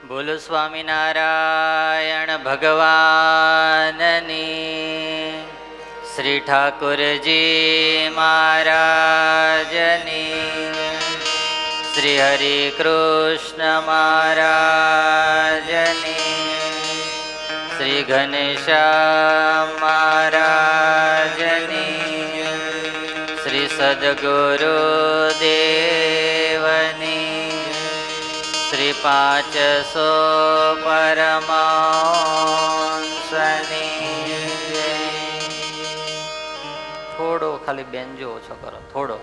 બોલો સ્વામિનારાયણ ભગવાનની, શ્રી ઠાકોરજી મહારાજની, શ્રી હરિ કૃષ્ણ મહારાજની, શ્રી ઘનશ્યામ મહારાજની, શ્રી સદગુરુ દેવની, શ્રી 500 પરમહંસની. થોડો ખાલી બેન્જો ઓછો કરો, થોડો.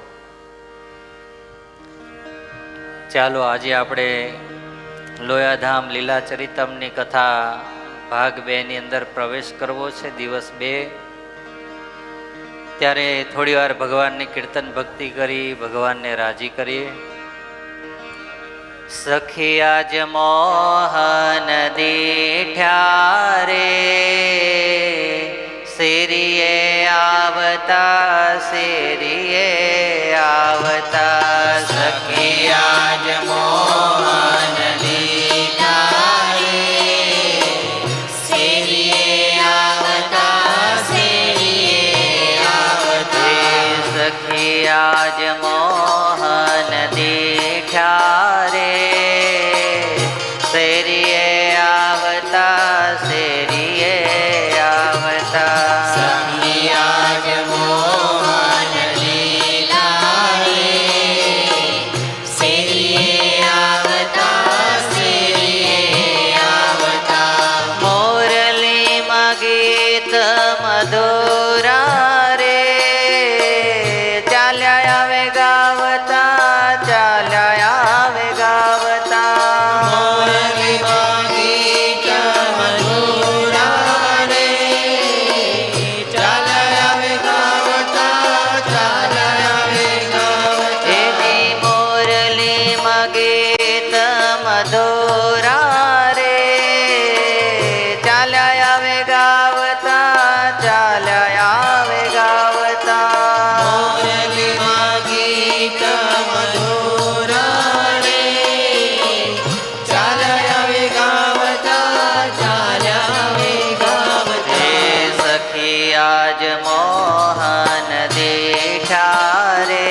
ચાલો આજે આપણે લોયાધામ લીલાચરિતમની કથા ભાગ 2 ની અંદર પ્રવેશ કરવો છે. દિવસ 2. ત્યારે થોડી વાર ભગવાનની કીર્તન ભક્તિ કરી ભગવાનને રાજી કરીએ. સખી આજ મોહન દીઠ્યા રે, શેરીએ આવતા શેરીએ આવતા. સખી આજ મોહન દીઠ્યા રે, શેરીએ આવતા શેરીએ આવતા. સખી આજ મોહન દીઠ્યા રે, શેરીએ આવતા શેરીએ આવતા. સખી આજ મોહન લીલા રે, શેરીએ આવતા શેરીએ આવતા. મોરલીમાં ગીત મધુરા રે, ચાલ્યા આવે ગાવતા ચાલ્યા આવે ગાવતા. મોરલીમાં ગીત મધુરા રે, ચાલ્યા આવે ગાવતા ચાલ્યા આવે ગાવતા. એની મોરલીમાં ગીત મધુરા રે, ચાલ્યા આવે ગાવતા ચાલ્યા આવે ગાવતા. મોરલીમાં ગીત મધુરા રે, ચાલ્યા આવે ગાવતા ચાલ્યા આવે ગાવતા. સખી આજ મોહન દીઠ્યા રે,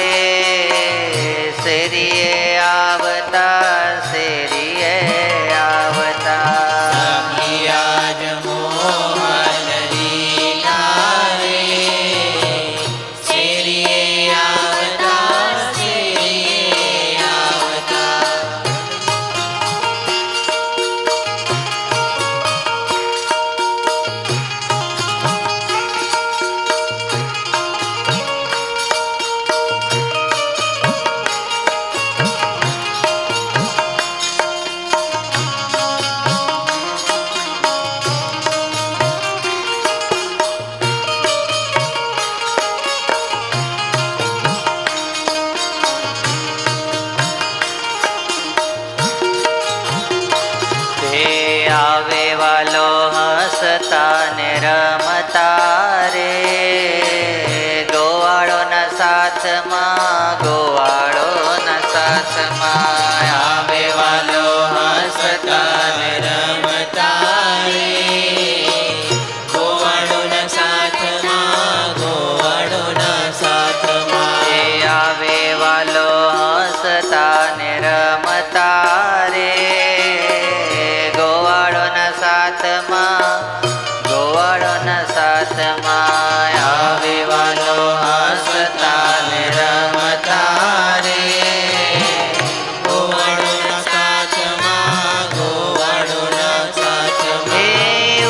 શેરીએ આવતા શેરીએ આવતા. સખી આજ મોહન દીઠ્યા રે, શેરીએ આવતા શેરીએ આવતા. આવે વાલો હસતા ને રમતા રે, ગોવાળોના સાથમાં ગોવાળોના સાથમાં. આવે વાલો હસતા ને રમતા રે, ગોવાળોના સાથમાં ગોવાળોના સાથમાં. એ આવે વાલો હસતા ને રમતા રે, ગોવાળોના સાથમાં ગોવાળોના સાથમાં. આવે વાલો હસતા ને રમતા રે, ગોવાળોના સાથમાં ગોવાળોના સાથમાં. એ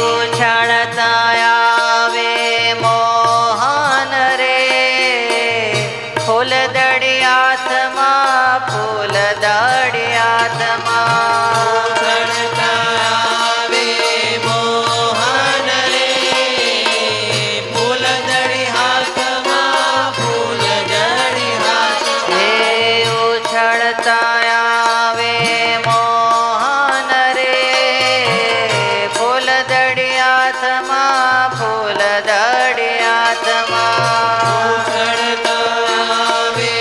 ઉછાળતા આવે મોહન રે, ફૂલદડી હાથમાં ફૂલદડી હાથમાં. આવે મોહન રે, ફૂલદડી હાથમાં ફૂલદડી હાથમાં. આવે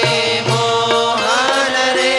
મોહન રે,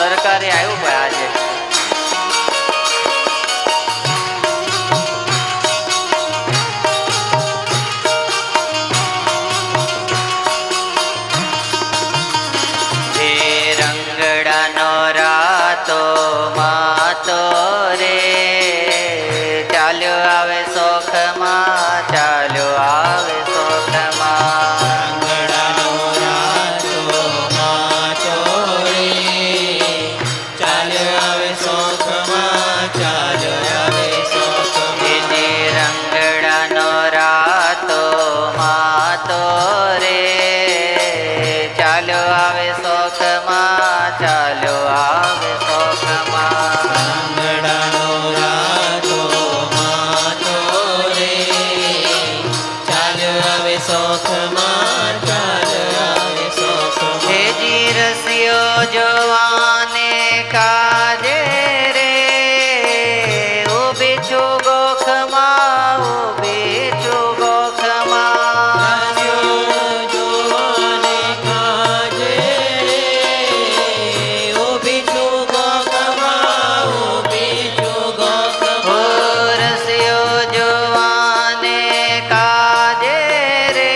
સરકારી આવ્યું ભાઈ આજે. હે રંગડાનો રાતો માતો રે, ચાલ્યો આવે શોખમાં, ચાલ્યો આવે શોખમાં. રંગડાનો રાતો માતો રે, ચાલ્યો આવે શોખમાં, ચાલ્યો આવે શોખમાં. હે રંગડાનો રાતો માતો રે, ચાલ્યો આવે શોખમાં, ચાલ્યો આવે શોખમાં. રંગડાનો રાતો માતો રે, ચાલ્યો આવે શોખમાં, ચાલ્યો આવે શોખમાં. હેજી રસિયો જોવાને કાજે રે, ઊભી છું ગોખમાં, ઊભી છું ગોખમાં. જોવાને કાજે રે, ઊભી છું ગોખમાં, ઊભી છું હો ગોખમાં. રસિયો જોવાને કાજે રે,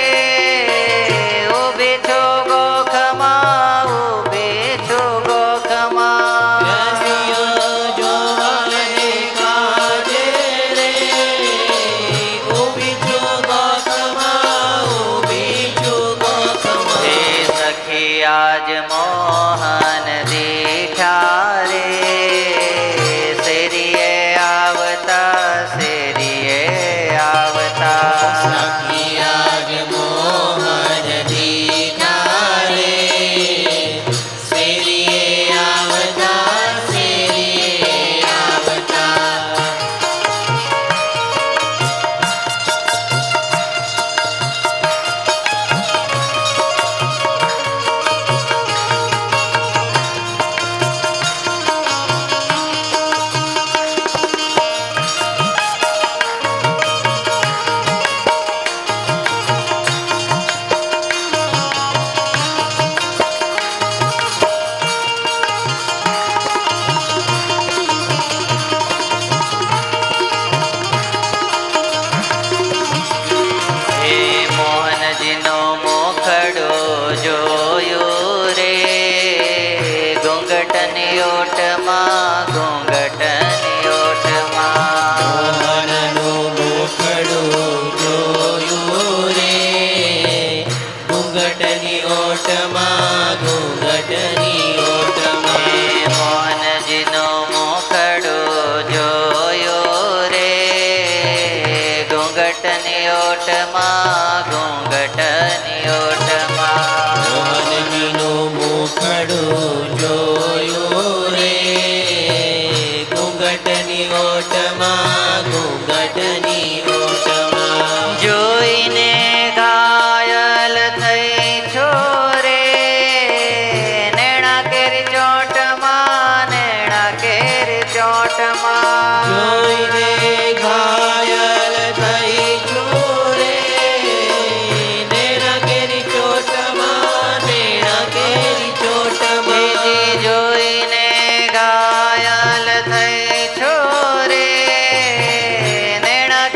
ઊભી છું ગોખમાં, ઊભી છું ગોખમાં. રસિયો જોવાને કાજે રે, ઊભી છું ગોખમાં, ઊભી છું ગોખમાં. હે સખી આજ મોહન દીઠા રે, શેરીએ આવતા, શેરીએ આવતા. સખી આજ મોહન દીઠા રે, શેરીએ આવતા, શેરીએ આવતા. હે મોહનજીનો મોખડો જોયો રે, ઘૂંઘટની ઓટમાં, ઘૂંઘટની ઓટમાં. મોહનનું મુખડું જોયું રે, ઘૂંઘટની ઓટમાં, ઘૂંઘટની ઓટમાં. હે મોહનજીનો મોખડો જોયો રે, ઘૂંઘટની ઓટમાં, ઘૂંઘટની ઓટમાં. મોહનજીનું મુખડું જોયું રે, ઘૂંઘટની ઓટમાં, ઘૂંઘટની ઓટમાં. જોઈને ઘાયલ થઈ છો રે, નેણા કેરી ચોટમાં, નેણા કેરી ચોટમાં. જોઈને ઘાયલ થઈ છું રે, નેણા કેરી ચોટમાં, નેણા કેરી ચોટમાં. બીજી જોઈને ઘાયલ થઈ છો રે, નેણા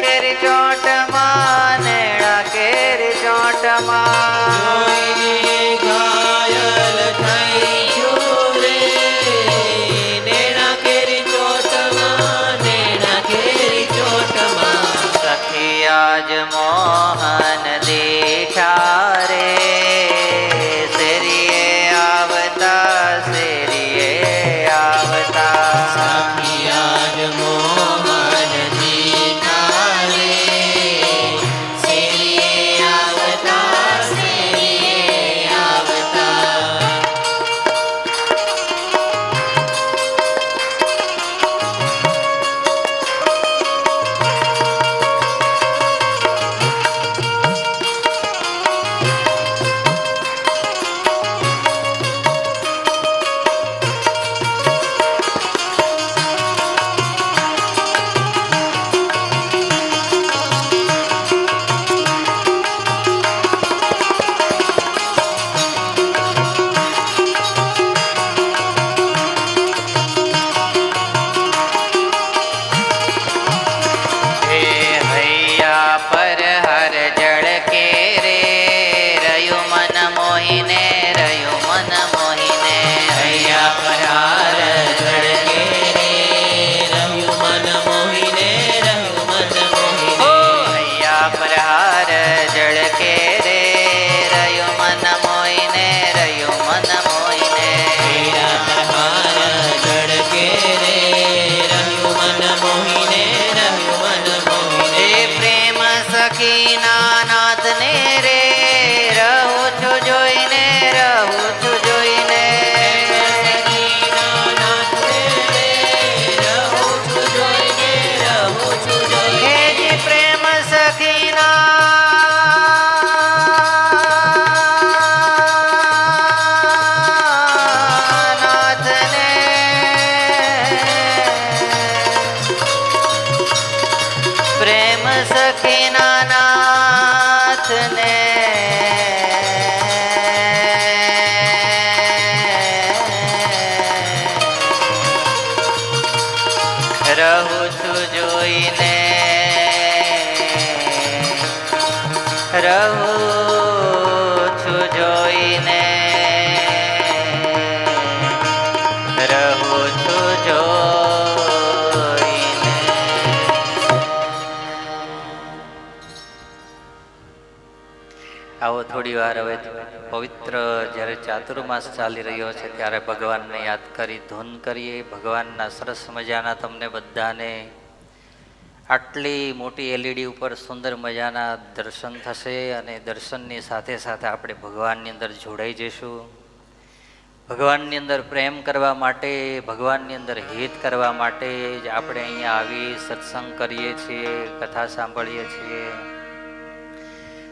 રહું છું જોઈને, રહું છું જોઈને, રહું છું જોઈને. આવો થોડી વાર હવે પવિત્ર જ્યારે ચાતુર્માસ ચાલી રહ્યો છે ત્યારે ભગવાનને યાદ કરી ધૂન કરીએ. ભગવાનના સરસ મજાના તમને બધાને આટલી મોટી એલઈડી ઉપર સુંદર મજાના દર્શન થશે અને દર્શનની સાથે સાથે આપણે ભગવાનની અંદર જોડાઈ જઈશું. ભગવાનની અંદર પ્રેમ કરવા માટે, ભગવાનની અંદર હિત કરવા માટે જ આપણે અહીંયા આવી સત્સંગ કરીએ છીએ, કથા સાંભળીએ છીએ.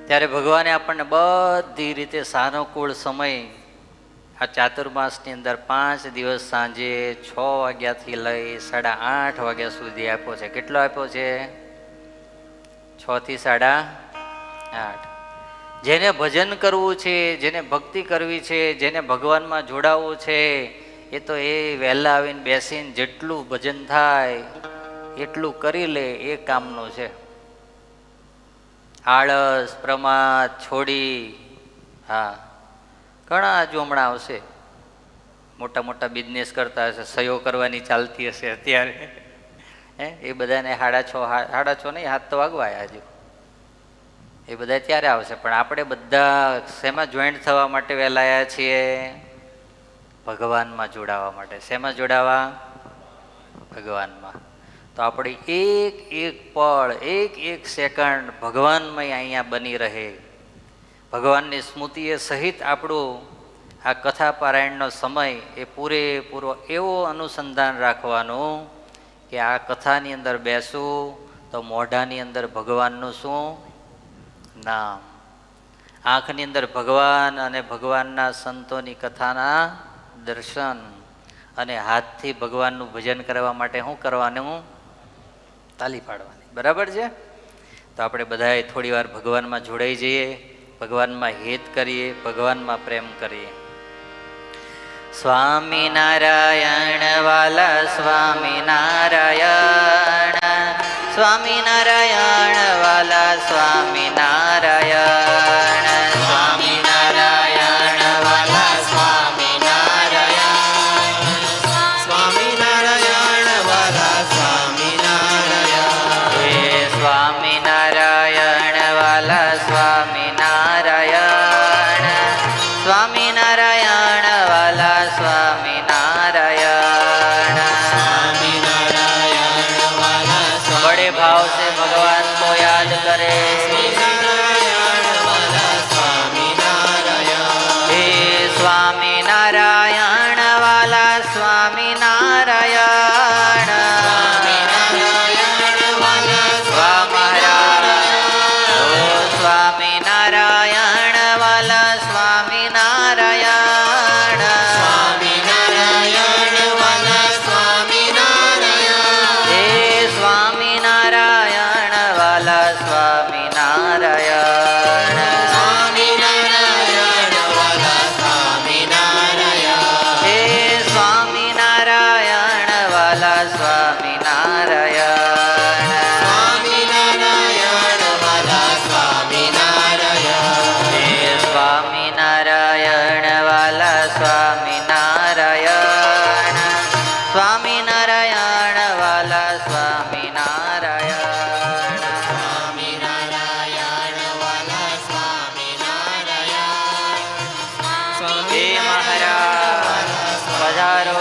ત્યારે ભગવાને આપણને બધી રીતે સાનુકૂળ સમય આ ચાતુર્માસની અંદર 5 દિવસ સાંજે 6 વાગ્યાથી લઈ 8:30 વાગ્યા સુધી આપ્યો છે. કેટલો આપ્યો છે? 6 થી 8:30. જેને ભજન કરવું છે, જેને ભક્તિ કરવી છે, જેને ભગવાનમાં જોડાવવું છે, એ તો એ વહેલા આવીને બેસીને જેટલું ભજન થાય એટલું કરી લે, એ કામનું છે. આળસ પ્રમાદ છોડી, હા ઘણા હજુ હમણાં આવશે, મોટા મોટા બિઝનેસ કરતા હશે, સહયો કરવાની ચાલતી હશે અત્યારે, એ બધાને 6:30 નહીં, 7 તો વાગવાય હજુ, એ બધા ત્યારે આવશે. પણ આપણે બધા શેમાં જોઈન્ટ થવા માટે વહેલા આવ્યા છીએ? ભગવાનમાં જોડાવા માટે. શેમાં જોડાવા? ભગવાનમાં. તો આપણે એક એક પળ, એક એક સેકન્ડ ભગવાનમય અહીંયા બની રહે, ભગવાનની સ્મૃતિએ સહિત આપણું આ કથા પારાયણનો સમય એ પૂરેપૂરો એવો અનુસંધાન રાખવાનું કે આ કથાની અંદર બેસું તો મોઢાની અંદર ભગવાનનું શું નામ, આંખની અંદર ભગવાન અને ભગવાનના સંતોની કથાના દર્શન, અને હાથથી ભગવાનનું ભજન કરવા માટે શું કરવાનું? તાલી પાડવાની. બરાબર છે? તો આપણે બધાએ થોડી વાર ભગવાનમાં જોડાઈ જઈએ, ભગવાનમાં હિત કરીએ, ભગવાનમાં પ્રેમ કરીએ. સ્વામિનારાયણ વાલા સ્વામિનારાયણ, સ્વામિનારાયણ વાલા સ્વામિનારાયણ, સ્વામિનારાયણ વાલા સ્વામિનારાયણ, સ્વામિનારાયણ વાલા સ્વામિનારાયણ, હે સ્વામિનારાયણ વાલા સ્વામિનારાયણ, સ્વામિનારાયણ વાલા સ્વામિનારાયણ, સ્વામિનારાયણ વાલા बड़े भाव से भगवान को याद करे. સ્વામિનારાયણ વાલા સ્વામિનારાયણ, हे स्वामिनारायण वाला स्वामिनारायण, સ્વામિનારાયણ વાલા स्वामिનારાયણ, ओ स्वामिनारायણ वाला स्वामिनारायण, સ્વામિનારાયણ વાલા સ્વામિનારાયણ, हे स्वामिनारायण वाला स्वामिनारायण, સ્વામિનારાયણ વાલા સ્વામિનારાયણ, हे स्वामिनारायણ वाला स्वामिनारायણ, સ્વામિનારાયણ વાલા સ્વામિનારાયણ, હે સ્વામિનારાયણ વાલા સ્વામિનારાયણ, સ્વામિનારાયણ વાલા સ્વામિનારાયણ, સ્વામિનારાયણ વાલા સ્વામિનારાયણ, હે મહારાજ પધારો.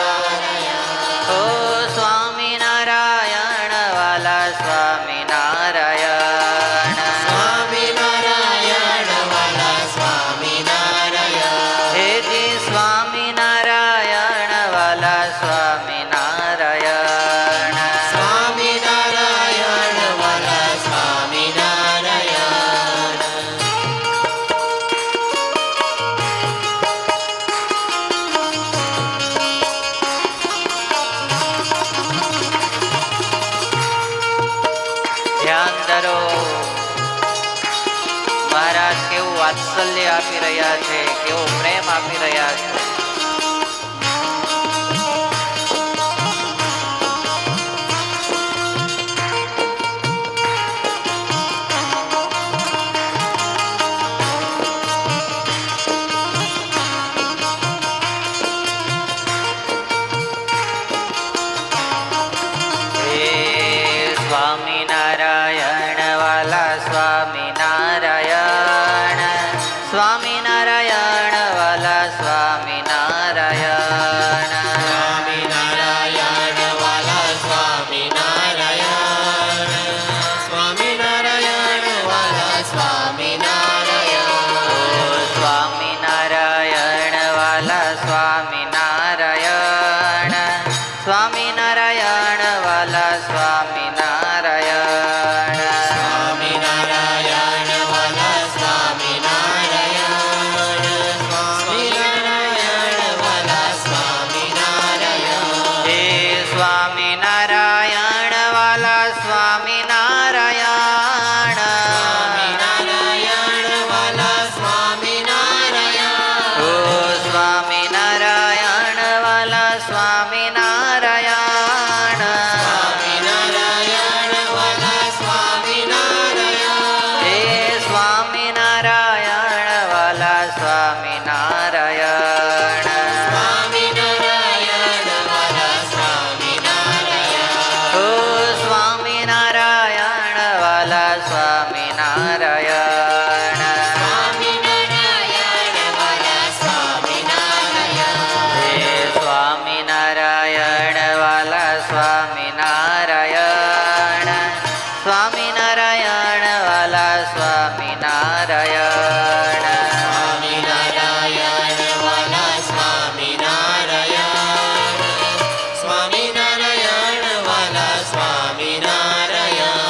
ઓ સ્વામિનારાયણ વાલા સ્વામિનારાયણ, સ્વામિનારાયણ વાલા સ્વામિનારાયણ, હે જી સ્વામિનારાયણ વાલા સ્વામિનારાયણ, સ્વામિનારાયણ વાલા સ્વામિનારાયણ, ધ્યાન ધરો. મહારાજ કેવું વાત્સલ્ય આપી રહ્યા છે, કેવો પ્રેમ આપી રહ્યા છે. સ્વામિનારાયણ વાલા સ્વામિનારાયણ. સ્વામિનારાયણ વાલા સ્વામિનારાયણ. સ્વામિનારાયણ વાલા સ્વામિનારાયણ. હે સ્વામિનારાયણ વાલા સ્વામિનારાયણ. સ્વામિનારાયણ વાલા સ્વામિનારાયણ. ઓ સ્વામિનારાયણ વાલા સ્વામિનારાયણ. સ્વામિનારાયણ વાલા સ્વામિનારાયણ. હે સ્વામિનારાયણ વાલા સ્વામિનારાયણ. સ્વામિનારાયણ વાલા સ્વામિનારાયણ. ઓ સ્વામિનારાયણ વાલા સ્વામિનારાયણ. સ્વામિનારાયણ વાલા સ્વામિનારાયણ. હે સ્વામિનારાયણ વાલા સ્વામિનારાયણ. સ્વામિનારાયણ વાલા સ્વામિનારાયણ. સ્વામિનારાયણ વાલા સ્વામિનારાયણ. સ્વામિનારાયણ વાલા સ્વામિનારાયણ.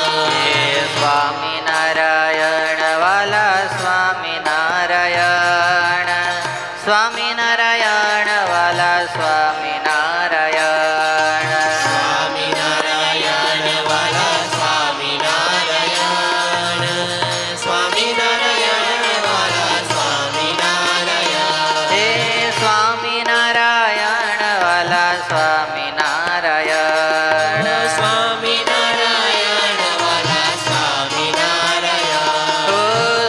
હે સ્વામિનારાયણ વાલા સ્વામિનારાયણ. સ્વામિનારાયણ વાલા સ્વામિનારાયણ. સ્વામિનારાયણ વાલા સ્વામિનારાયણ. સ્વામિનારાયણ વાલા સ્વામિનારાયણ. હે સ્વામિનારાયણ વાલા સ્વામિનારાયણ. સ્વામિનારાયણ વાલા સ્વામિનારાયણ. ઓ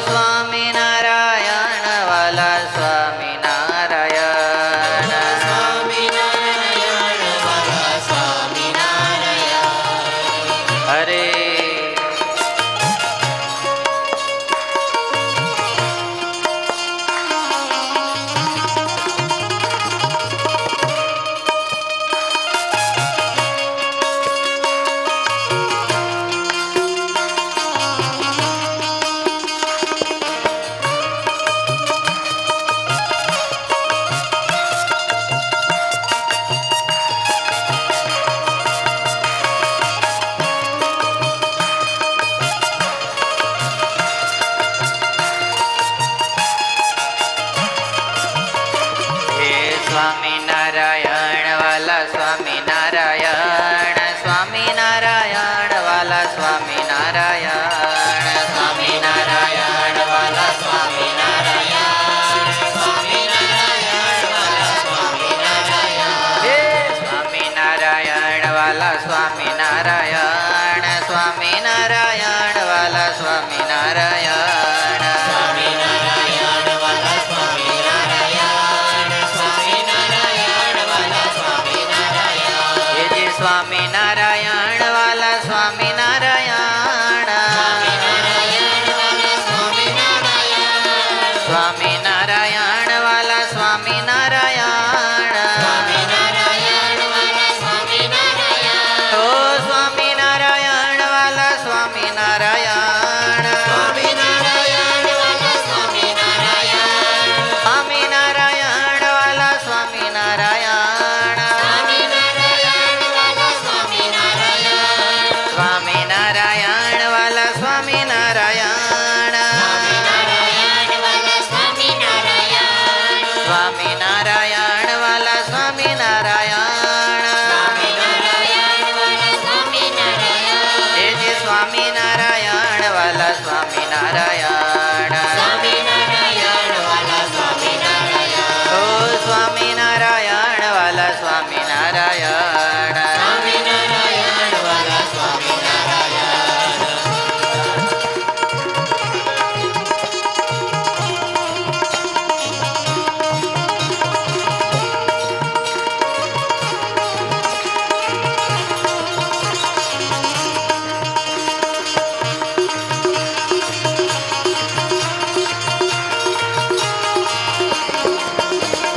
સ્વામિનારાયણ વાલા સ્વામિનારાયણ. સ્વામિનારાયણ વાલા સ્વામિનારાયણ. હરે હે સ્વામિનારાયણ વાલા સ્વામિનારાયણ. સ્વામિનારાયણ વાલા સ્વામિનારાયણ. સ્વામિનારાયણ વાલા સ્વામિનારાયણ. સ્વામિનારાયણ વાલા સ્વામિનારાયણ. હે સ્વામિનારાયણ વાલા સ્વામિનારાયણ. સ્વામિનારાયણ વાલા સ્વામિનારાયણ. સ્વામિનારાયણ વાલા સ્વામિનારાયણ. સ્વામિનારાયણ વાલા સ્વામિનારાયણ. હે જી સ્વામિનારાયણ વાલા સ્વામિનારાયણ. સ્વામિનારાયણ વાલા સ્વામિનારાયણ. સ્વામિનારાયણ વાલા સ્વામિનારાયણ. સ્વામિનારાયણ વાલા સ્વામિનારાયણ. ઓ સ્વામિનારાયણ વાલા સ્વામિનારાયણ. સ્વામિનારાયણ વાલા સ્વામિનારાયણ. સ્વામિનારાયણ વાલા સ્વામિનારાયણ. સ્વામિનારાયણ વાલા સ્વામિનારાયણ. સ્વામિનારાયણ વાલા સ્વામિનારાયણ. સ્વામિનારાયણ વાલા સ્વામિનારાયણ. સ્વામિનારાયણ વાલા સ્વામિનારાયણ. સ્વામિનારાયણ વાલા સ્વામિનારાયણ. હે જી સ્વામિનારાયણ વાલા સ્વામિનારાયણ. સ્વામિનારાયણ વાલા સ્વામિનારાયણ. ઓ સ્વામિનારાયણ વાલા સ્વામિનારાયણ. સ્વામિનારાયણ વાલા સ્વામિનારાયણ.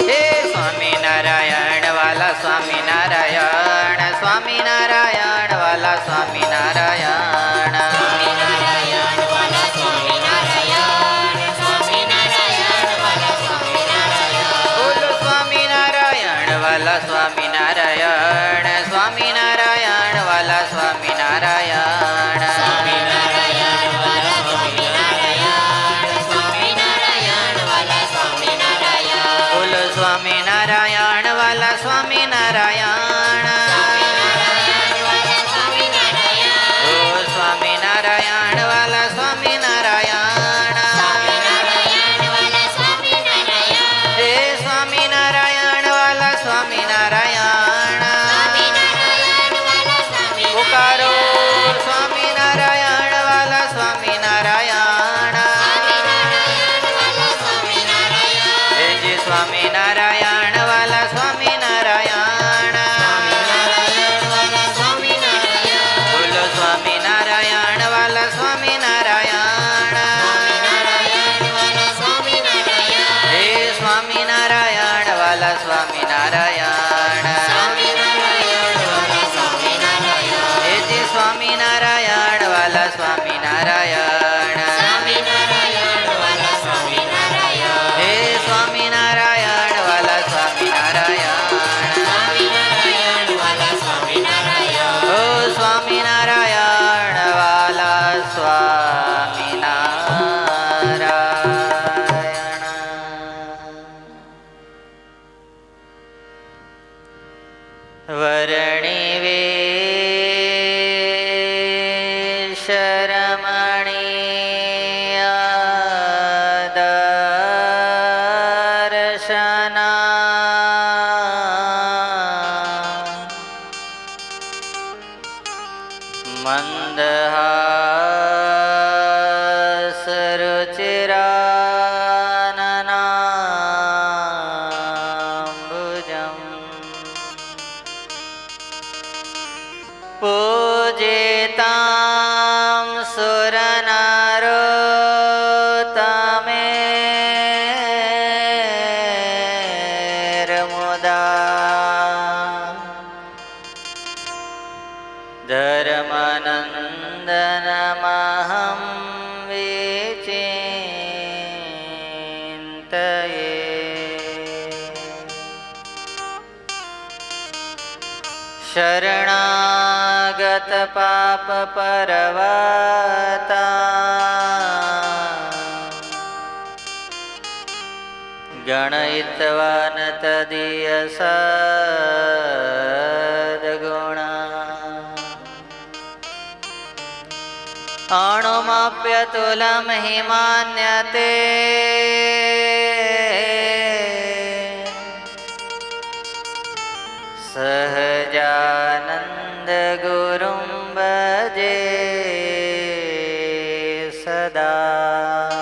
હે સ્વામિનારાયણ વાલા સ્વામિનારાયણ. સ્વામિનારાયણ વાલા સ્વામિનારાયણ. સ્વામિનારાયણ વાલા સ્વામિનારાયણ. સ્વામિનારાયણ વાલા સ્વામિનારાયણ. બોલો સ્વામિનારાયણ વાલા સ્વામિનારાયણ. મંદહાસરુચિરાનનાંબુજં પૂજેતાં સુરનારોતમેર્મુદા ધર્મનંદનમહં વિચિંતયે શરણાગત પાપ પરવતા ગણયિત્વા ન તદીય સદ્ગુણા અણુમપ્યતુલં હિમાન્યતે સહજાનંદ ગુરું ભજે સદા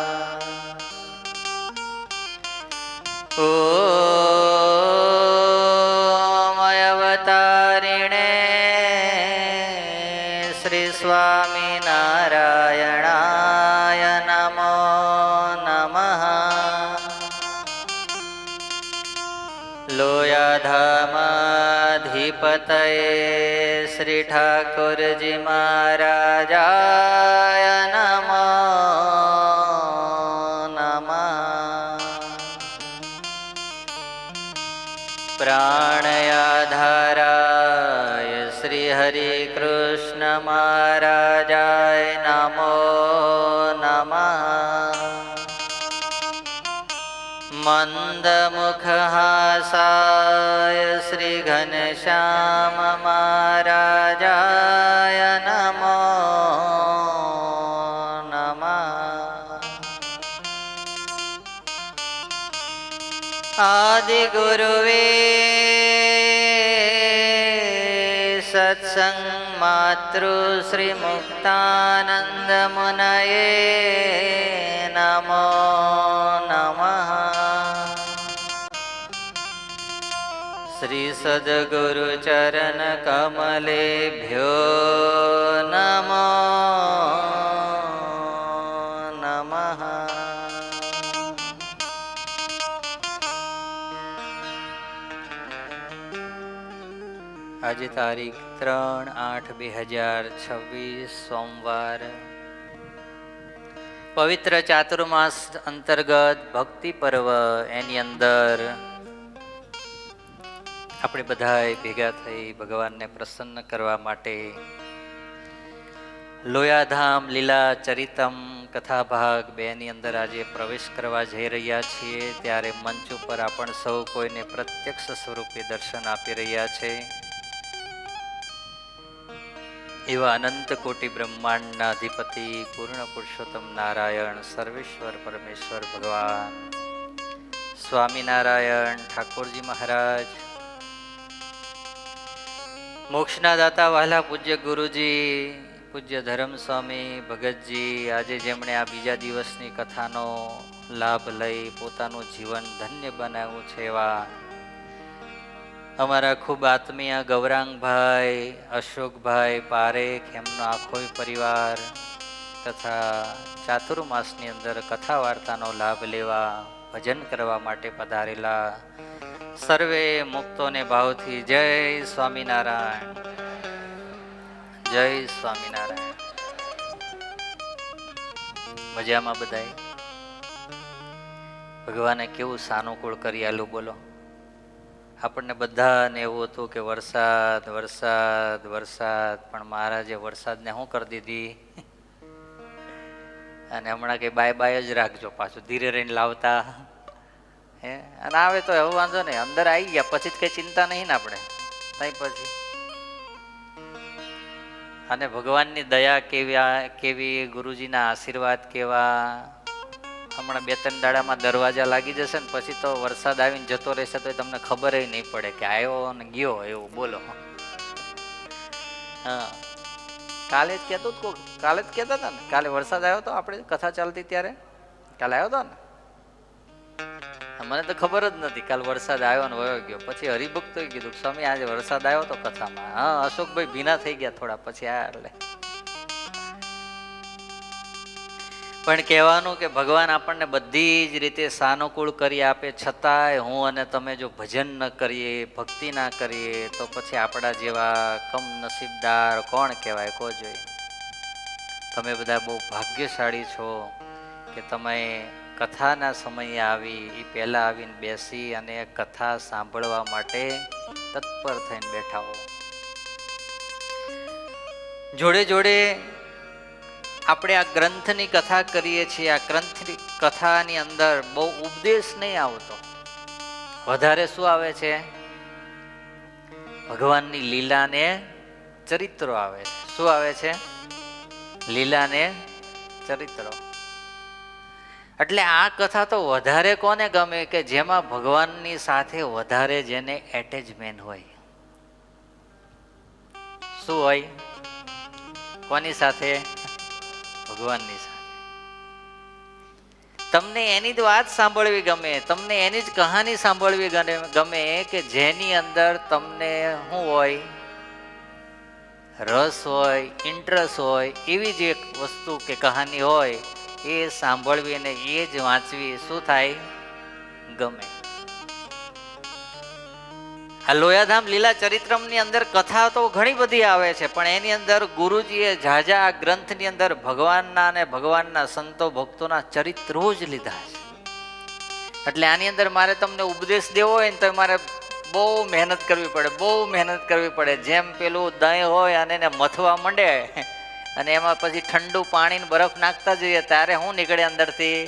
ઓમ અવતારિણે શ્રી સ્વામિનારાયણાય નમો નમઃ લોયાધામાધિપતયે શ્રી ઠાકોરજી મહારાજાય નમો પ્રાણયાધારાય શ્રી હરિ કૃષ્ણ મહારાજાય નમો નમઃ મંદમુખહાસાય શ્રી ઘનશ્યામ મહારાજાય નમો આદિગુરુવે સત્સંગ માતૃ શ્રી મુક્તાનંદ મુનયે નમો નમઃ શ્રી સદ્ગુરુ ચરણ કમલેભ્યો નમો નમઃ આજે તારીખ 3/8/2026 સોમવાર પવિત્ર ચાતુર્માસ અંતર્ગત ભક્તિ પર્વ એની અંદર આપણે બધાએ ભેગા થઈ ભગવાનને પ્રસન્ન કરવા માટે લોયાધામ લીલા ચરિતમ કથા ભાગ 2 ની અંદર આજે પ્રવેશ કરવા જઈ રહ્યા છીએ ત્યારે મંચ ઉપર આપણ સૌ કોઈને પ્રત્યક્ષ સ્વરૂપે દર્શન આપી રહ્યા છે એવા અનંત કોટી બ્રહ્માંડના અધિપતિ પૂર્ણ પુરુષોત્તમ નારાયણ સર્વેશ્વર પરમેશ્વર ભગવાન સ્વામિનારાયણ ઠાકોરજી મહારાજ મોક્ષના દાતા વહાલા પૂજ્ય ગુરુજી પૂજ્ય ધર્મ સ્વામી ભગતજી આજે જેમણે આ બીજા દિવસની કથાનો લાભ લઈ પોતાનું જીવન ધન્ય બનાવ્યું છે એવા અમારા ખૂબ આત્મીય ગૌરાંગભાઈ અશોકભાઈ પારેખ એમનો આખો પરિવાર તથા ચાતુર્માસની અંદર કથા વાર્તાનો લાભ લેવા ભજન કરવા માટે પધારેલા સર્વે મુક્તોને ભાવથી જય સ્વામિનારાયણ જય સ્વામિનારાયણ. મજામાં બધાય? ભગવાને કેવું સાનુકૂળ કરી આલું બોલો. આપણને બધાને એવું હતું કે વરસાદ વરસાદ વરસાદ, પણ મહારાજે વરસાદને શું કરી દીધી અને હમણાં કે બાય બાય જ રાખજો, પાછું ધીરે રહીને લાવતા હે. અને આવે તો હવે વાંધો નહીં, અંદર આવી ગયા પછી જ કઈ ચિંતા નહીં ને આપણે. ત્યાં પછી અને ભગવાનની દયા કેવી, ગુરુજીના આશીર્વાદ કેવા. હમણાં 2-3 દાડામાં દરવાજા લાગી જશે ને પછી તો વરસાદ આવીને જતો રહેશે તો તમને ખબર નહીં પડે કે આવ્યો અને ગયો એવું. બોલો. હા, કાલે જ કહેતો કાલે જ કહેતા હતા ને, કાલે વરસાદ આવ્યો હતો આપણે કથા ચાલતી ત્યારે, કાલે આવ્યો હતો ને. મને તો ખબર જ નથી, કાલ વરસાદ આવ્યો ને વયો ગયો. પછી હરિભક્તોએ કીધું સ્વામી આજે વરસાદ આવ્યો તો કથામાં. હા, અશોકભાઈ ભીના થઈ ગયા થોડા પછી આ. એટલે પણ કહેવાનું કે ભગવાન આપણને બધી જ રીતે સાનુકૂળ કરી આપે, છતાંય હું અને તમે જો ભજન ન કરીએ, ભક્તિ ના કરીએ તો પછી આપણા જેવા કમ નસીબદાર કોણ કહેવાય? કો જોઈએ. તમે બધા બહુ ભાગ્યશાળી છો કે તમે કથાના સમયે આવી એ પહેલાં આવીને બેસી અને કથા સાંભળવા માટે તત્પર થઈને બેઠા હો. જોડે જોડે આપણે આ ગ્રંથની કથા કરીએ છીએ. આ ગ્રંથની કથાની અંદર બહુ ઉપદેશ નહીં આવતો, વધારે શું આવે છે? ભગવાનની લીલા ને ચરિત્રો આવે છે. શું આવે છે? લીલા ને ચરિત્રો. એટલે આ કથા તો વધારે કોને ગમે કે જેમાં ભગવાનની સાથે વધારે જેને એટેચમેન્ટ હોય. શું હોય? કોની સાથે? ભગવાનની સાથે. તમને એની જ વાત સાંભળવી ગમે, તમને એની જ કહાની સાંભળવી ગમે કે જેની અંદર તમને શું હોય? રસ હોય, ઇન્ટરેસ્ટ હોય. એવી જ એક વસ્તુ કે કહાની હોય એ સાંભળવી અને એ જ વાંચવી શું થાય? ગમે. આ લોયાધામ લીલા ચરિત્રમની અંદર કથા તો ઘણી બધી આવે છે, પણ એની અંદર ગુરુજીએ ઝાઝા આ ગ્રંથની અંદર ભગવાનના અને ભગવાનના સંતો ભક્તોના ચરિત્રો જ લીધા છે. એટલે આની અંદર મારે તમને ઉપદેશ દેવો હોય ને તો મારે બહુ મહેનત કરવી પડે, બહુ મહેનત કરવી પડે. જેમ પેલું દહીં હોય અને એને મથવા માંડે અને એમાં પછી ઠંડુ પાણી ને બરફ નાખતા જઈએ ત્યારે શું નીકળે અંદરથી?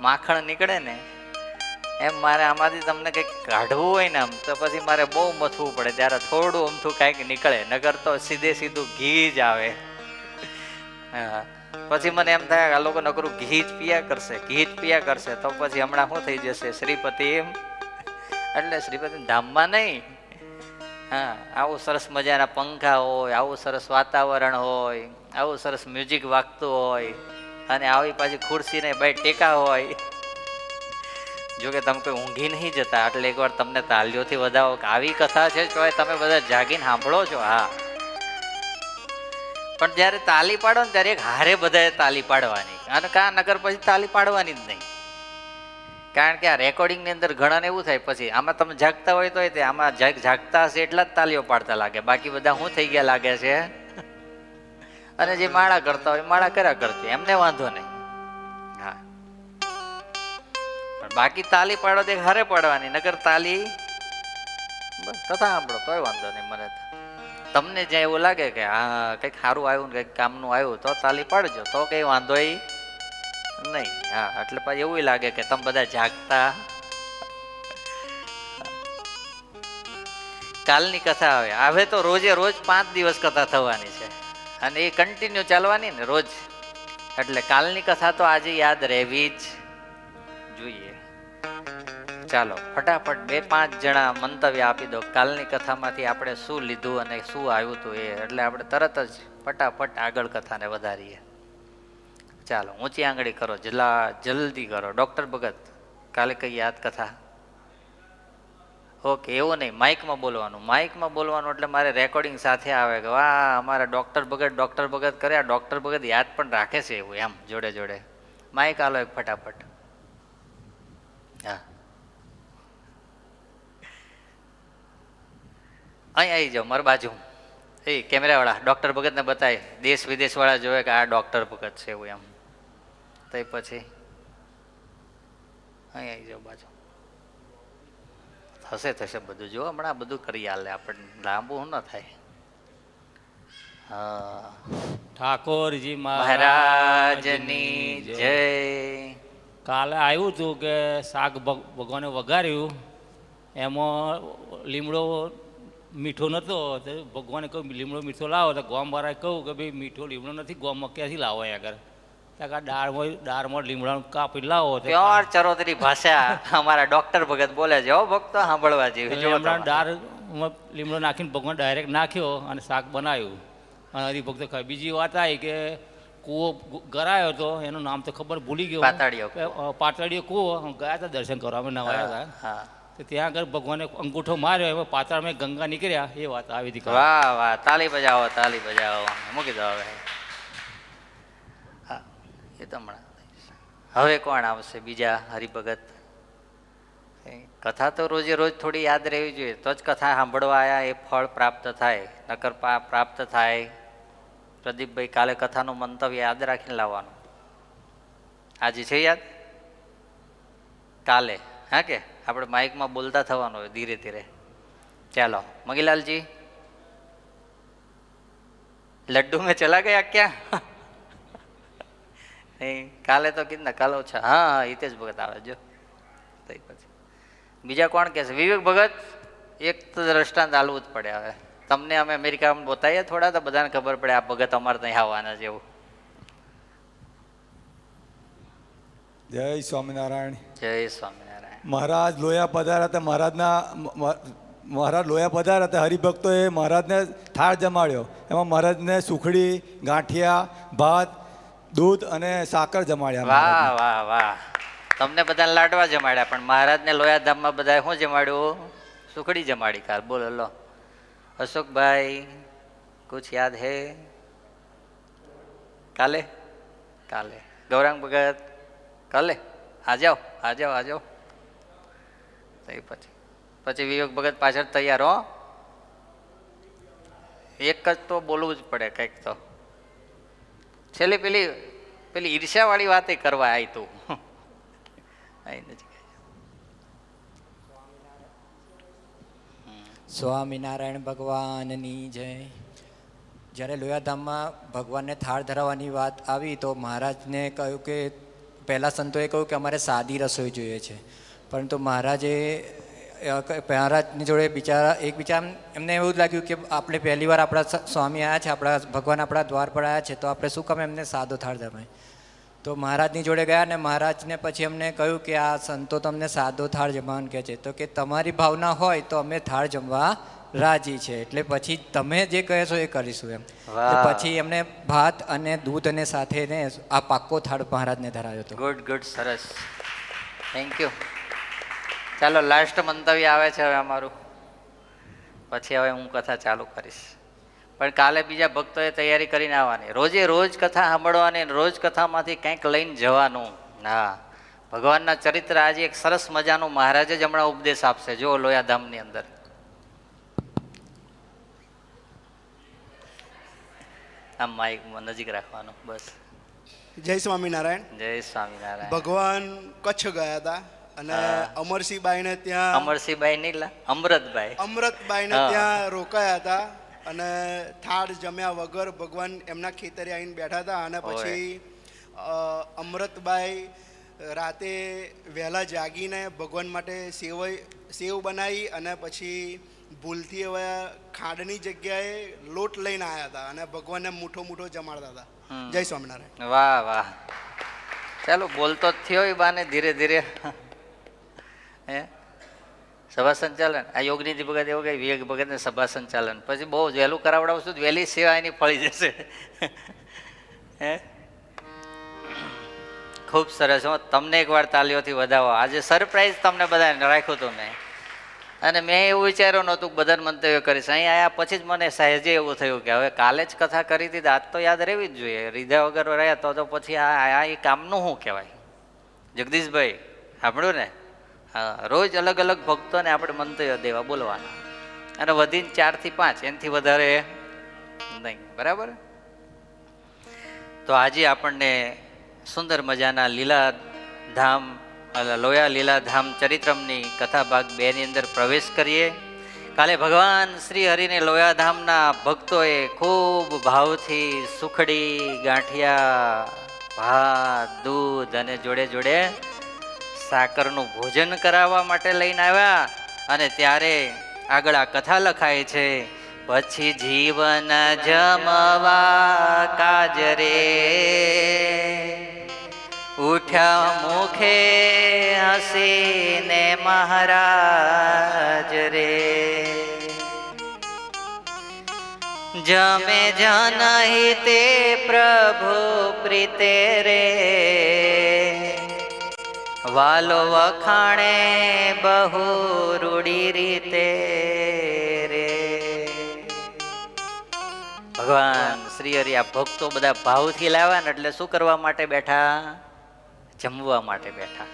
માખણ નીકળે ને એમ મારે આમાંથી તમને કંઈક કાઢવું હોય ને આમ તો પછી મારે બહુ મથવું પડે, ત્યારે થોડું અમથું કાંઈક નીકળે, નગર તો સીધું ઘી જ આવે. હા, પછી મને એમ થાય આ લોકો નકરું ઘી જ પિયા કરશે, ઘી જ પિયા કરશે તો પછી હમણાં શું થઈ જશે? શ્રીપતિ. એટલે શ્રીપતિ ધામમાં નહીં. હા, આવું સરસ મજાના પંખા હોય, આવું સરસ વાતાવરણ હોય, આવું સરસ મ્યુઝિક વાગતું હોય અને આવી પાછી ખુરશી ને ભાઈ ટેકા હોય. જોકે તમે કોઈ ઊંઘી નહીં જતા, એટલે એકવાર તમને તાલીઓથી વધાવો કે આવી કથા છે તો તમે બધા જાગીને સાંભળો છો. હા, પણ જ્યારે તાલી પાડો ને ત્યારે એક હારે બધાએ તાલી પાડવાની, અને કા નગર પછી તાલી પાડવાની જ નહીં. કારણ કે આ રેકોર્ડિંગની અંદર ઘણાને એવું થાય પછી આમાં તમે જાગતા હોય તો આમાં જાગતા હશે એટલા જ તાલીઓ પાડતા લાગે, બાકી બધા શું થઈ ગયા લાગે છે? અને જે માળા કરતા હોય માળા કર્યા કરતી, એમને વાંધો નહીં. હા, પણ બાકી તાલી પાડો તો હારે પાડવાની, નગર તાલી બસ કથા સાંભળો તોય વાંધો નહીં. મને તમને જ્યાં એવું લાગે કે હા કંઈક સારું આવ્યું ને કંઈક કામનું આવ્યું તો તાલી પાડજો, તો કંઈ વાંધો નહીં. હા, એટલે પછી એવું લાગે કે તમે બધા જાગતા. કાલની કથા આવે તો રોજે રોજ 5 દિવસ કથા થવાની છે અને એ કન્ટિન્યુ ચાલવાની ને રોજ. એટલે કાલની કથા તો આજે યાદ રહેવી જ જોઈએ. ચાલો ફટાફટ 2-5 જણા મંતવ્ય આપી દો કાલની કથામાંથી આપણે શું લીધું અને શું આવ્યું હતું એ. એટલે આપણે તરત જ ફટાફટ આગળ કથાને વધારીએ. ચાલો ઊંચી આંગળી કરો, જલ્દી કરો. ડૉક્ટર ભગત કાલે કઈ યાદ કથા? ઓકે, એવું નહીં, માઇકમાં બોલવાનું. માઇકમાં બોલવાનું એટલે મારે રેકોર્ડિંગ સાથે આવે કે વાહ અમારા ડૉક્ટર ભગત કરે, આ ડૉક્ટર ભગત યાદ પણ રાખે છે એવું, એમ જોડે જોડે માઇક આલો એક ફટાફટ. હા, અહીં આવી જાઓ મારી બાજુ. એ કેમેરાવાળા ડૉક્ટર ભગતને બતાવે, દેશ વિદેશવાળા જોવે કે આ ડૉક્ટર ભગત છે એવું એમ. તો પછી અહીં આવી જાઓ બાજુ. થશે બધું. જો હમણાં બધું કરી હાલે, આપણને લાંબુ ન થાય. હા, ઠાકોરજી મહારાજની જય. કાલે આવ્યું હતું કે શાક ભગવાને વઘાર્યું, એમાં લીમડો મીઠો નહોતો તો ભગવાને કહ્યું લીમડો મીઠો લાવો તો ગામવાળાએ કહું કે ભાઈ મીઠો લીમડો નથી ગામમાં ક્યાંથી લાવો અહીંયા આગળ ત્યાં આગળ દાળમાં લીમડાનું કાપી લાવો તો પ્યોર ચરોતરી ભાષા અમારા ડોક્ટર ભગત બોલે છે હો ભક્તો સાંભળવા જેવી જો લીમડાનો દાળમાં લીમડો નાખીને ભગવાન ડાયરેક્ટ નાખ્યો અને શાક બનાવ્યું અને હરિભક્તો ખાય. બીજી વાત આવી કે કૂવો ગરાયો હતો એનું નામ તો ખબર ભૂલી ગયો પાતળીયો કૂવો ગયા હતા દર્શન કરવા અમે નવાયા હતા તો ત્યાં આગળ ભગવાને અંગૂઠો માર્યો એમાં પાતાળમાં ગંગા નીકળ્યા એ વાત આવી હતી. વાહ વાહ તાલી બજાવો તાલી બજાવો મૂકી દો હવે. હા એ તો હમણાં હવે કોણ આવશે બીજા હરિભગત? કથા તો રોજે રોજ થોડી યાદ રહેવી જોઈએ તો જ કથા સાંભળવા આવ્યા એ ફળ પ્રાપ્ત થાય નકર પ્રાપ્ત થાય. પ્રદીપભાઈ કાલે કથાનું મંતવ્ય યાદ રાખીને લાવવાનું. આજે છે યાદ? કાલે હા કે આપણે માઇકમાં બોલતા થવાનું હોય ધીરે ધીરે. ચાલો મગીલાલજી લડ્ડુ મેં ચલા ગયા ક્યાં? નહીં કાલે તો કીધું કાલે ઓછા. હા હા હિતેશ ભગત આવે જો. પછી બીજા કોણ કહેશે? વિવેક ભગત એક તો દ્રષ્ટાંત આલવું જ પડે. હવે તમને અમે અમેરિકામાં બતાવીએ થોડા તો બધાને ખબર પડે આ ભગત અમારે ત્યાં આવવાના છે એવું. જય સ્વામિનારાયણ. જય સ્વામિનારાયણ. મહારાજ લોયા પધાર્યા હતા. મહારાજ લોયા પધાર્યા હતા. હરિભક્તોએ મહારાજને થાળ જમાડ્યો. એમાં મહારાજને સુખડી ગાંઠિયા ભાત દૂધ અને સાકર જમાડ્યા. વાહ વાહ વાહ. તમને બધાને લાડવા જમાડ્યા પણ મહારાજને લોયા ધામમાં બધાએ શું જમાડ્યું? સુખડી જમાડી. કાલ બોલો લો અશોકભાઈ કુછ યાદ હે? કાલે કાલે ગૌરાંગ ભગત કાલે આ જાઓ આ જાઓ આ જાઓ. પછી વિવેક ભગત પાછળ તૈયાર હો. એક જ તો બોલવું જ પડે કંઈક તો. છેલ્લે પેલી ઈર્ષ્યાવાળી વાતે કરવા આવી તું આવી નથી. સ્વામિનારાયણ ભગવાનની જય. જ્યારે લોયાધામમાં ભગવાનને થાળ ધરાવવાની વાત આવી તો મહારાજને કહ્યું કે પહેલાં સંતોએ કહ્યું કે અમારે સાદી રસોઈ જોઈએ છે. પરંતુ મહારાજની જોડે બિચારા એમને એવું જ લાગ્યું કે આપણે પહેલી વાર આપણા સ્વામી આવ્યા છે, આપણા ભગવાન આપણા દ્વાર પર આવ્યા છે તો આપણે શું કામ એમને સાદો થાળ ધરાય. તો મહારાજની જોડે ગયા ને મહારાજને પછી અમને કહ્યું કે આ સંતો તમને સાદો થાળ જમવાનું કહે છે તો કે તમારી ભાવના હોય તો અમે થાળ જમવા રાજી છે એટલે પછી તમે જે કહેશો એ કરીશું એમ. પછી એમને ભાત અને દૂધ અને સાથે ને આ પાક્કો થાળ મહારાજને ધરાવ્યો હતો. ગુડ ગુડ સરસ થેન્ક યુ. ચાલો લાસ્ટ મંતવ્ય આવે છે હવે અમારું. પછી હવે હું કથા ચાલુ કરીશ પણ કાલે બીજા ભક્તોએ તૈયારી કરીને આવવાની. રોજે રોજ કથા સાંભળવાની રોજ કથામાંથી કંઈક લઈને જવાનું. હા ભગવાનના ચરિત્ર આજે એક સરસ મજાનું મહારાજે જ હમણાં ઉપદેશ આપશે જો લોયાધામની અંદર. આમ માઇક નજીક રાખવાનું બસ. જય સ્વામિનારાયણ. જય સ્વામિનારાયણ. ભગવાન કચ્છ ગયા હતા અને અમરસિંહબાઈને ત્યાં અમરસિંહબાઈ નહીં અમૃતબાઈને ત્યાં રોકાયા હતા અને થાળ જમ્યા વગર ભગવાન એમના ખેતરે આવીને બેઠા હતા અને પછી અમૃતબાઈ રાતે વહેલા જાગીને ભગવાન માટે સેવ બનાવી અને પછી ભૂલથી હવે ખાંડની જગ્યાએ લોટ લઈને આવ્યા હતા અને ભગવાનને મૂઠો મૂઠો જમાડતા હતા. જય સ્વામિનારાયણ. વાહ વાહ. ચાલો બોલતો જ થયો એ બાને ધીરે ધીરે. હે સભા સંચાલન આ યોગનીતિ ભગત એવું કઈ વિવેક ભગતને સભા સંચાલન પછી બહુ વહેલું કરાવડાવશું વહેલી સેવા એની ફળી જશે. હે ખૂબ સરસ. હું તમને એકવાર તાલીઓથી વધાવો. આજે સરપ્રાઈઝ તમને બધાને રાખ્યું હતું મેં અને મેં એવું વિચાર્યું નહોતું બધાને મંતવ્ય કરીશ. અહીં આવ્યા પછી જ મને સહેજે એવું થયું કે હવે કાલે જ કથા કરી હતી આજ તો યાદ રહેવી જ જોઈએ. રીધા વગર રહ્યા તો પછી આ એ કામનું શું કહેવાય? જગદીશભાઈ સાંભળ્યું ને? હા રોજ અલગ અલગ ભક્તોને આપણે મંતવ્ય દેવા બોલવાના અને વધીને 4 થી 5 એનાથી વધારે નહીં. બરાબર. તો આજે આપણને સુંદર મજાના લીલાધામ લોયા લીલાધામ ચરિત્રમની કથા ભાગ 2 ની અંદર પ્રવેશ કરીએ. કાલે ભગવાન શ્રી હરિને લોયાધામના ભક્તોએ ખૂબ ભાવથી સુખડી ગાંઠિયા ભાત દૂધ અને જોડે જોડે સાકરનું ભોજન કરાવવા માટે લઈને આવ્યા અને ત્યારે આગળ આ કથા લખાય છે, પછી જીવન જમવા કાજરે, ઉઠ્યા મુખે હસીને મહારાજ રે, જમે જનહિતે પ્રભુ પ્રીતે રે, વાલો વખાણે બહુ રૂડી રીતે રે. ભગવાન શ્રી હરિ આ ભક્તો બધા ભાવથી લાવ્યા ને એટલે શું કરવા માટે બેઠા? જમવા માટે બેઠા.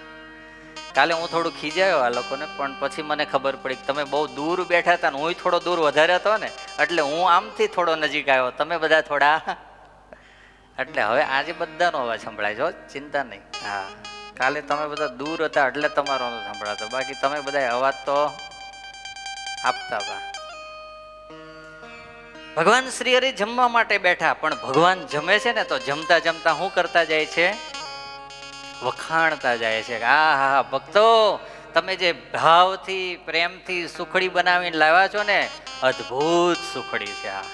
કાલે હું થોડું ખીજાયો આ લોકોને, પણ પછી મને ખબર પડી કે તમે બહુ દૂર બેઠા હતા ને હું થોડો દૂર વધારે હતો ને, એટલે હું આમથી થોડો નજીક આવ્યો, તમે બધા થોડા, એટલે હવે આજે બધાનો અવાજ સંભળાય છે, ચિંતા નહીં. હા, કાલે તમે બધા દૂર હતા એટલે તમારો ન સંભળાતો, બાકી તમે બધા અવાજ તો આપતા હતા. ભગવાન શ્રી હરિ જમવા માટે બેઠા, પણ ભગવાન જમે છે ને તો જમતા જમતા શું કરતા જાય છે? વખાણતા જાય છે. આ હા ભક્તો, તમે જે ભાવથી પ્રેમથી સુખડી બનાવીને લાવ્યા છો ને, અદ્ભુત સુખડી છે. આ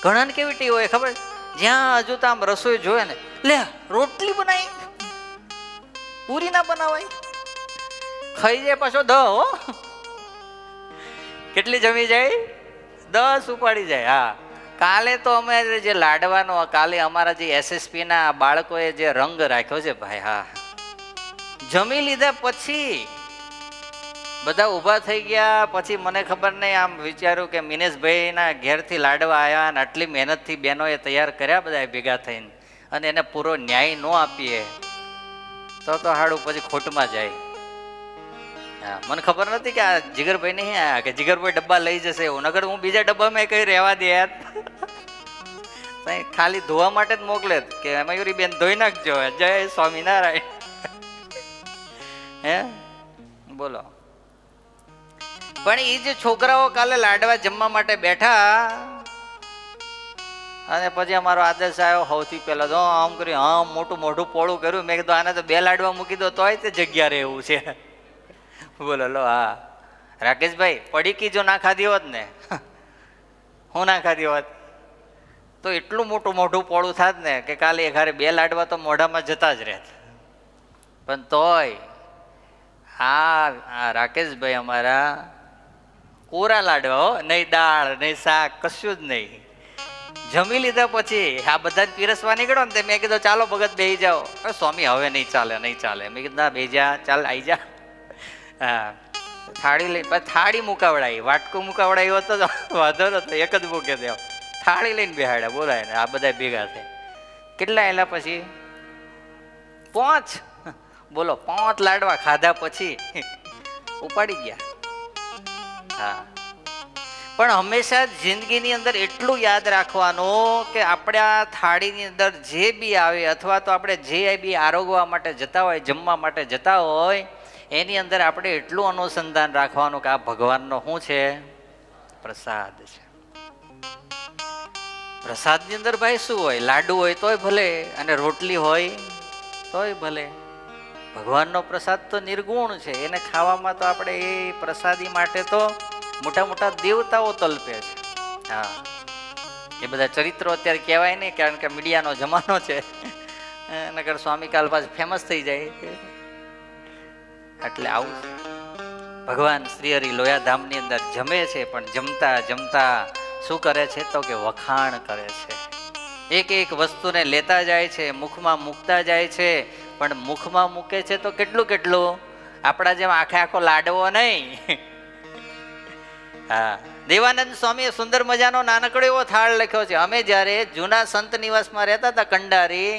ઘણાને કેવી ટી હોય ખબર? જ્યાં હજુ તો આમ રસોઈ જોયે ને, લે રોટલી બનાવી, પૂરી ના બનાવાય, ખાઈ જાય પાછો દ હો, કેટલી જમી જાય? 10 ઉપાડી જાય. હા, કાલે તો અમે જે લાડવાનો, કાલે અમારા જે એસએસપી ના બાળકોએ જે રંગ રાખ્યો છે ભાઈ, હા, જમી લીધા પછી બધા ઊભા થઈ ગયા. પછી મને ખબર નહીં, આમ વિચાર્યું કે મિનેશભાઈ ના ઘેરથી લાડવા આવ્યા અને આટલી મહેનતથી બહેનોએ તૈયાર કર્યા બધા ભેગા થઈને, અને એને પૂરો ન્યાય ન આપીએ તો હાડું પછી ખોટમાં જાય. હા, મને ખબર નથી કે આ જીગરભાઈ નહીં આયા, કે જીગરભાઈ ડબ્બા લઈ જશે એવું, નગર હું બીજા ડબ્બામાં કઈ રહેવા દે યાર, ખાલી ધોવા માટે જ મોકલે કે મયુરી બેન ધોઈ નાખજો. જય સ્વામિનારાયણ. હે બોલો. પણ એ જે છોકરાઓ કાલે લાડવા જમવા માટે બેઠા, અને પછી અમારો આદર્શ આવ્યો સૌથી પહેલા તો આમ કર્યું, હા મોટું મોઢું પોળું કર્યું. મેં કીધું આને તો 2 લાડવા મૂકી દો તોય તે જગ્યા રહે એવું છે. બોલો લો. હા રાકેશભાઈ, પડીકી જો ના ખાધી હોત ને, હું ના ખાધી હોત તો એટલું મોટું મોઢું પોળું થાત ને કે કાલે ઘરે 2 લાડવા તો મોઢામાં જતા જ રહેત. પણ તોય આ રાકેશભાઈ અમારા કોરા લાડવા હો, નહીં દાળ નહીં શાક કશું જ નહીં. જમી લીધા પછી આ બધા પીરસવા નીકળો ને, મેં કીધું ચાલો ભગત બેસી જાઓ. સ્વામી હવે નહીં ચાલે, નહીં ચાલે. મેં કીધું ના બેસી જા, ચાલ આવી જા. હા, થાળી લઈ, થાળી મુકાવડાવી, વાટકું મુકાવડાવી હોત તો વાંધો નતો, એક જ મૂકે દેવ. થાળી લઈને બેહાડ્યા, બોલાય ને આ બધા ભેગા થાય. કેટલા એલા પછી 5, બોલો 5 લાડવા ખાધા પછી ઉપાડી ગયા. હા, પણ હંમેશા જિંદગીની અંદર એટલું યાદ રાખવાનું કે આપણે આ થાળીની અંદર જે બી આવે, અથવા તો આપણે જે બી આરોગવા માટે જતા હોય, જમવા માટે જતા હોય, એની અંદર આપણે એટલું અનુસંધાન રાખવાનું કે આ ભગવાનનો શું છે? પ્રસાદ છે. પ્રસાદની અંદર ભાઈ શું હોય? લાડુ હોય તોય ભલે, અને રોટલી હોય તોય ભલે. ભગવાનનો પ્રસાદ તો નિર્ગુણ છે, એને ખાવામાં તો આપણે એ પ્રસાદી માટે તો મોટા મોટા દેવતાઓ તલપે છે. હા, એ બધા ચરિત્રો અત્યારે કહેવાય નહીં, કારણ કે મીડિયાનો જમાનો છે, નગર સ્વામી કાલ પાછું ફેમસ થઈ જાય. એટલે આવું ભગવાન શ્રી હરિ લોયાધામની અંદર જમે છે, પણ જમતા જમતા શું કરે છે? તો કે વખાણ કરે છે. એક એક વસ્તુને લેતા જાય છે, મુખમાં મૂકતા જાય છે. પણ મુખમાં મૂકે છે તો કેટલું કેટલું? આપણા જેમ આખો લાડવો નહીં. હા, દેવાનંદ સ્વામીએ સુંદર મજાનો નાનકડો એવો થાળ લખ્યો છે. અમે જ્યારે જૂના સંત નિવાસમાં રહેતા હતા કંડારી,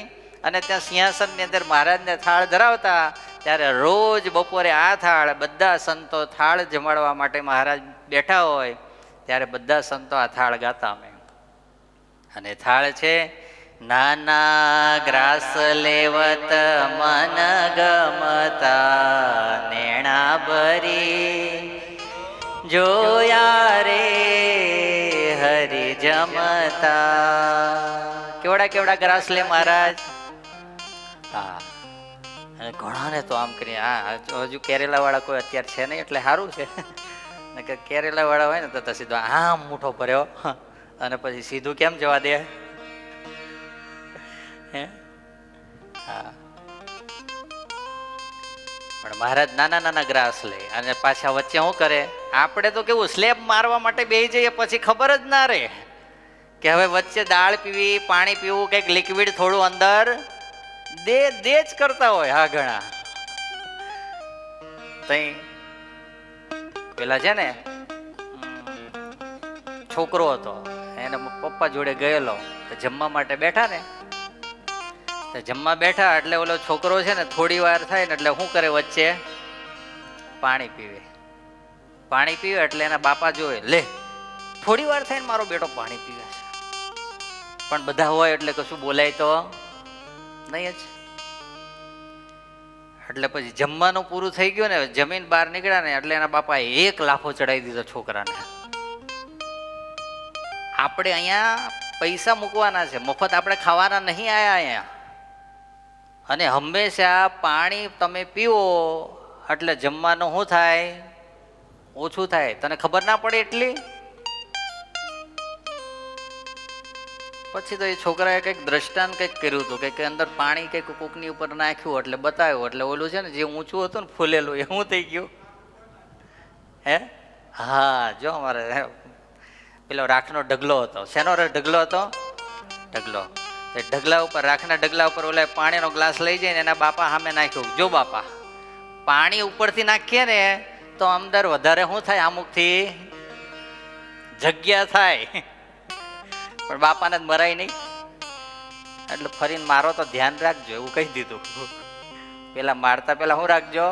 અને ત્યાં સિંહાસનની અંદર મહારાજને થાળ ધરાવતા, ત્યારે રોજ બપોરે આ થાળ, બધા સંતો થાળ જમાડવા માટે મહારાજ બેઠા હોય ત્યારે બધા સંતો આ થાળ ગાતા અમે. અને થાળ છે, નાના ગ્રાસ લેવત મન ગમતા, નેણા ભરી જોયા રે હરિ જમતા. કેવડા કેવડા ગ્રાસ લે મહારાજ. હા, ઘણાને તો આમ કરી, હજુ કેરેલા વાળા કોઈ અત્યારે છે નહીં એટલે સારું છે, ને કે કેરેલા વાળા હોય ને તો સીધો આમ મૂઠો ભર્યો અને પછી સીધું કેમ જવા દે? હે? હા. પણ મહારાજ નાના નાના ગ્રાસ લે અને પાછા વચ્ચે શું કરે? આપણે તો કેવું સ્લેબ મારવા માટે બેસી જઈએ, પછી ખબર જ ના રહે કે હવે વચ્ચે દાળ પીવી, પાણી પીવું, કંઈક લિક્વિડ થોડું અંદર દે જ કરતા હોય. હા, ઘણા તઈ પેલા છે ને છોકરો હતો, એને પપ્પા જોડે ગયેલો, જમવા માટે બેઠા ને, જમવા બેઠા એટલે ઓલો છોકરો છે ને થોડી વાર થાય ને એટલે શું કરે? વચ્ચે પાણી પીવે એટલે એના બાપા જોવે, લે થોડી વાર થાય ને મારો બેટો પાણી પીવે છે. પણ બધા હોય એટલે કશું બોલાય તો નહીં જ. એટલે પછી જમવાનું પૂરું થઈ ગયું ને, જમીન બહાર નીકળ્યા ને એટલે એના બાપાએ એક લાફો ચડાવી દીધો છોકરાને. આપણે અહીંયા પૈસા મૂકવાના છે, મફત આપણે ખાવાના નહીં આયા અહીંયા. અને હંમેશા પાણી તમે પીવો એટલે જમવાનું શું થાય? ઓછું થાય. તને ખબર ના પડે એટલી? પછી તો એ છોકરાએ કંઈક દ્રષ્ટાંત કંઈક કર્યું હતું કે અંદર પાણી કંઈક કોકની ઉપર નાખ્યું એટલે બતાવ્યું, એટલે ઓલું છે ને જે ઊંચું હતું ને ફૂલેલું એ શું થઈ ગયું? હે? હા, જો અમારે પેલો રાખનો ઢગલો હતો. શેનો ઢગલો હતો? ઢગલો. એ ઢગલા ઉપર, રાખના ઢગલા ઉપર ઓલા પાણીનો ગ્લાસ લઈ જઈને એના બાપા સામે નાખ્યું. જો બાપા, પાણી ઉપરથી નાખીએ ને તો અંદર વધારે શું થાય? અમુકથી જગ્યા થાય, પણ બાપાને જ મરાય નહીં. એટલે ફરીને મારો તો ધ્યાન રાખજો એવું કહી દીધું. પેલા મારતા પેલા શું રાખજો?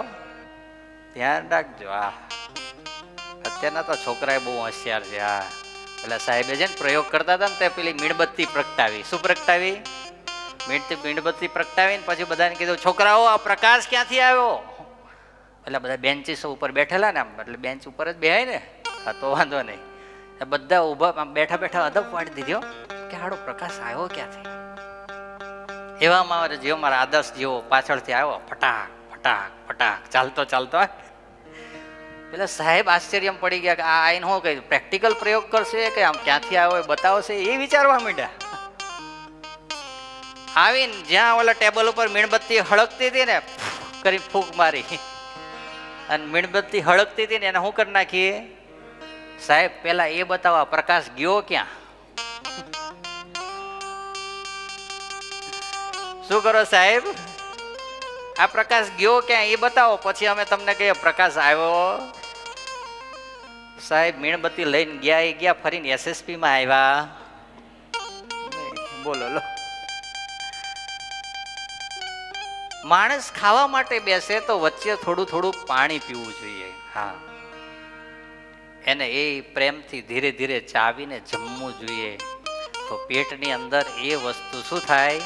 ધ્યાન રાખજો. હા, અત્યારના તો છોકરા બહુ હોશિયાર છે. હા, પેલા સાહેબે છે ને પ્રયોગ કરતા હતા ને તે પેલી મીણબત્તી પ્રગટાવી. શું પ્રગટાવી? મીણબત્તી પ્રગટાવી ને પછી બધાને કીધું, છોકરાઓ આ પ્રકાશ ક્યાંથી આવ્યો? એટલે બધા બેન્ચીસ ઉપર બેઠેલા ને, આમ એટલે બેન્ચ ઉપર જ બેહાય ને. હા, તો વાંધો નહીં. બધા ઉભા બેઠા બેઠા અદબ પાડી દીધો કે હાડો પ્રકાશ આવ્યો ક્યાંથી? એવામાં જેવો મારા આદર્શ જેવો પાછળથી આવ્યો, ફટાક ફટાક ફટાક ચાલતો ચાલતો. પેલા સાહેબ આશ્ચર્યમાં પડી ગયા કે આ આઈને શું કહ્યું? પ્રેક્ટિકલ પ્રયોગ કરશે કે આમ ક્યાંથી આવ્યો એ બતાવશે? એ વિચારવા માંડ્યા. આવીને જ્યાં ઓલા ટેબલ ઉપર મીણબત્તી હળગતી હતી ને, કરી ફૂંક મારી અને મીણબત્તી હળગતી હતી ને એને શું કરી નાખી? સાહેબ પેલા એ બતાવો પ્રકાશ ગયો ક્યાં? શું કરો સાહેબ? આ પ્રકાશ ગયો ક્યાં એ બતાવો, પછી અમે તમને કહીએ પ્રકાશ આવ્યો. સાહેબ મીણબત્તી લઈને ગયા, એ ગયા, ફરીને SSP માં આવ્યા. બોલો લો. માણસ ખાવા માટે બેસે તો વચ્ચે થોડું થોડું પાણી પીવું જોઈએ. હા, એને એ પ્રેમથી ધીરે ધીરે ચાવીને જમવું જોઈએ, તો પેટની અંદર એ વસ્તુ શું થાય?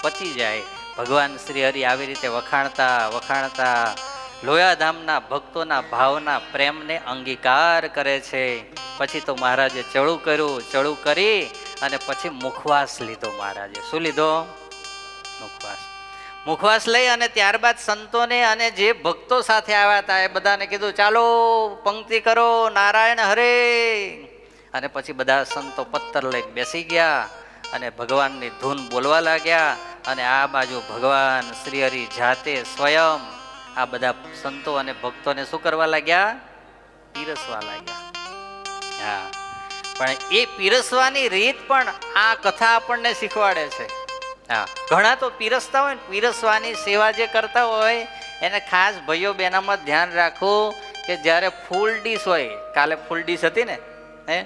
પચી જાય. ભગવાન શ્રી હરિ આવી રીતે વખાણતા વખાણતા લોયાધામના ભક્તોના ભાવના પ્રેમને અંગીકાર કરે છે. પછી તો મહારાજે ચડું કર્યું, ચડું કરી અને પછી મુખવાસ લીધો. મહારાજે શું લીધો? મુખવાસ. મુખવાસ લઈ અને ત્યારબાદ સંતોને અને જે ભક્તો સાથે આવ્યા હતા એ બધાને કીધું, ચાલો પંક્તિ કરો, નારાયણ હરે. અને પછી બધા સંતો પત્તર લઈને બેસી ગયા અને ભગવાનની ધૂન બોલવા લાગ્યા. અને આ બાજુ ભગવાન શ્રી હરિ જાતે સ્વયં આ બધા સંતો અને ભક્તોને શું કરવા લાગ્યા? પીરસવા લાગ્યા. હા, પણ એ પીરસવાની રીત પણ આ કથા આપણને શીખવાડે છે. હા, ઘણા તો પીરસતા હોય ને, પીરસવાની સેવા જે કરતા હોય એને ખાસ ભાઈઓ બહેનામાં ધ્યાન રાખવું કે જ્યારે ફૂલ ડીશ હોય, કાલે ફૂલ ડીશ હતી ને, હે,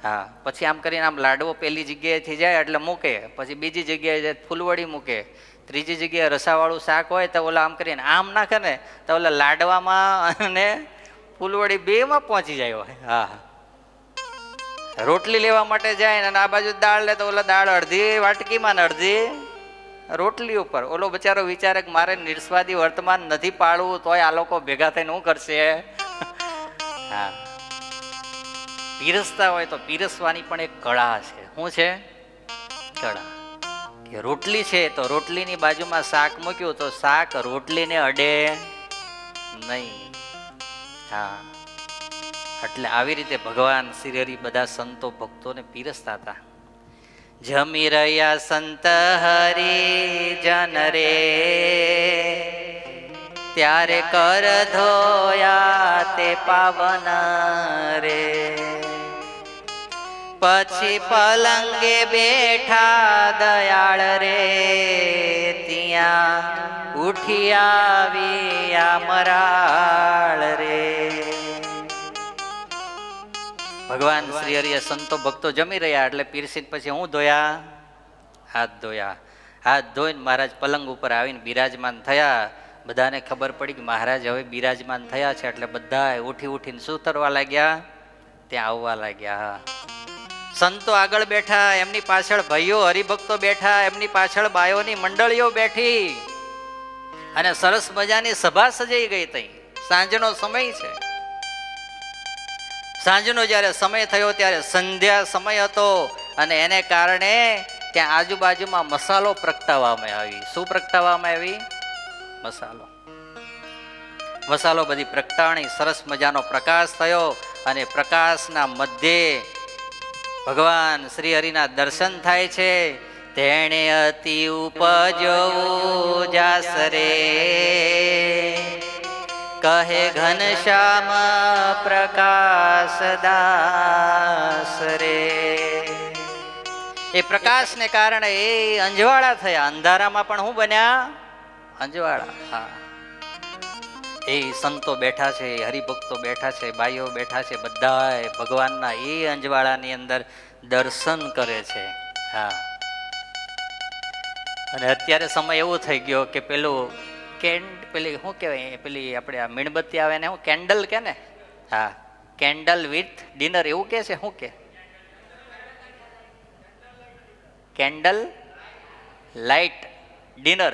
હા, પછી આમ કરીને આમ લાડવો પહેલી જગ્યાએથી જાય એટલે મૂકે, પછી બીજી જગ્યાએ ફૂલવડી મૂકે, ત્રીજી જગ્યાએ રસાવાળું શાક હોય તો ઓલા આમ કરીને આમ નાખે ને તો ઓલા લાડવામાં અને ફૂલવડી બેમાં પહોંચી જાય હોય. હા, રોટલી લેવા માટે જાય અને આ બાજુ દાળ લે તો ઓલા દાળ અડધી વાટકીમાં ને અડધી રોટલી ઉપર. ઓલો બચારો વિચારે કે મારે નિર્સ્વાદી વર્તમાન નથી પાળવું, તોય આ લોકો ભેગા થઈને શું કરશે? હા, પીરસતા હોય તો પીરસવાની પણ એક કળા છે. શું છે? કળા. કે રોટલી છે તો રોટલીની બાજુમાં શાક મૂક્યું તો શાક રોટલીને અડે નહીં. હા, એટલે આવી રીતે ભગવાન શ્રી હરિ બધા સંતો ભક્તોને પીરસતા હતા. જમી રહ્યા સંત હરિ જન રે, ત્યારે કર ધોયા તે પાવન રે. પછી પલંગે બેઠા દયાળ રે, ત્યાં ઉઠી આવી મરાળ રે. ભગવાન શ્રી હરિએ સંતો ભક્તો જમી રહ્યા એટલે પીરસીને પછી હું ધોયા? હાથ ધોયા. હાથ ધોઈને મહારાજ પલંગ ઉપર આવીને બિરાજમાન થયા. બધાને ખબર પડી કે મહારાજ હવે બિરાજમાન થયા છે એટલે બધા ઉઠી ઉઠીને શું કરવા લાગ્યા? ત્યાં આવવા લાગ્યા. સંતો આગળ બેઠા, એમની પાછળ ભાઈઓ હરિભક્તો બેઠા, એમની પાછળ બાયોની મંડળીઓ બેઠી અને સરસ મજાની સભા સજાઈ ગઈ. તઈ સાંજનો સમય છે. સાંજનો જ્યારે સમય થયો ત્યારે સંધ્યા સમય હતો અને એને કારણે ત્યાં આજુબાજુમાં મસાલો પ્રગટાવવામાં આવી. શું પ્રગટાવવામાં આવી? મસાલો. મસાલો બધી પ્રગટાણી, સરસ મજાનો પ્રકાશ થયો અને પ્રકાશના મધ્યે ભગવાન શ્રી હરિના દર્શન થાય છે. તેણે અતિ ઉપજવું જાસ રે, કહે ઘનશ્યામ પ્રકાશ દાસ રે. એ પ્રકાશને કારણે એ અંજવાળા થયા. અંધારામાં પણ શું બન્યા? અંજવાળા. હા, એ સંતો બેઠા છે, હરિભક્તો બેઠા છે, બાઈઓ બેઠા છે, બધા ભગવાનના એ અંજવાળાની અંદર દર્શન કરે છે. હા, અને અત્યારે સમય એવો થઈ ગયો કે પેલું પેલી શું કહેવાય, પેલી આપણે આ મીણબત્તી આવે ને, શું કેન્ડલ કે ને? હા, કેન્ડલ વિથ ડિનર એવું કે છે. શું કે? Candle light dinner.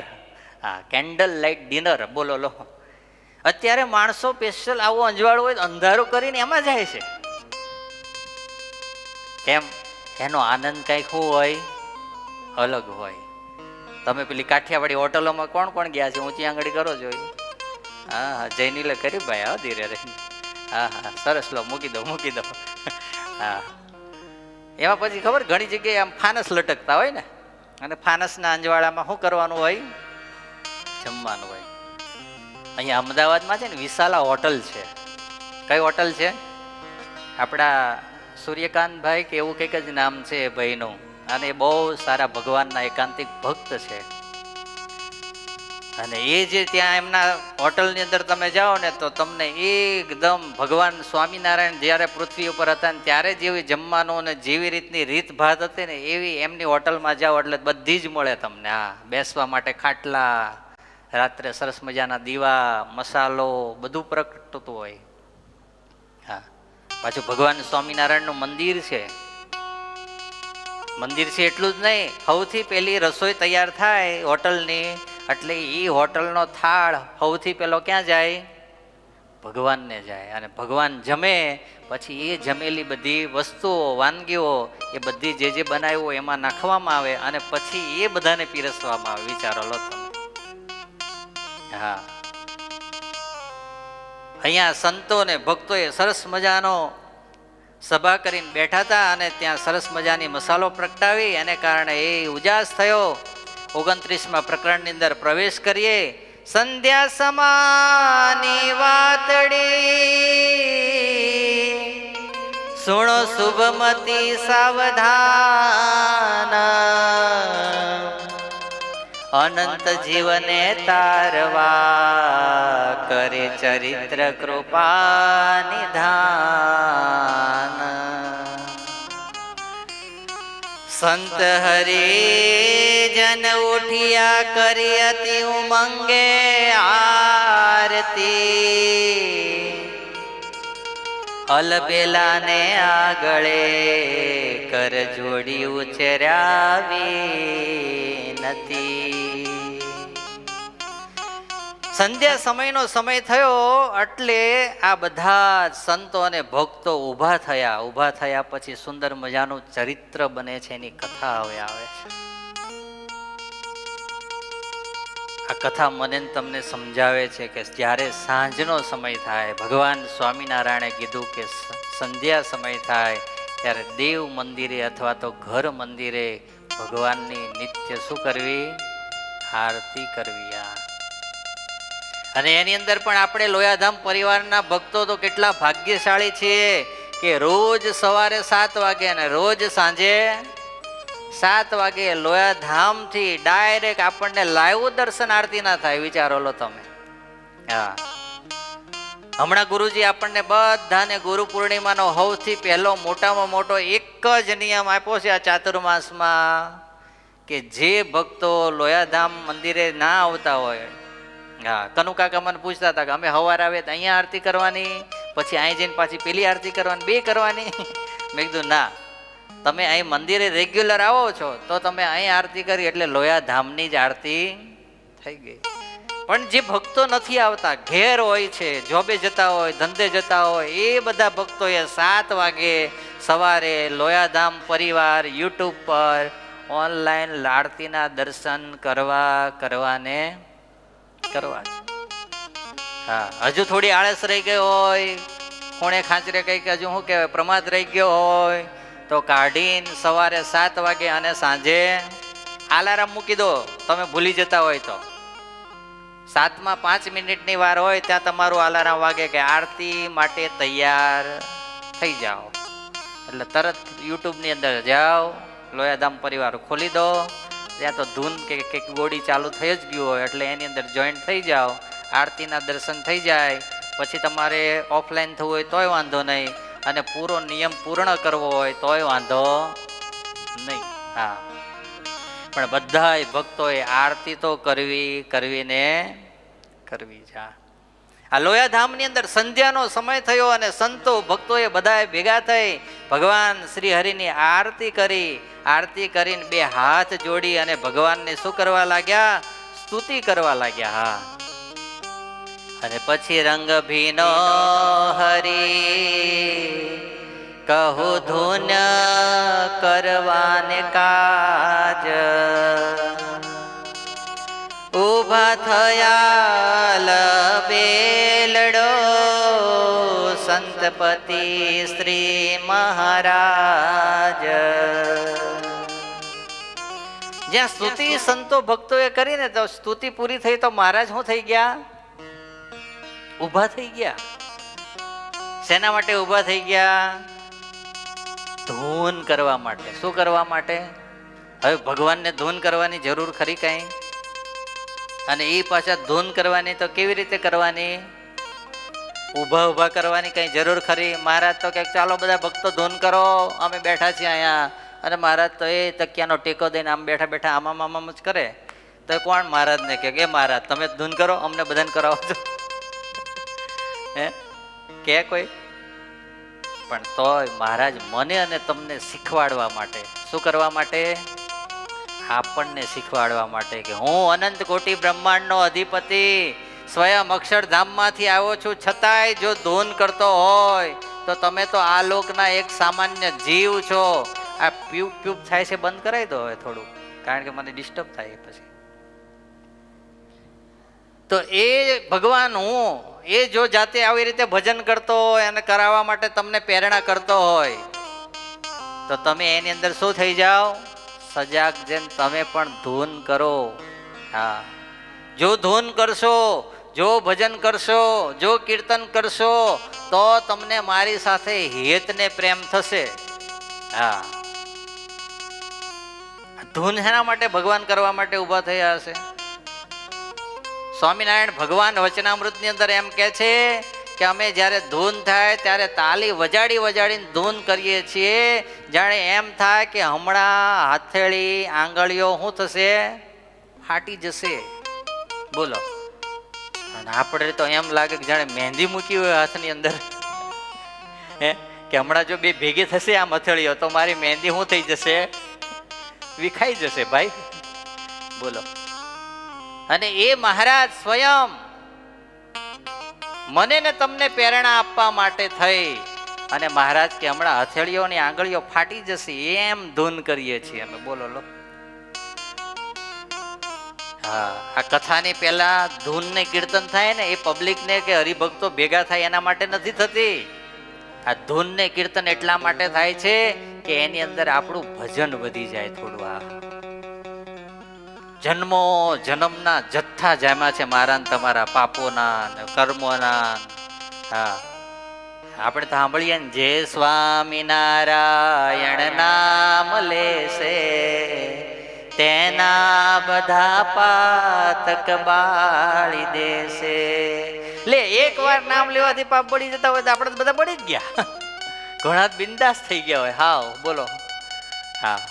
હા, કેન્ડલ લાઇટ ડિનર. બોલો લો. અત્યારે માણસો સ્પેશિયલ આવું અંજવાળું હોય અંધારું કરીને એમાં જાય છે. કેમ? એનો આનંદ કંઈક શું હોય? અલગ હોય. તમે પેલી કાઠિયાવાડી હોટલોમાં કોણ કોણ ગયા છે? ઊંચી આંગળી કરો જોઈ. હા હા, જઈને કરી ભાઈ. હા, ધીરે રહી. હા હા, સરસ. લો, મૂકી દો, મૂકી દો. હા, એમાં પછી ખબર ઘણી જગ્યાએ આમ ફાનસ લટકતા હોય ને, અને ફાનસના અંજવાળામાં શું કરવાનું હોય? જમવાનું હોય. અહીંયા અમદાવાદમાં છે ને વિશાલા હોટલ છે. કઈ હોટલ છે? આપણા સૂર્યકાંતભાઈ કે એવું કંઈક જ નામ છે એ ભાઈનું, અને બહુ સારા ભગવાનના એકાંતિક ભક્ત છે. અને એ જે ત્યાં એમના હોટલની અંદર તમે જાઓ ને તો તમને એકદમ ભગવાન સ્વામિનારાયણ જ્યારે પૃથ્વી ઉપર હતા ને ત્યારે જેવી જમવાનું અને જેવી રીતની રીત ભાત હતી ને એવી એમની હોટલમાં જાઓ એટલે બધી જ મળે તમને. હા, બેસવા માટે ખાટલા, રાત્રે સરસ મજાના દીવા, મસાલો, બધું પ્રગટતું હોય. હા, પાછું ભગવાન સ્વામિનારાયણનું મંદિર છે. મંદિર છે એટલું જ નહીં, સૌથી પહેલી રસોઈ તૈયાર થાય હોટલની એટલે એ હોટલનો થાળ સૌથી પહેલો ક્યાં જાય? ભગવાનને જાય. અને ભગવાન જમે પછી એ જમેલી બધી વસ્તુઓ, વાનગીઓ એ બધી જે જે બનાવ્યું હોય એમાં નાખવામાં આવે અને પછી એ બધાને પીરસવામાં આવે. વિચારો લો તમે. હા, અહીંયા સંતો ને ભક્તોએ સરસ મજાનો સભા કરીને બેઠા હતા અને ત્યાં સરસ મજાની મસાલો પ્રગટાવી એને કારણે એ ઉજાસ થયો. 29માં પ્રકરણની અંદર પ્રવેશ કરીએ. સંધ્યા સમાની વાતડી, સુણો શુભમતી સાવધાન, અનંત જીવને તારવા, કરે ચરિત્ર કૃપા નિધાન. સંત હરિજન ઉઠિયા કરી અતિ ઉમંગે આરતી, અલબેલાને આગળે કર જોડી ઉચર્યા વિનતી. સંધ્યા સમયનો સમય થયો એટલે આ બધા સંતો અને ભક્તો ઊભા થયા. ઊભા થયા પછી સુંદર મજાનું ચરિત્ર બને છે, એની કથા હવે આવે છે. આ કથા મને તમને સમજાવે છે કે જ્યારે સાંજનો સમય થાય, ભગવાન સ્વામિનારાયણે કીધું કે સંધ્યા સમય થાય ત્યારે દેવ મંદિરે અથવા તો ઘર મંદિરે ભગવાનની નિત્ય શું કરવી? આરતી કરવી. અને એની અંદર પણ આપણે લોયાધામ પરિવારના ભક્તો તો કેટલા ભાગ્યશાળી છીએ કે રોજ સવારે 7 વાગે અને રોજ સાંજે 7 વાગે લોયાધામથી ડાયરેક્ટ આપણને લાઈવ દર્શન આરતી ના થાય. વિચારો લો તમે. હા, હમણાં ગુરુજી આપણને બધાને ગુરુ પૂર્ણિમાનો સૌથી પહેલો મોટામાં મોટો એક જ નિયમ આપ્યો છે આ ચાતુર્માસમાં કે જે ભક્તો લોયાધામ મંદિરે ના આવતા હોય, હા, કનુ કાકા મને પૂછતા હતા કે અમે સવારે આવે તો અહીંયા આરતી કરવાની, પછી અહીં જઈને પાછી પેલી આરતી કરવાની, 2 કરવાની? મેં કીધું ના, તમે અહીં મંદિરે રેગ્યુલર આવો છો તો તમે અહીં આરતી કરી એટલે લોયાધામની જ આરતી થઈ ગઈ. પણ જે ભક્તો નથી આવતા, ઘેર હોય છે, જોબે જતા હોય, ધંધે જતા હોય, એ બધા ભક્તોએ 7 વાગે સવારે લોયાધામ પરિવાર યુટ્યુબ પર ઓનલાઈન આરતીના દર્શન કરવા છે. હા, હજુ થોડી આળસ રહી ગઈ હોય, ખૂણે ખાંચરે કંઈક હજુ શું કહેવાય પ્રમાદ રહી ગયો હોય તો કાઢીને સવારે 7 વાગે અને સાંજે અલાર્મ મૂકી દો. તમે ભૂલી જતા હોય તો 7માં 5 મિનિટની વાર હોય ત્યાં તમારું અલાર્મ વાગે કે આરતી માટે તૈયાર થઈ જાઓ. એટલે તરત યુટ્યુબની અંદર જાઓ, લોયાધામ પરિવાર ખોલી દો, ત્યાં તો ધૂન કે કંઈક ગોળી ચાલુ થઈ જ ગયું હોય એટલે એની અંદર જોઈન્ટ થઈ જાઓ, આરતીના દર્શન થઈ જાય. પછી તમારે ઓફલાઈન થવું હોય તોય વાંધો નહીં, અને પૂરો નિયમ પૂર્ણ કરવો હોય તોય વાંધો નહીં. હા, પણ બધાય ભક્તોએ આરતી તો કરવીને કરવી છે. આ લોયાધામની અંદર સંધ્યાનો સમય થયો અને સંતો ભક્તોએ બધાએ ભેગા થઈ ભગવાન શ્રી હરિની આરતી કરી. આરતી કરીને 2 હાથ જોડી અને ભગવાનને શું કરવા લાગ્યા? સ્તુતિ કરવા લાગ્યા. હા, અને પછી રંગ ભીનો હરી કહું ધૂન કરવાને કાજ, ઉભા થયા બેલડો સંતપતિ શ્રી મહારાજ. જ્યાં સ્તુતિ સંતો ભક્તોએ કરીને તો સ્તુતિ પૂરી થઈ તો મહારાજ શું થઈ ગયા? ઊભા થઈ ગયા. શેના માટે ઊભા થઈ ગયા? ધૂન કરવા માટે. શું કરવા માટે? હવે ભગવાનને ધૂન કરવાની જરૂર ખરી કઈ? અને એ પાછા ધૂન કરવાની તો કેવી રીતે કરવાની? ઊભા કરવાની કઈ જરૂર ખરી? મહારાજ તો કે ચાલો બધા ભક્તો ધૂન કરો, અમે બેઠા છીએ અહીંયા. અને મહારાજ તો એ તકિયાનો ટેકો દઈને આમ બેઠા આમ જ કરે. તો કોણ મહારાજને કે મહારાજ તમે ધૂન કરો, અમને બધાને કરાવો છો? કે કોઈ? પણ તોય મહારાજ મને અને તમને શીખવાડવા માટે, શું કરવા માટે? આપણને શીખવાડવા માટે કે હું અનંત કોટી બ્રહ્માંડનો અધિપતિ સ્વયં અક્ષરધામમાંથી આવ્યો છું, છતાંય જો ધૂન કરતો હોય તો તમે તો આ લોકના એક સામાન્ય જીવ છો. આ પ્યુબ થાય છે, બંધ કરાવી દો હવે થોડું, કારણ કે મને ડિસ્ટર્બ થાય પછી. તો એ ભગવાન હું એ જો જાતે આવી રીતે ભજન કરતો હોય અને કરાવવા માટે તમને પ્રેરણા કરતો હોય તો તમે એની અંદર શું થઈ જાઓ? સજાગ જેમ તમે પણ ધૂન કરો. હા, જો ધૂન કરશો, જો ભજન કરશો, જો કીર્તન કરશો તો તમને મારી સાથે હેતને પ્રેમ થશે. હા, ધૂન શેના માટે ભગવાન કરવા માટે ઊભા થયા હશે? સ્વામિનારાયણ ભગવાન વચનામૃતની અંદર એમ કે છે કે અમે જ્યારે ધૂન થાય ત્યારે તાલી વજાડીને ધૂન કરીએ છીએ, જાણે એમ થાય કે હમણાં હથેળી આંગળીઓ શું થશે? ફાટી જશે. બોલો. અને આપણે તો એમ લાગે કે જાણે મહેંદી મૂકી હોય હાથની અંદર, કે હમણાં જો 2 ભેગી થશે આમ હથેળીઓ તો મારી મહેંદી શું થઈ જશે? વિખાઈ જશે ભાઈ. બોલો. અને એ મહારાજ સ્વયં મને ને તમને પ્રેરણા આપવા માટે થઈ અને મહારાજ કે હમણાં હથેળીઓની આંગળીઓ ફાટી જશે એમ ધૂન કરીએ છીએ અમે. બોલો લો. હા, આ કથાની પહેલા ધૂન ને કીર્તન થાય ને એ પબ્લિક ને કે હરિભક્તો ભેગા થાય એના માટે નથી થતી. આ ધૂન ને કીર્તન એટલા માટે થાય છે કે એની અંદર આપણું ભજન વધી જાય થોડું. આ જન્મો જન્મના જથ્થા જામ્યા છે મારા ને તમારા પાપોના ને કર્મોના. હા, આપણે તો સાંભળીએ ને, જે સ્વામિનારાયણ નામ લેશે તેના બધા પાતક બાળી દેશે. લે, એક વાર નામ લેવાથી પાપ બળી જતા હોય તો આપણે તો બધા બળી જ ગયા. ઘણા બિંદાસ થઈ ગયા હોય. હાવ બોલો. હા,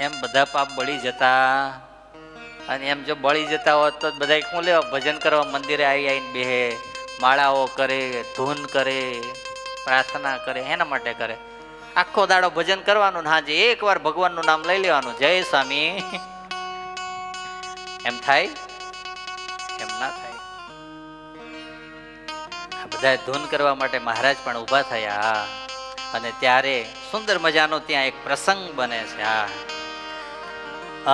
એમ બધા પાપ બળી જતા. અને એમ જો બળી જતા હોત તો બધા શું લેવા ભજન કરવા મંદિરે આવીને બેહે, માળાઓ કરે, ધૂન કરે, પ્રાર્થના કરે. એના માટે કરે. આખો દાડો ભજન કરવાનું, હાજે એકવાર ભગવાનનું નામ લઈ લેવાનું, જય સ્વામી. એમ થાય? એમ ના થાય. આ બધા ધૂન કરવા માટે મહારાજ પણ ઊભા થયા. અને ત્યારે સુંદર મજાનો ત્યાં એક પ્રસંગ બને છે. આ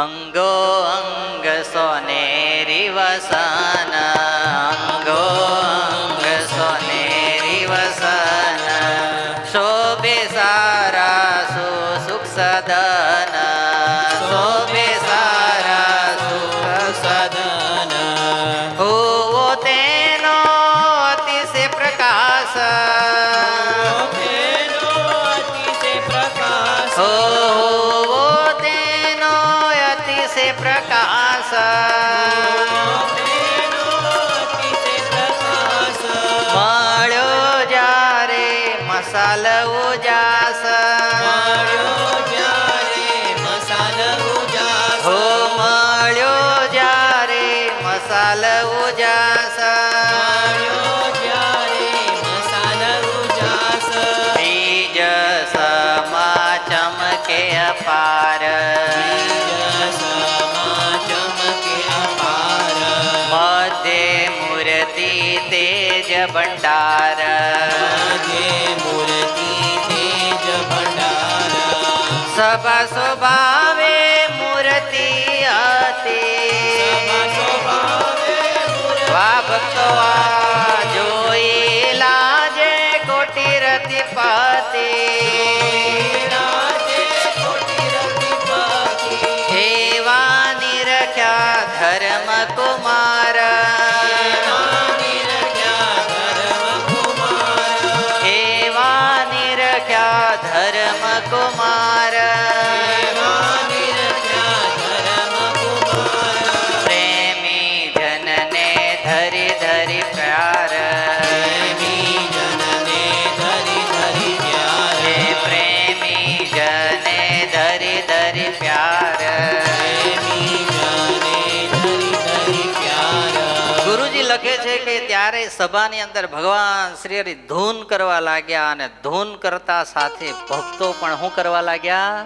અંગો અંગ સોનેરી વસન, અંગો અંગ સોનેરી વસન, શોભે સારા સુખ સદન, શોભે સારા સુખ સદન, હોવો તેનો અતિશય પ્રકાશ, હોવો તેનો અતિશય પ્રકાશ, મળ્યો જ્યારે મસાલ ઉજાસ, હો મળ્યો જ્યારે મસાલ ઉજાસ, બીજ સમા ચમકે અપાર, મધ્ય મૂર્તિ તેજ ભંડાર, સભા સ્વભાવે મૂર્તિ હતી, વા ભક્તો આ જોઈ લાજે કોટી રતિ પતિ, એવા નિરખ્યા ધર્મ કુમાર, એવા નિરખ્યા ધર્મ કુમાર, પ્રેમી જનને ધરી ધરી પ્યાર, હે પ્રેમી જને ધરી ધરી પ્યાર. ગુરુજી લખે છે કે ત્યારે સભાની અંદર ભગવાન શ્રી હરિ ધૂન કરવા લાગ્યા. અને ધૂન કરતા સાથે ભક્તો પણ શું કરવા લાગ્યા?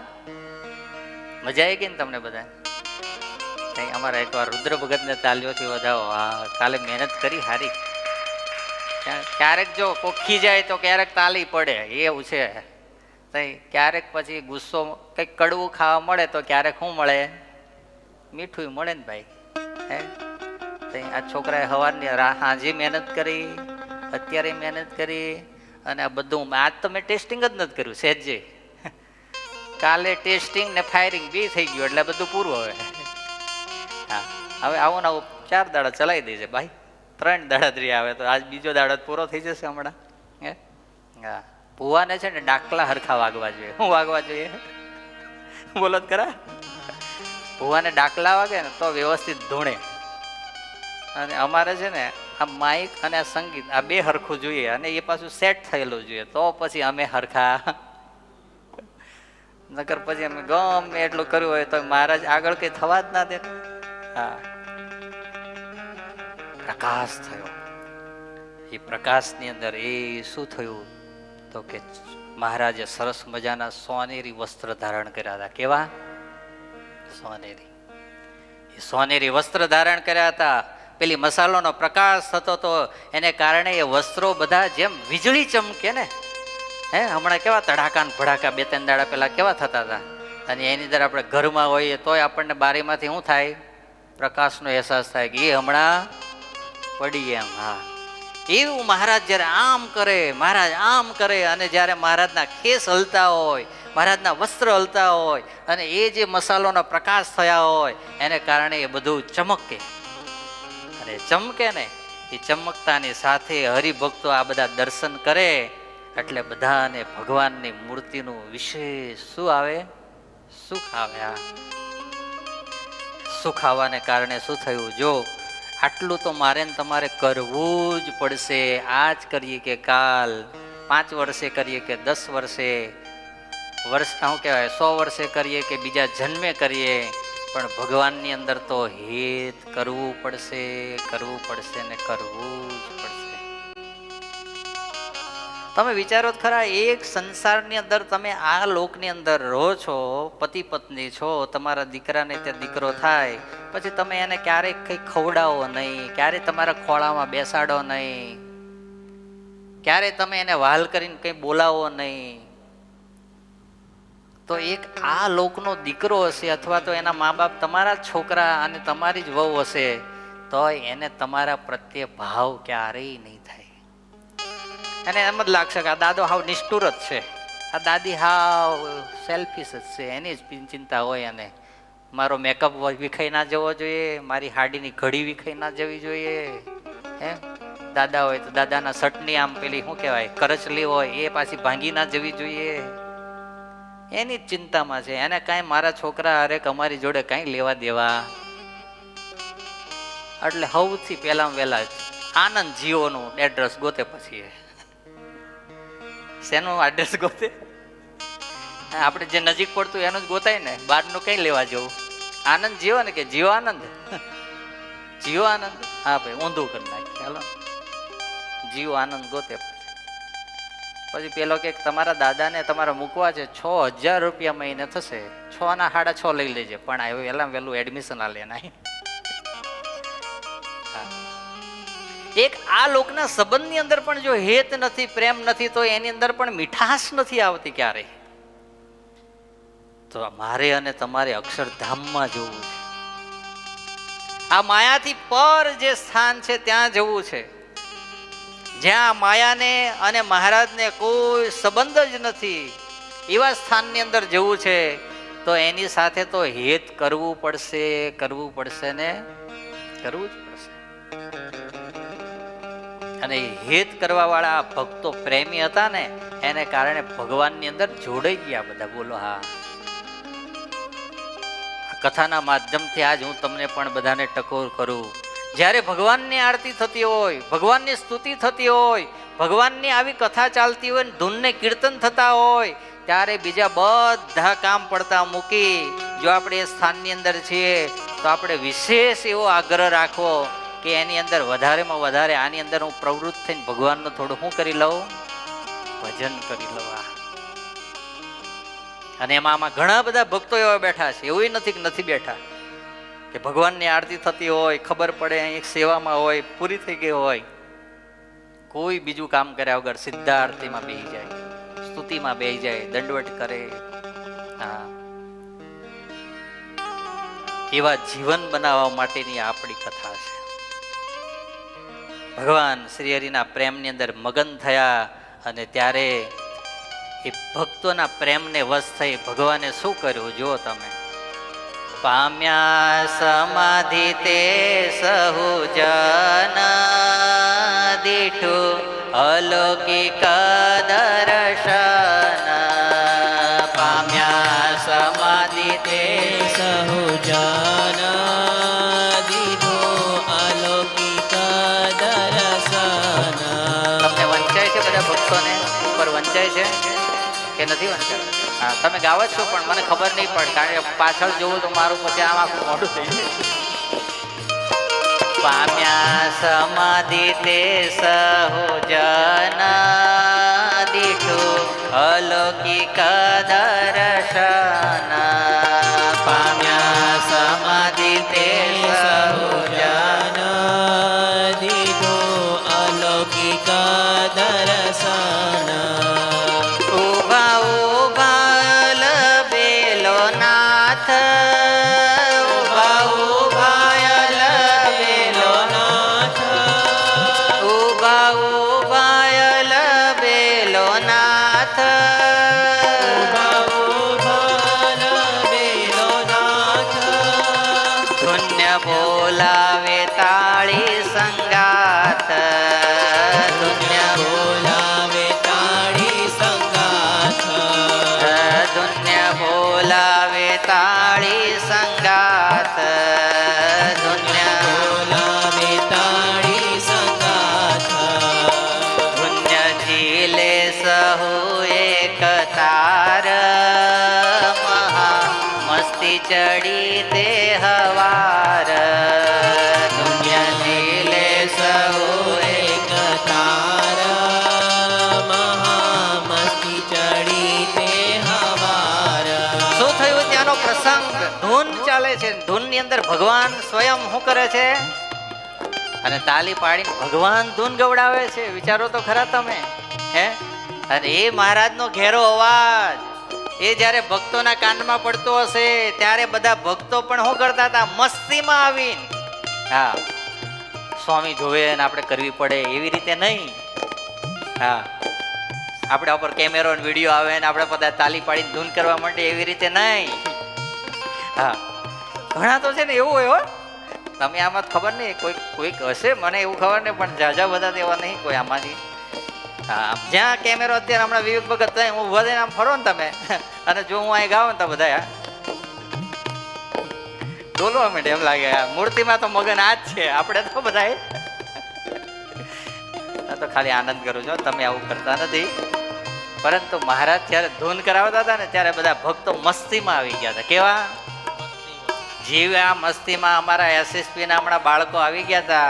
મજા આવી ગઈ ને તમને બધા? અમારા એકવાર રુદ્ર ભગત ને તાલીઓથી વધાવો. હા, કાલે મહેનત કરી હારી. ક્યારેક જો કોખી જાય તો ક્યારેક તાલી પડે, એવું છે. ક્યારેક પછી ગુસ્સો કંઈક કડવું ખાવા મળે તો ક્યારેક શું મળે? મીઠું મળે ને ભાઈ. હે, આ છોકરાએ સવારની હાજી મહેનત કરી, અત્યારે મહેનત કરી, અને આ બધું આજ તો મેં ટેસ્ટિંગ જ નથી કર્યું સહેજે. કાલે ટેસ્ટિંગ ને ફાયરિંગ બી થઈ ગયું એટલે બધું પૂરું. હવે હા, હવે આવો ને આવું 4 દાડા ચલાવી દેજે ભાઈ. 3 દાડા જ આવે તો આજ બીજો દાડો પૂરો થઈ જશે હમણાં. હે, હા, ભુવાને છે ને ડાકલા હરખા વાગવા જોઈએ. શું વાગવા જોઈએ? બોલો જ ખરા. ભુવાને ડાકલા વાગે ને તો વ્યવસ્થિત ધૂણે. અને અમારે છે ને આ માઇક અને આ સંગીત આ બે હરખું જોઈએ, અને એ પાછું સેટ થયેલું જોઈએ, તો પછી અમે હરખા. નકર પછી અમે ગમે એટલું કર્યું હોય તો મહારાજ આગળ કઈ થવા જ ના દે. હા, પ્રકાશ થયો. એ પ્રકાશની અંદર એ શું થયું તો કે મહારાજે સરસ મજાના સોનેરી વસ્ત્ર ધારણ કર્યા હતા. કેવા? સોનેરી. એ સોનેરી વસ્ત્ર ધારણ કર્યા હતા. પેલી મસાલોનો પ્રકાશ થતો તો એને કારણે એ વસ્ત્રો બધા જેમ વીજળી ચમકે ને. હે, હમણાં કેવા તડાકા ને ભડાકા 2-3 દાડા પહેલા કેવા થતા હતા. અને એની અંદર આપણે ઘરમાં હોઈએ તોય આપણને બારીમાંથી શું થાય? પ્રકાશનો અહેસાસ થાય કે એ હમણાં પડી એમ. હા, એવું મહારાજ જ્યારે આમ કરે, મહારાજ આમ કરે, અને જ્યારે મહારાજના ખેસ હલતા હોય, મહારાજના વસ્ત્ર હલતા હોય, અને એ જે મસાલોનો પ્રકાશ થયા હોય એને કારણે એ બધું ચમકે. અને ચમકે ને, એ ચમકતાની સાથે હરિભક્તો આ બધા દર્શન કરે એટલે બધાને ભગવાનની મૂર્તિનું વિશેષ શું આવે? સુખ આવે. આ સુખ આવવાને કારણે શું થયું? જો આટલું તો મારે ને તમારે કરવું જ પડશે. આજ કરીએ કે કાલ, 5 વર્ષે કરીએ કે 10 વર્ષે, શું કહેવાય 100 વર્ષે કરીએ કે બીજા જન્મે કરીએ, પણ ભગવાનની અંદર તો હિત કરવું પડશે, કરવું પડશે ને કરવું જ પડશે. તમે વિચારો ખરા, એક સંસારની અંદર તમે આ લોકની અંદર રહો છો, પતિ પત્ની છો, તમારા દીકરાને ત્યાં દીકરો થાય પછી તમે એને ક્યારેક કંઈ ખવડાવો નહીં, ક્યારેય તમારા ખોળામાં બેસાડો નહીં, ક્યારેય તમે એને વહાલ કરીને કંઈ બોલાવો નહીં. તો એક આ લોકનો દીકરો હશે અથવા તો એના મા બાપ તમારા છોકરા અને તમારી જ વહુ હશે, તો એને તમારા પ્રત્યે ભાવ ક્યારેય નહીં થાય. એને એમ જ લાગશે કે આ દાદો હાવ નિષ્ઠુર જ છે, આ દાદી હાવ સેલ્ફિશ જ છે, એની જ ચિંતા હોય. અને મારો મેકઅપ વિખાઈ ના જવો જોઈએ, મારી હાડીની ઘડી વિખાઈ ના જવી જોઈએ. હે દાદા હોય તો દાદાના શર્ટની આમ પેલી શું કહેવાય કરચલી હોય એ પાછી ભાંગી ના જવી જોઈએ. એની જ ચિંતામાં છે. એને કાંઈ મારા છોકરા હરેક અમારી જોડે કાંઈ લેવા દેવા. એટલે સૌથી પહેલાં વહેલા આનંદ જીઓનું એડ્રેસ ગોતે. પછી શેનું એડ્રેસ ગોતે? આપણે જે નજીક પડતું એનું જ ગોતાય ને, બહારનું કઈ લેવા જવું? આનંદ જીવો ને કે જીવો આનંદ, જીવો આનંદ. હા ભાઈ, ઊંધું કરી નાખીએ. હાલો, જીવો આનંદ ગોતે. પછી પેલો કે તમારા દાદાને તમારે મૂકવા છે, 6000 રૂપિયા મહિને થશે, 6 ના 6.5 લઈ લેજે, પણ હવે વહેલા વહેલું એડમિશન આ લેના. એક આ લોકના સંબંધની અંદર પણ જો હેત નથી, પ્રેમ નથી, તો એની અંદર પણ મીઠાશ નથી આવતી ક્યારે. તો મારે અને તમારે અક્ષરધામમાં જવું છે. આ માયાથી પર જે સ્થાન છે ત્યાં જવું છે, જ્યાં માયાને અને મહારાજને કોઈ સંબંધ જ નથી, એવા સ્થાનની અંદર જવું છે. તો એની સાથે તો હેત કરવું પડશે, કરવું પડશે ને કરવું જ પડશે. અને હેત કરવા વાળા ભક્તો પ્રેમી હતા ને, એને કારણે ભગવાનની અંદર જોડાઈ ગયા બધા. બોલો હા. કથાના માધ્યમથી આજ હું તમને પણ બધાને ટકોર કરું. જ્યારે ભગવાનની આરતી થતી હોય, ભગવાનની સ્તુતિ થતી હોય, ભગવાનની આવી કથા ચાલતી હોય, ધૂનને કીર્તન થતા હોય, ત્યારે બીજા બધા કામ પડતા મૂકી જો આપણે એ સ્થાનની અંદર છીએ તો આપણે વિશેષ એવો આગ્રહ રાખવો કે એની અંદર વધારેમાં વધારે આની અંદર હું પ્રવૃત્ત થઈને ભગવાનનું થોડું શું કરી લઉં? ભજન કરી લઉં. અને આમાં ઘણા બધા ભક્તો એવા બેઠા છે, એવું નથી કે નથી બેઠા, કે ભગવાનની આરતી થતી હોય, ખબર પડે અહીં સેવામાં હોય, પૂરી થઈ ગઈ હોય, કોઈ બીજું કામ કર્યા વગર સીધા આરતીમાં બેસી જાય, સ્તુતિમાં બેસી જાય, દંડવટ કરે. હા, એવા જીવન બનાવવા માટેની આપણી કથા છે. ભગવાન શ્રી હરિના પ્રેમની અંદર મગન થયા અને ત્યારે એ ભક્તોના પ્રેમને વશ થઈ ભગવાને શું કર્યું જુઓ તમે. પામ્યા સમાધિ તે સહુ જન દીઠું અલૌકિક દર્શન. પામ્યા સમાધિ તે સહુ જન દીધો અલૌકિક દર્શન. તમને વંચાય છે બધા ભક્તોને ઉપર વંચાય છે કે નથી વંચાય? હા, તમે ગાવ જ છો પણ મને ખબર નહીં પડે, કારણ કે પાછળ જોવું તો મારું પછી આમ આખું મોઢું થઈ જાય. પામ્યા સમાધિ તે સહુ જન દીઠું અલૌકિક દર્શન. પામ્યા સમાધિ તે સહુ જન દીધો અલૌકિક દર્શન. ઉભા ઉભા લબેલો નાથ, ઉભા ઉભા લબેલો નાથ, ઉભા તાળી સંગાત ધુન્ય બોલાવે તાળી સંગાથ ધુન્ય ઝીલે સહુ એક તાર મહા મસ્તી ચડી તે હવાર ધુન્ય ઝીલે સહુ એક તાર મહામસ્તી ચડી તે હવાર શું થયું ત્યાંનો પ્રસંગ ધૂન ચાલે છે ધૂનની અંદર ભગવાન સ્વયં શું કરે છે અને તાલી પાડીને ભગવાન ધૂન ગવડાવે છે વિચારો તો ખરા તમે હે અને એ મહારાજનો ઘેરો અવાજ એ જ્યારે ભક્તોના કાનમાં પડતો હશે ત્યારે બધા ભક્તો પણ શું કરતા હતા મસ્તીમાં આવીને હા સ્વામી જોવે ને આપણે કરવી પડે એવી રીતે નહીં હા આપણા ઉપર કેમેરો ને વિડીયો આવે ને આપણે બધા તાલી પાડીને ધૂન કરવા માટે એવી રીતે નહીં હા ઘણા તો છે ને એવું હોય હો તમે આમાં ખબર નહીં કોઈક હશે મને એવું ખબર નહીં પણ ઝાઝા બધા એવા નહીં કોઈ આમાંથી હા જ્યાં કેમેરો અત્યારે હમણાં વિવેક ભગત થાય હું વધે આમ ફરો ને તમે અને જો હું અહીં ગાઉં ને તો બધા ડોલવા માંડે એમ લાગે મૂર્તિમાં તો મગન આ જ છે આપણે તો બધા તો ખાલી આનંદ કરું છું તમે આવું કરતા નથી પરંતુ મહારાજ જ્યારે ધૂન કરાવતા હતા ને ત્યારે બધા ભક્તો મસ્તીમાં આવી ગયા હતા કેવા જીવે આ મસ્તીમાં અમારા SSP ના હમણાં બાળકો આવી ગયા હતા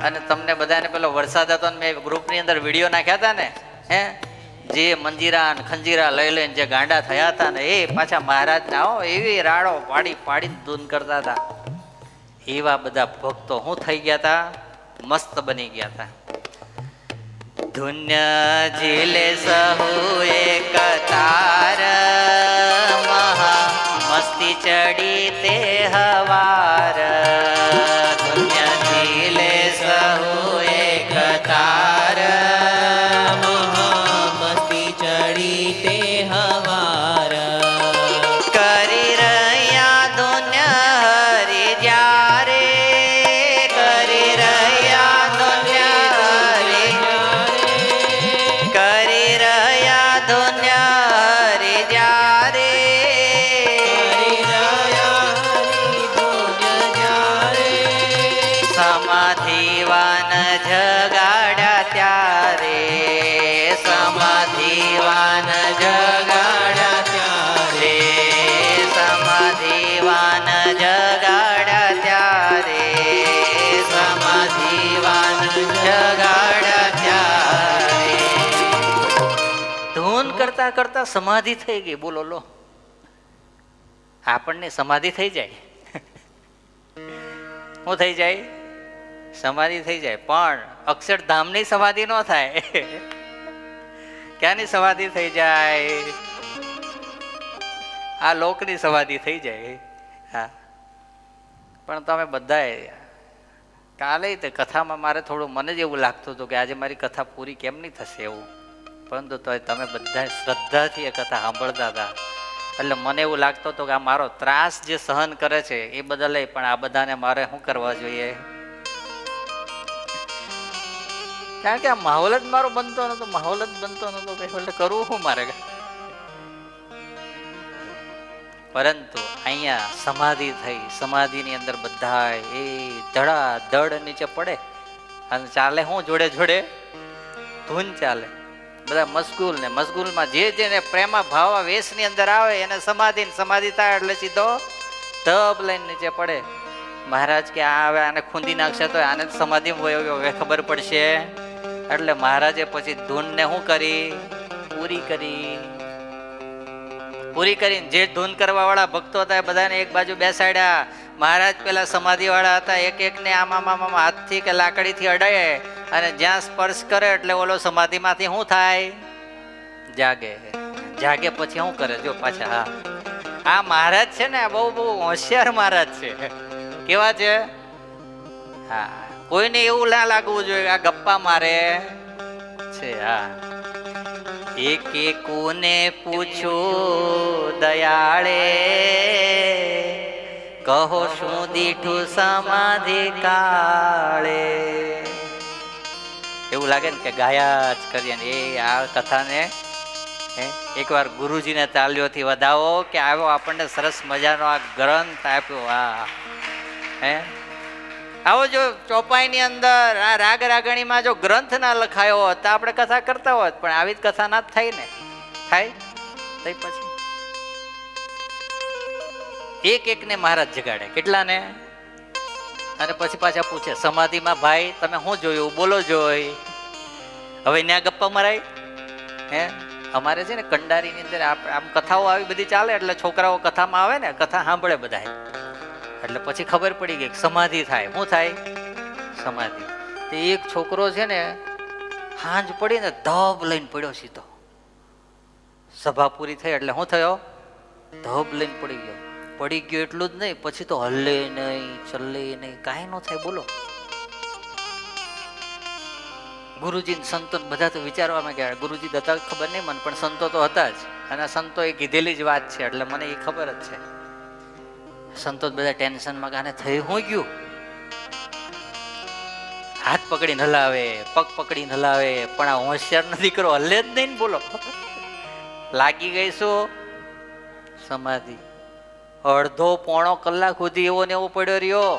અને તમને બધાને પેલો વરસાદ હતો ને મેં ગ્રુપની અંદર વિડીયો નાખ્યા હતા ને હે જે મંજીરા અને ખંજીરા લઈ લઈને જે ગાંડા થયા હતા ને એ પાછા મહારાજના એવી રાડો પાડી પાડીને ધૂન કરતા હતા એવા બધા ભક્તો શું થઈ ગયા હતા મસ્ત બની ગયા હતા ધુન્ય ઝીલે સહુ એક તાર મહા મસ્તી ચડી તે હવાર ધુન્ય ઝીલે સહુ એક તાર મહામસ્તી ચડી તે હવાર કરી રહ્યા ધુન્ય હરી જ્યારે કરી રહ્યા ધુન્ય હરી કરી રહ્યા ધુન્ય હરી જ્યારે સમાધિવાન જગાડ્યા ત્યારે સમાધિવાન જગાડ્યા ત્યારે સમાધિવાન જગાડ્યા ત્યારે સમાધિવાન જગાડ્યા ત્યારે ધૂન કરતા કરતા સમાધિ થઈ ગઈ બોલો લો આપણને સમાધિ થઈ જાય શું થઈ જાય સમાધિ થઈ જાય પણ અક્ષરધામની સમાધિ ન થાય ક્યાંની સમાધિ થઈ જાય આ લોકની સમાધિ થઈ જાય હા પણ તમે બધાએ કાલે તે કથામાં મારે થોડું મને જ એવું લાગતું હતું કે આજે મારી કથા પૂરી કેમ નહીં થશે એવું પરંતુ તો તમે બધા શ્રદ્ધાથી એ કથા સાંભળતા હતા એટલે મને એવું લાગતું હતું કે આ મારો ત્રાસ જે સહન કરે છે એ બદલે પણ આ બધાને મારે શું કરવા જોઈએ કારણ કે આ માહોલ જ મારો બનતો નતો માહોલ જ બનતો નતો એટલે કરવું શું મારે પરંતુ અહીંયા સમાધિ થઈ સમાધિની અંદર બધા એ ધડાધડ નીચે પડે અને ચાલે શું જોડે જોડે ધૂન ચાલે બધા મશગુલમાં જે જેને પ્રેમા ભાવ વેશની અંદર આવે એને સમાધિ થાય એટલે સીધો ધબ લઈને નીચે પડે મહારાજ કે આ હવે આને ખૂંદી નાખશે તો આને સમાધિ હવે ખબર પડશે એટલે મહારાજે પછી ધૂનને શું કરી પૂરી કરીને જે ધૂન કરવા વાળા ભક્તો હતા એ બધાને એક બાજુ બેસાડ્યા મહારાજ પેલા સમાધિ વાળા હતા એક એકને આમાં હાથથી કે લાકડીથી અડાય અને જ્યાં સ્પર્શ કરે એટલે ઓલો સમાધિમાંથી શું થાય જાગે પછી શું કરે જો પાછા હા આ મહારાજ છે ને બહુ હોશિયાર મહારાજ છે કેવા છે હા કોઈને એવું ના લાગવું જોઈએ આ ગપ્પા મારે છે હા એક કોને પૂછું દયાળે કહો શું દીઠું સમાધિ કાળે એવું લાગે ને કે ગાયા જ કરીએ ને એ આ કથાને હે એકવાર ગુરુજીને તાલીઓથી વધાવો કે આવ્યો આપણને સરસ મજાનો આ ગ્રંથ આપ્યો. આ હે આવો જો ચોપાઈની અંદર આ રાગ રાગણીમાં જો ગ્રંથ ના લખાયો હોત તો આપણે કથા કરતા હોત, પણ આવી જ કથા ના જ થાય ને. થાય તઈ પછી એક એકને મહારાજ જગાડે. કેટલાને? અને પછી પાછા પૂછે સમાધિમાં ભાઈ તમે શું જોયું બોલો જોઈ. હવે ત્યાં ગપ્પા મરાય. હે અમારે છે ને કંડારીની અંદર આમ કથાઓ આવી બધી ચાલે એટલે છોકરાઓ કથામાં આવે ને કથા સાંભળે બધા, એટલે પછી ખબર પડી ગઈ સમાધિ થાય. શું થાય? સમાધિ. તે એક છોકરો છે ને હાંજ પડી ને ધબ લઈને પડ્યો સીધો. સભા પૂરી થઈ એટલે શું થયો? ધબ લઈને પડી ગયો. પડી ગયો એટલું જ નહીં, પછી તો હલે નહીં ચલે નહીં, કાંઈ ન થાય. બોલો. ગુરુજી સંતો બધા તો વિચારવામાં ગયા. ગુરુજી હતા ખબર નહીં મને, પણ સંતો તો હતા જ, અને સંતો એ કીધેલી જ વાત છે એટલે મને એ ખબર જ છે. સંતો બધા ટેન્શનમાં ગાને થઈ હું ગયું. હાથ પકડીને હલાવે, પગ પકડીને હલાવે, પણ આ હોશિયાર નથી કરો, હલે જ નહીં. બોલો. લાગી ગઈ શું? સમાધિ. અડધો પોણો કલાક સુધી એવો ને એવો પડ્યો રહ્યો.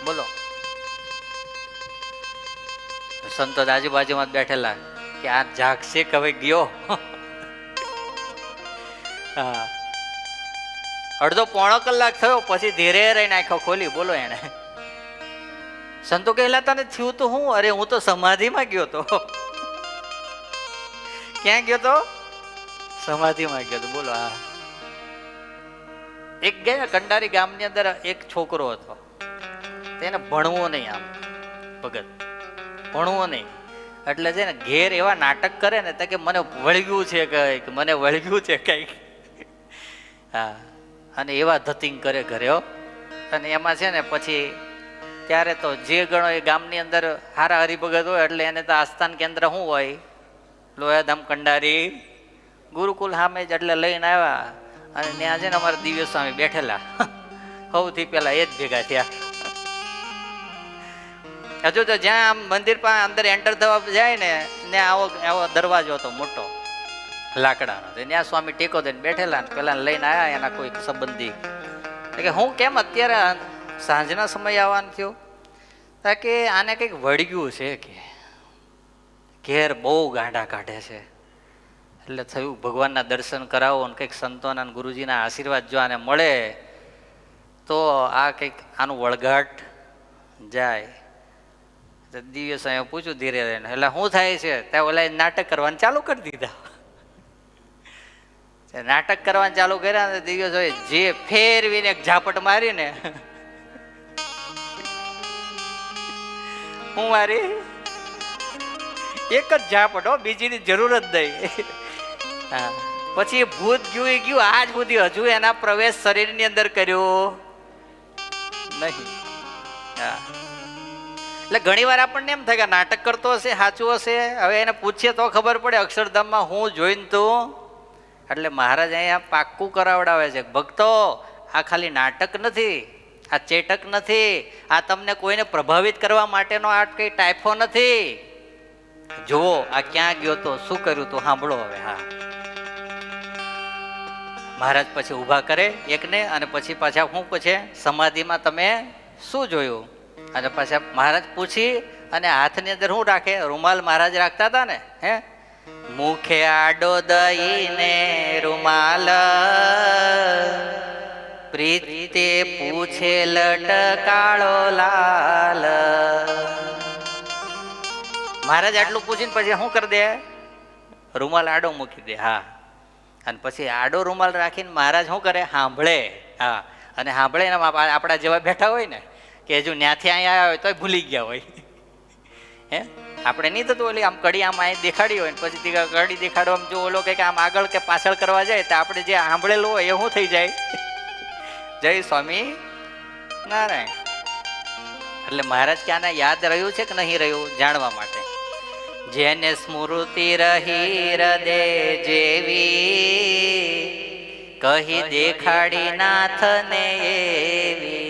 બોલો. સંતો આજુબાજુમાં બેઠેલા કે આ જાગશે કે હવે ગયો. હા અડધો પોણો કલાક થયો પછી ધીરે રહીને આંખો ખોલી. બોલો. એને સંતો કહેલા તને થયું તો હું? અરે હું તો સમાધિમાં ગયો તો. ક્યાં ગયો તો? સમાધિમાં ગયો તો. બોલો. હા એક ગયા કંડારી ગામની અંદર એક છોકરો હતો, તેને ભણવો નહીં. આમ ભગત ભણવો નહીં એટલે છે ને ઘેર એવા નાટક કરે ને કે મને વળગ્યું છે કઈક, મને વળગ્યું છે કઈક. હા અને એવા ધતિંગ કરે ઘરે. અને એમાં છે ને પછી ત્યારે તો જે ગણો એ ગામની અંદર હારા હરિભગત હોય એટલે એને તો આસ્થાન કેન્દ્ર શું હોય? લોયાધામ કંડારી ગુરુકુલ સામે જ. એટલે લઈને આવ્યા અને ત્યાં છે ને અમારા દિવ્ય સ્વામી બેઠેલા. સૌથી પેલા એ જ ભેગા થયા. હજુ તો જ્યાં આમ મંદિર પાસે અંદર એન્ટર થવા જાય ને ત્યાં આવો દરવાજો હતો મોટો લાકડાનો. ત્યાં સ્વામી ટેકો દઈને બેઠેલા ને પેલા લઈને આવ્યા એના કોઈ સંબંધી. કે હું કેમ અત્યારે સાંજના સમય આવવાનું થયો? કે આને કંઈક વળગ્યું છે કે ઘેર બહુ ગાંડા કાઢે છે. એટલે થયું ભગવાનના દર્શન કરાવો ને કંઈક સંતોના ગુરુજીના આશીર્વાદ જો આને મળે તો આ કંઈક આનું વળગાટ જાય. દિવ્ય સાહેબ પૂછ્યું ધીરે રહીને એટલે શું થાય છે? ત્યાં ઓલા નાટક કરવાનું ચાલુ કરી દીધા. નાટક કરવાનું ચાલુ કર્યા દિવ્ય સાહેબ જે ફેરવીને એક ઝાપટ મારીને હું મારી એક જ ઝાપટ, બીજીની જરૂર જ નહીં. હા પછી ભૂત ગયું એ ગયું. આજ સુધી હજુ એના પ્રવેશ શરીરની અંદર કર્યો નહીં. હા એટલે ઘણી વાર આપણને એમ થાય કે નાટક કરતો હશે, સાચું હશે. હવે એને પૂછીએ તો ખબર પડે અક્ષરધામમાં હું જોઈને તું. એટલે મહારાજ અહીંયા પાક્કું કરાવડાવે છે ભક્તો આ ખાલી નાટક નથી, આ ચેટક નથી, આ તમને કોઈને પ્રભાવિત કરવા માટેનો આ કઈ ટાઈફો નથી. જુઓ આ ક્યાં ગયો તો, શું કર્યું તો સાંભળો હવે. હા મહારાજ પછી ઊભા કરે એકને અને પછી પાછા શું પૂછે? સમાધિમાં તમે શું જોયું? અને પાછા મહારાજ પૂછી અને હાથની અંદર શું રાખે? રૂમાલ મહારાજ રાખતા હતા ને. હે મુખે આડો દઈને રૂમાલ પ્રીતે પૂછે લટકાળો લાલ. મહારાજ આટલું પૂછીને પછી શું કરી દે? રૂમાલ આડો મૂકી દે. હા અને પછી આડો રૂમાલ રાખીને મહારાજ શું કરે? સાંભળે. હા અને સાંભળે ને આપણા જેવા બેઠા હોય ને કે હજુ ત્યાંથી અહીંયા આવ્યા હોય તો ભૂલી ગયા હોય. હે આપણે નહીં થતું ઓલી આમ કડી આમ અહીં દેખાડી હોય ને પછી કડી દેખાડવામાં જો ઓલો કંઈક આમ આગળ કે પાછળ કરવા જાય તો આપણે જે સાંભળેલું હોય એ શું થઈ જાય? જય સ્વામી નારાયણ. એટલે મહારાજ કે આને યાદ રહ્યું છે કે નહીં રહ્યું જાણવા માટે જેને સ્મૃતિ રહી હૃદય જેવી કહી દેખાડી નાથને એવી.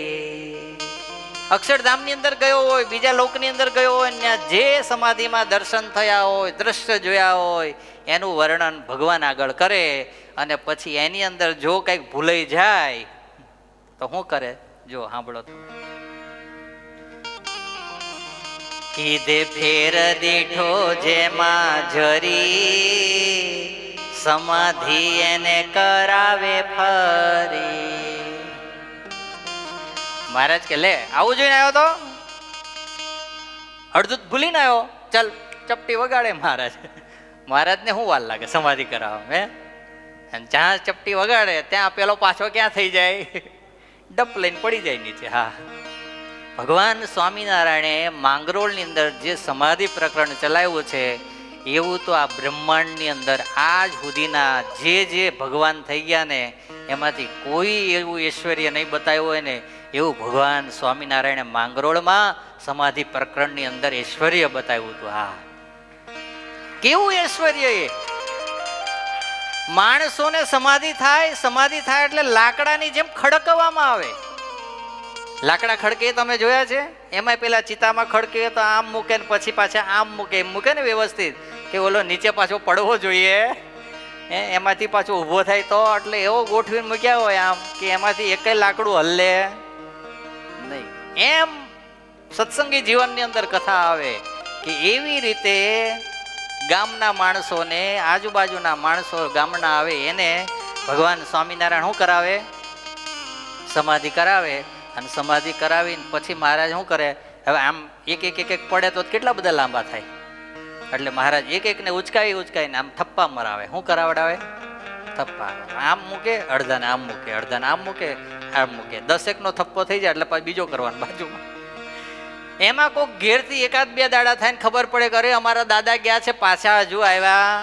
અક્ષરધામની અંદર ગયો હોય, બીજા લોકની અંદર ગયો હોય, ત્યાં જે સમાધિમાં દર્શન થયા હોય, દ્રશ્ય જોયા હોય, એનું વર્ણન ભગવાન આગળ કરે. અને પછી એની અંદર જો કંઈક ભૂલાઈ જાય તો શું કરે? જો સાંભળો તો. કીધે ફેર દીઠો જેમાં જરી, સમાધિ એને કરાવે ફરી. મહારાજ કે લે આવું જોઈને આવ્યો તો અડધું ભૂલીને આવ્યો, ચાલ ચપટી વગાડે. મહારાજને શું વાર લાગે સમાધિ કરાવવા? હે, અને જ્યાં ચપટી વગાડે ત્યાં પેલો પાછો ક્યાં થઈ જાય? ડપ લઈને પડી જાય નીચે. હા, ભગવાન સ્વામિનારાયણે માંગરોળની અંદર જે સમાધિ પ્રકરણ ચલાવ્યું છે એવું તો આ બ્રહ્માંડની અંદર આજ સુધીના જે ભગવાન થઈ ગયા ને એમાંથી કોઈ એવું ઐશ્વર્ય નહીં બતાવ્યું હોય ને એવું ભગવાન સ્વામિનારાયણે માંગરોળમાં સમાધિ પ્રકરણની અંદર ઐશ્વર્ય બતાવ્યું હતું. હા, કેવું ઐશ્વર્ય! એ માણસોને સમાધિ થાય એટલે લાકડાની જેમ ખડકવામાં આવે. લાકડા ખડકે તમે જોયા છે? એમાં પેલા ચિતામાં ખડકે તો આમ મૂકે ને પછી પાછા આમ મૂકે ને વ્યવસ્થિત, કે ઓલો નીચે પાછો પડવો જોઈએ, એમાંથી પાછો ઊભો થાય તો. એટલે એવો ગોઠવીને મૂક્યા હોય આમ કે એમાંથી એકેય લાકડું હલ્લે નહીં. એમ સત્સંગી જીવનની અંદર કથા આવે કે એવી રીતે ગામના માણસોને, આજુબાજુના માણસો ગામના આવે એને ભગવાન સ્વામિનારાયણ શું કરાવે? સમાધિ કરાવે. અને સમાધિ કરાવીને પછી મહારાજ શું કરે? હવે આમ એક પડે તો કેટલા બધા લાંબા થાય. એટલે મહારાજ એકને ઉચકાઈને આમ થપ્પા મરાવે. શું કરાવડાવે? થપ્પા. આમ મૂકે, અડધાને આમ મૂકે, અડધાને આમ મૂકે, આમ મૂકે. 10 નો થપ્પો થઈ જાય એટલે પછી બીજો કરવાનો બાજુમાં. એમાં કોઈક ઘેરથી 1-2 દાડા થાય ને ખબર પડે કે અરે અમારા દાદા ગયા છે, પાછા હજુ આવ્યા.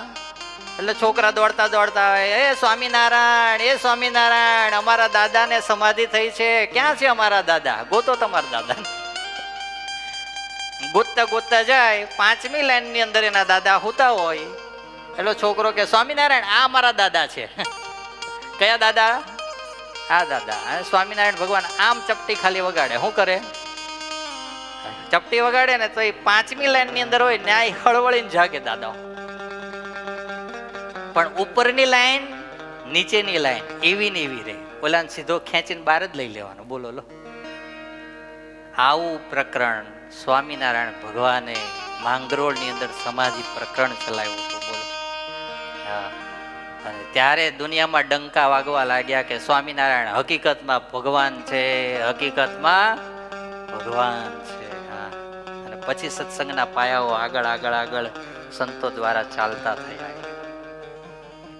એટલે છોકરા દોડતા આવે, એ સ્વામિનારાયણ, અમારા દાદાને સમાધિ થઈ છે, ક્યાં છે અમારા દાદા? ગોતો તમારા દાદા. ગોતતા જાય, 5મી લાઈનની અંદર એના દાદા હોતા હોય. એટલે છોકરો કે સ્વામિનારાયણ આ અમારા દાદા છે. કયા દાદા? આ દાદા. સ્વામિનારાયણ ભગવાન આમ ચપટી ખાલી વગાડે. શું કરે? ચપટી વગાડે ને તો એ 5મી લાઈનની અંદર હોય ને આ હળવળીને જાગે દાદા. પણ ઉપરની લાઈન નીચેની લાઈન એવી ને એવી રહે. ઓલાને સીધો ખેંચીને બહાર જ લઈ લેવાનો. બોલો લો, આવું પ્રકરણ સ્વામિનારાયણ ભગવાને માંગરોળની અંદર સમાધિ પ્રકરણ ચલાવ્યું હતું. બોલો. હા, અને ત્યારે દુનિયામાં ડંકા વાગવા લાગ્યા કે સ્વામિનારાયણ હકીકતમાં ભગવાન છે, હકીકતમાં ભગવાન છે. હા, અને પછી સત્સંગના પાયાઓ આગળ સંતો દ્વારા ચાલતા થયા.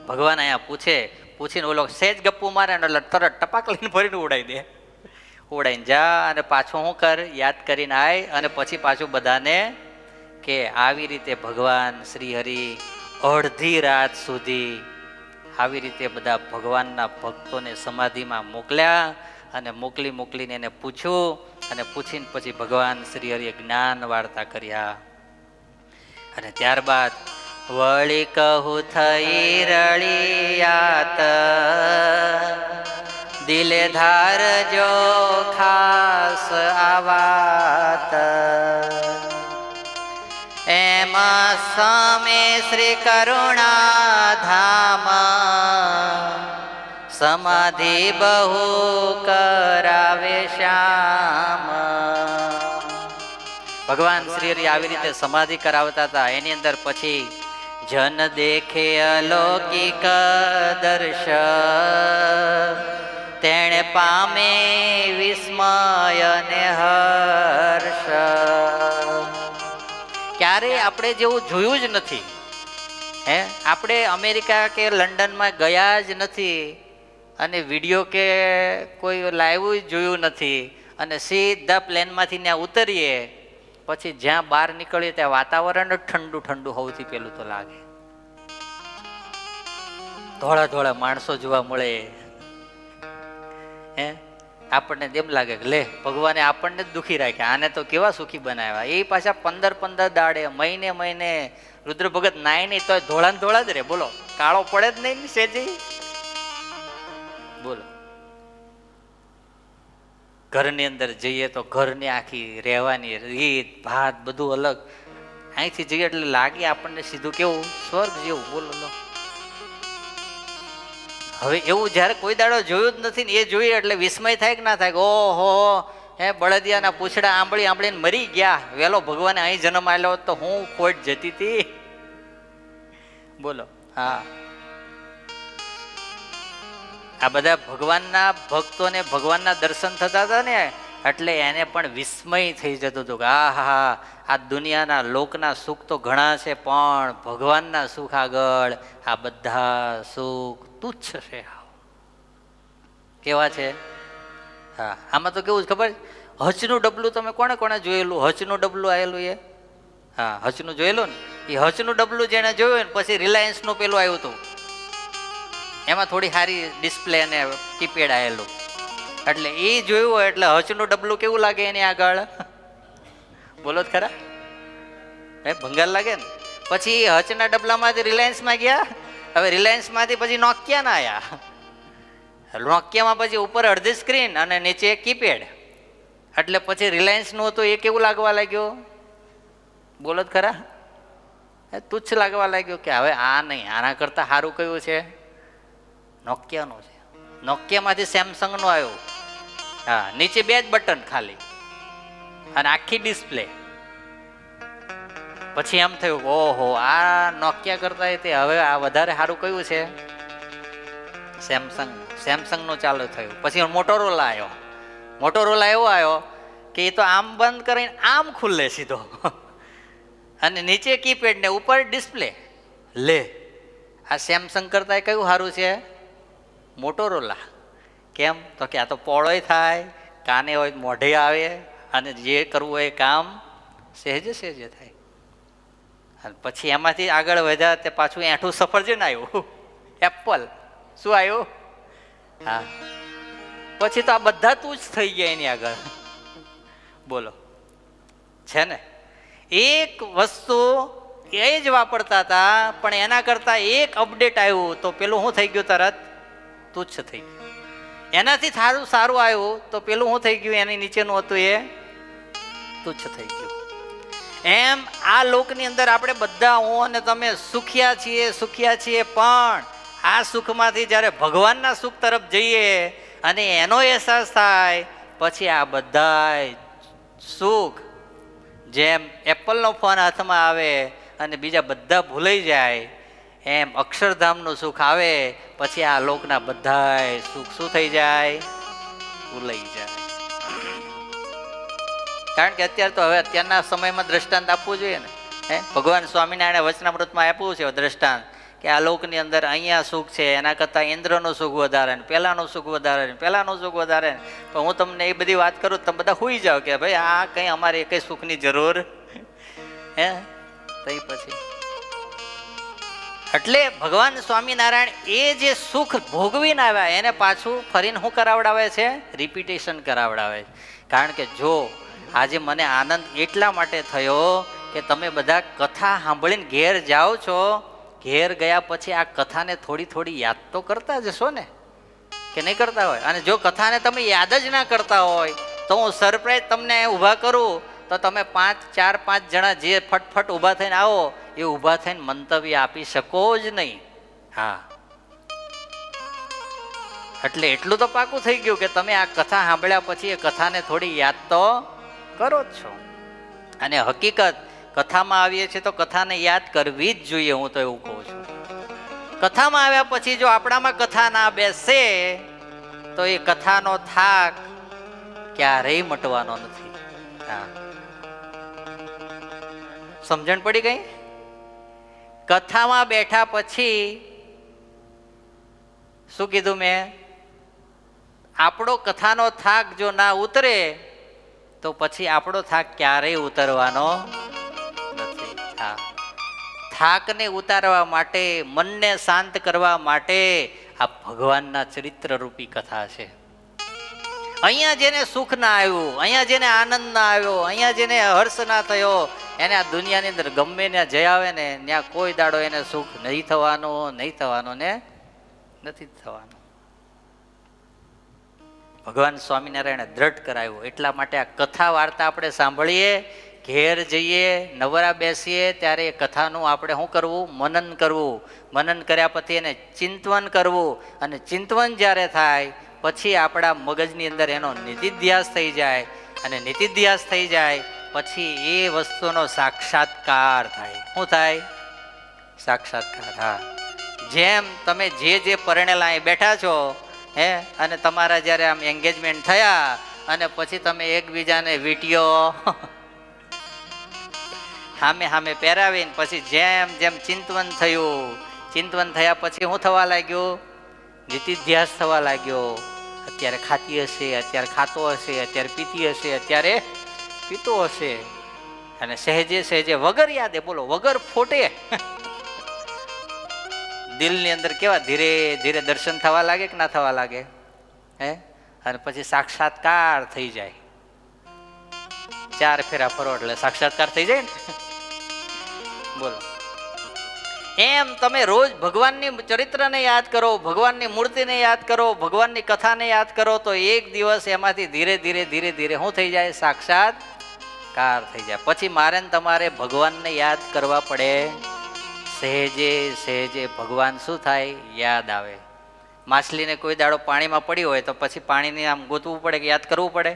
ભગવાન અહીંયા પૂછીને ઓલો સેજ ગપ્પુ મારે એટલે તરત ટપાક લઈને ફરીને ઉડાઈ દે. ઉડાઈને જા અને પાછું શું કર? યાદ કરીને આય. અને પછી પાછું બધાને કે આવી રીતે ભગવાન શ્રી હરિ અડધી રાત સુધી આવી રીતે બધા ભગવાનના ભક્તોને સમાધિમાં મોકલ્યા. અને મોકલીને એને પૂછ્યું. અને પૂછીને પછી ભગવાન શ્રી હરિએ જ્ઞાન વાર્તા કર્યા. અને ત્યારબાદ વળી કહું થઈ રળિયાત, દિલે ધારજો ખાસ આવાત. એમાં સામે શ્રી કરુણાધામ સમાધિ બહુ કરાવે શ્યામ. ભગવાન શ્રી હરિ આવી રીતે સમાધિ કરાવતા હતા. એની અંદર પછી જન દેખે અલૌકિક દર્શ, તેણે પામે વિસ્મય ને હર્ષ. ક્યારે આપણે જેવું જોયું જ નથી. હે, આપણે અમેરિકા કે લંડનમાં ગયા જ નથી અને વિડીયો કે કોઈ લાઈવ જોયું નથી. અને સીધા પ્લેનમાંથી ત્યાં ઉતરીએ પછી જ્યાં બહાર નીકળીએ ત્યાં વાતાવરણ ઠંડુ સૌથી પહેલું તો લાગે. ધોળા માણસો જોવા મળે. હે, આપણને એમ લાગે કે લે ભગવાને આપણને જ દુખી રાખ્યા, આને તો કેવા સુખી બનાવ્યા. એ પાછા 15 દાડે મહિને રુદ્ર ભગત નાય નહીં તો ધોળા જ રે. બોલો, કાળો પડે જ નહીં સેજી. બોલો, ઘરની અંદર જઈએ તો ઘરની આખી રહેવાની રીત ભાત બધું અલગ. અહીંથી જઈએ એટલે લાગે આપણને સીધું કેવું સ્વર્ગ જેવું. બોલો લો. હવે એવું જ્યારે કોઈ દાડો જોયું જ નથી ને એ જોઈએ એટલે વિસ્મય થાય કે ના થાય? ઓહો હે બળદિયાના પૂછડા આંબળી આંબળીને મરી ગયા. વેલો ભગવાને અહીં જન્મ આવેલો હોત તો હું ખોટ જતી હતી. બોલો. હા, આ બધા ભગવાનના ભક્તોને ભગવાનના દર્શન થતા હતા ને એટલે એને પણ વિસ્મય થઈ જતું હતું કે આહા આ દુનિયાના લોકના સુખ તો ઘણા છે પણ ભગવાનના સુખ આગળ આ બધા સુખ તુચ્છ છે. કેવા છે? હા, આમાં તો કેવું ખબર, હચનું ડબલું તમે કોણે કોણે જોયેલું? હચનું ડબલું આવેલું એ, હા હચનું જોયેલું ને. એ હચનું ડબલું જેને જોયું ને પછી રિલાયન્સનું પેલું આવ્યું હતું, એમાં થોડી સારી ડિસ્પ્લે અને કીપેડ આવેલું. એટલે એ જોયું હોય એટલે હચનું ડબલું કેવું લાગે એની આગળ? બોલો જ ખરા, ભંગાર લાગે ને. પછી હચના ડબલામાંથી રિલાયન્સમાં ગયા. હવે રિલાયન્સમાંથી પછી નોકિયાના આવ્યા. નોકિયામાં પછી ઉપર અડધી સ્ક્રીન અને નીચે કીપેડ. એટલે પછી રિલાયન્સનું હતું એ કેવું લાગવા લાગ્યું? બોલો જ ખરા, તુચ્છ લાગવા લાગ્યું કે હવે આ નહીં, આના કરતાં સારું કયું છે? નોકિયાનું છે. નોકિયામાંથી સેમસંગનું આવ્યું. હા, નીચે 2 જ બટન ખાલી અને આખી ડિસ્પ્લે. પછી એમ થયું ઓહો આ નોકિયા કરતા તે હવે આ વધારે સારું કયું છે? સેમસંગ. સેમસંગનું ચાલુ થયું. પછી મોટોરોલા આવ્યો. મોટોરોલા એવો આવ્યો કે એ તો આમ બંધ કરીને આમ ખુલ્લે સીધો અને નીચે કીપેડ ને ઉપર ડિસ્પ્લે. લે, આ સેમસંગ કરતા કયું સારું છે? મોટોરોલા. કેમ? તો કે આ તો પોળોય થાય, કાને હોય મોઢે આવે અને જે કરવું હોય કામ સહેજે સહેજે થાય. અને પછી એમાંથી આગળ વધ્યા તે પાછું એઠું સફરજન આવ્યું, એપલ. શું આવ્યું? હા, પછી તો આ બધા તું જ થઈ ગયા એની આગળ. બોલો, છે ને? એક વસ્તુ એ જ વાપરતા હતા પણ એના કરતાં એક અપડેટ આવ્યું તો પેલું શું થઈ ગયું? તરત તુચ્છ થઈ ગયું. એનાથી સારું સારું આવ્યું તો પેલું શું થઈ ગયું? એની નીચેનું હતું એ તુચ્છ થઈ ગયું. એમ આ લોકની અંદર આપણે બધા હું અને તમે સુખિયા છીએ પણ આ સુખમાંથી જ્યારે ભગવાનના સુખ તરફ જઈએ અને એનો અહેસાસ થાય પછી આ બધા સુખ જેમ એપલનો ફોન હાથમાં આવે અને બીજા બધા ભૂલાઈ જાય એમ અક્ષરધામનું સુખ આવે પછી આ લોકના બધા સુખ શું થઈ જાય? ભૂલાઈ જાય. કારણ કે અત્યારે તો હવે અત્યારના સમયમાં દ્રષ્ટાંત આપવું જોઈએ ને. ભગવાન સ્વામિનારાયણ વચનામૃતમાં આપ્યું છે દ્રષ્ટાંત કે આ લોકની અંદર અહીંયા સુખ છે એના કરતાં ઇન્દ્રનું સુખ વધારે ને પેલાનું સુખ વધારે ને પેલાનું સુખ વધારે ને. પણ હું તમને એ બધી વાત કરું તમે બધા સુઈ જાઓ કે ભાઈ આ કંઈ અમારે કંઈ સુખની જરૂર હે તઈ પછી. એટલે ભગવાન સ્વામિનારાયણ એ જે સુખ ભોગવીને આવ્યા એને પાછું ફરીને શું કરાવડાવે છે? રિપીટેશન કરાવડાવે છે. કારણ કે જો આજે મને આનંદ એટલા માટે થયો કે તમે બધા કથા સાંભળીને ઘેર જાઓ છો. ઘેર ગયા પછી આ કથાને થોડી થોડી યાદ તો કરતા જશો ને, કે નહીં કરતા હોય? અને જો કથાને તમે યાદ જ ના કરતા હોય તો હું સરપ્રાઈઝ તમને ઊભા કરું તો તમે 4-5 જણા જે ફટફટ ઊભા થઈને આવો એ ઊભા થઈને મંતવ્ય આપી શકો જ નહીં. હા, એટલે એટલું તો પાકું થઈ ગયું કે તમે આ કથા સાંભળ્યા પછી એ કથાને થોડી યાદ તો કરો જ છો. અને હકીકત કથામાં આવીએ છીએ તો કથાને યાદ કરવી જ જોઈએ. હું તો એવું કહું છું. કથામાં આવ્યા પછી જો આપણામાં કથા ના બેસે તો એ કથાનો થાક ક્યારેય મટવાનો નથી. હા, સમજણ પડી ગઈ? કથામાં બેઠા પછી શું કીધું મેં? આપણો કથાનો થાક જો ના ઉતરે તો પછી આપણો થાક ક્યારેય ઉતરવાનો નથી. હા, થાકને ઉતારવા માટે, મનને શાંત કરવા માટે આ ભગવાનના ચરિત્ર રૂપી કથા છે. અહીંયા જેને સુખ ના આવ્યું, અહીંયા જેને આનંદ ના આવ્યો, અહીંયા જેને હર્ષ ના થયો એને આ દુનિયાની અંદર ગમે ત્યાં જઈ આવે ને ત્યાં કોઈ દાડો એને સુખ નહીં થવાનો ને નથી થવાનો. ભગવાન સ્વામિનારાયણે દ્રઢ કરાવ્યું. એટલા માટે આ કથા વાર્તા આપણે સાંભળીએ, ઘેર જઈએ, નવરા બેસીએ ત્યારે એ કથાનું આપણે શું કરવું? મનન કરવું. મનન કર્યા પછી એને ચિંતવન કરવું, અને ચિંતવન જ્યારે થાય પછી આપણા મગજની અંદર એનો નિધિધ્યાસ થઈ જાય, અને નિધિધ્યાસ થઈ જાય પછી એ વસ્તુનો સાક્ષાત્કાર થાય. શું થાય? સાક્ષાત્કાર. હા, જેમ તમે જે પરણેલા અહીં બેઠા છો હે, અને તમારા જ્યારે આમ એન્ગેજમેન્ટ થયા અને પછી તમે એકબીજાને વીંટીઓ સામે સામે પહેરાવીને પછી જેમ જેમ ચિંતવન થયું, ચિંતવન થયા પછી શું થવા લાગ્યું? નિધિધ્યાસ થવા લાગ્યો. અત્યારે ખાતી હશે, અત્યારે ખાતો હશે, અત્યારે પીતી હશે, અત્યારે પીતો હશે, અને સહેજે સહેજે વગર યાદે, બોલો વગર ફોટે દિલની અંદર કેવા ધીરે ધીરે દર્શન થવા લાગે કે ના થવા લાગે? હે, અને પછી સાક્ષાત્કાર થઈ જાય. 4 ફેરા ફરો એટલે સાક્ષાત્કાર થઈ જાય ને. બોલો, એમ તમે રોજ ભગવાનની ચરિત્રને યાદ કરો, ભગવાનની મૂર્તિને યાદ કરો, ભગવાનની કથાને યાદ કરો, તો એક દિવસ એમાંથી ધીરે ધીરે ધીરે ધીરે શું થઈ જાય? સાક્ષાત્કાર થઈ જાય. પછી મારે ને તમારે ભગવાનને યાદ કરવા પડે. સહેજે સહેજે ભગવાન શું થાય? યાદ આવે. માછલીને કોઈ દાડો પાણીમાં પડી હોય તો પછી પાણીને આમ ગોતવું પડે કે યાદ કરવું પડે?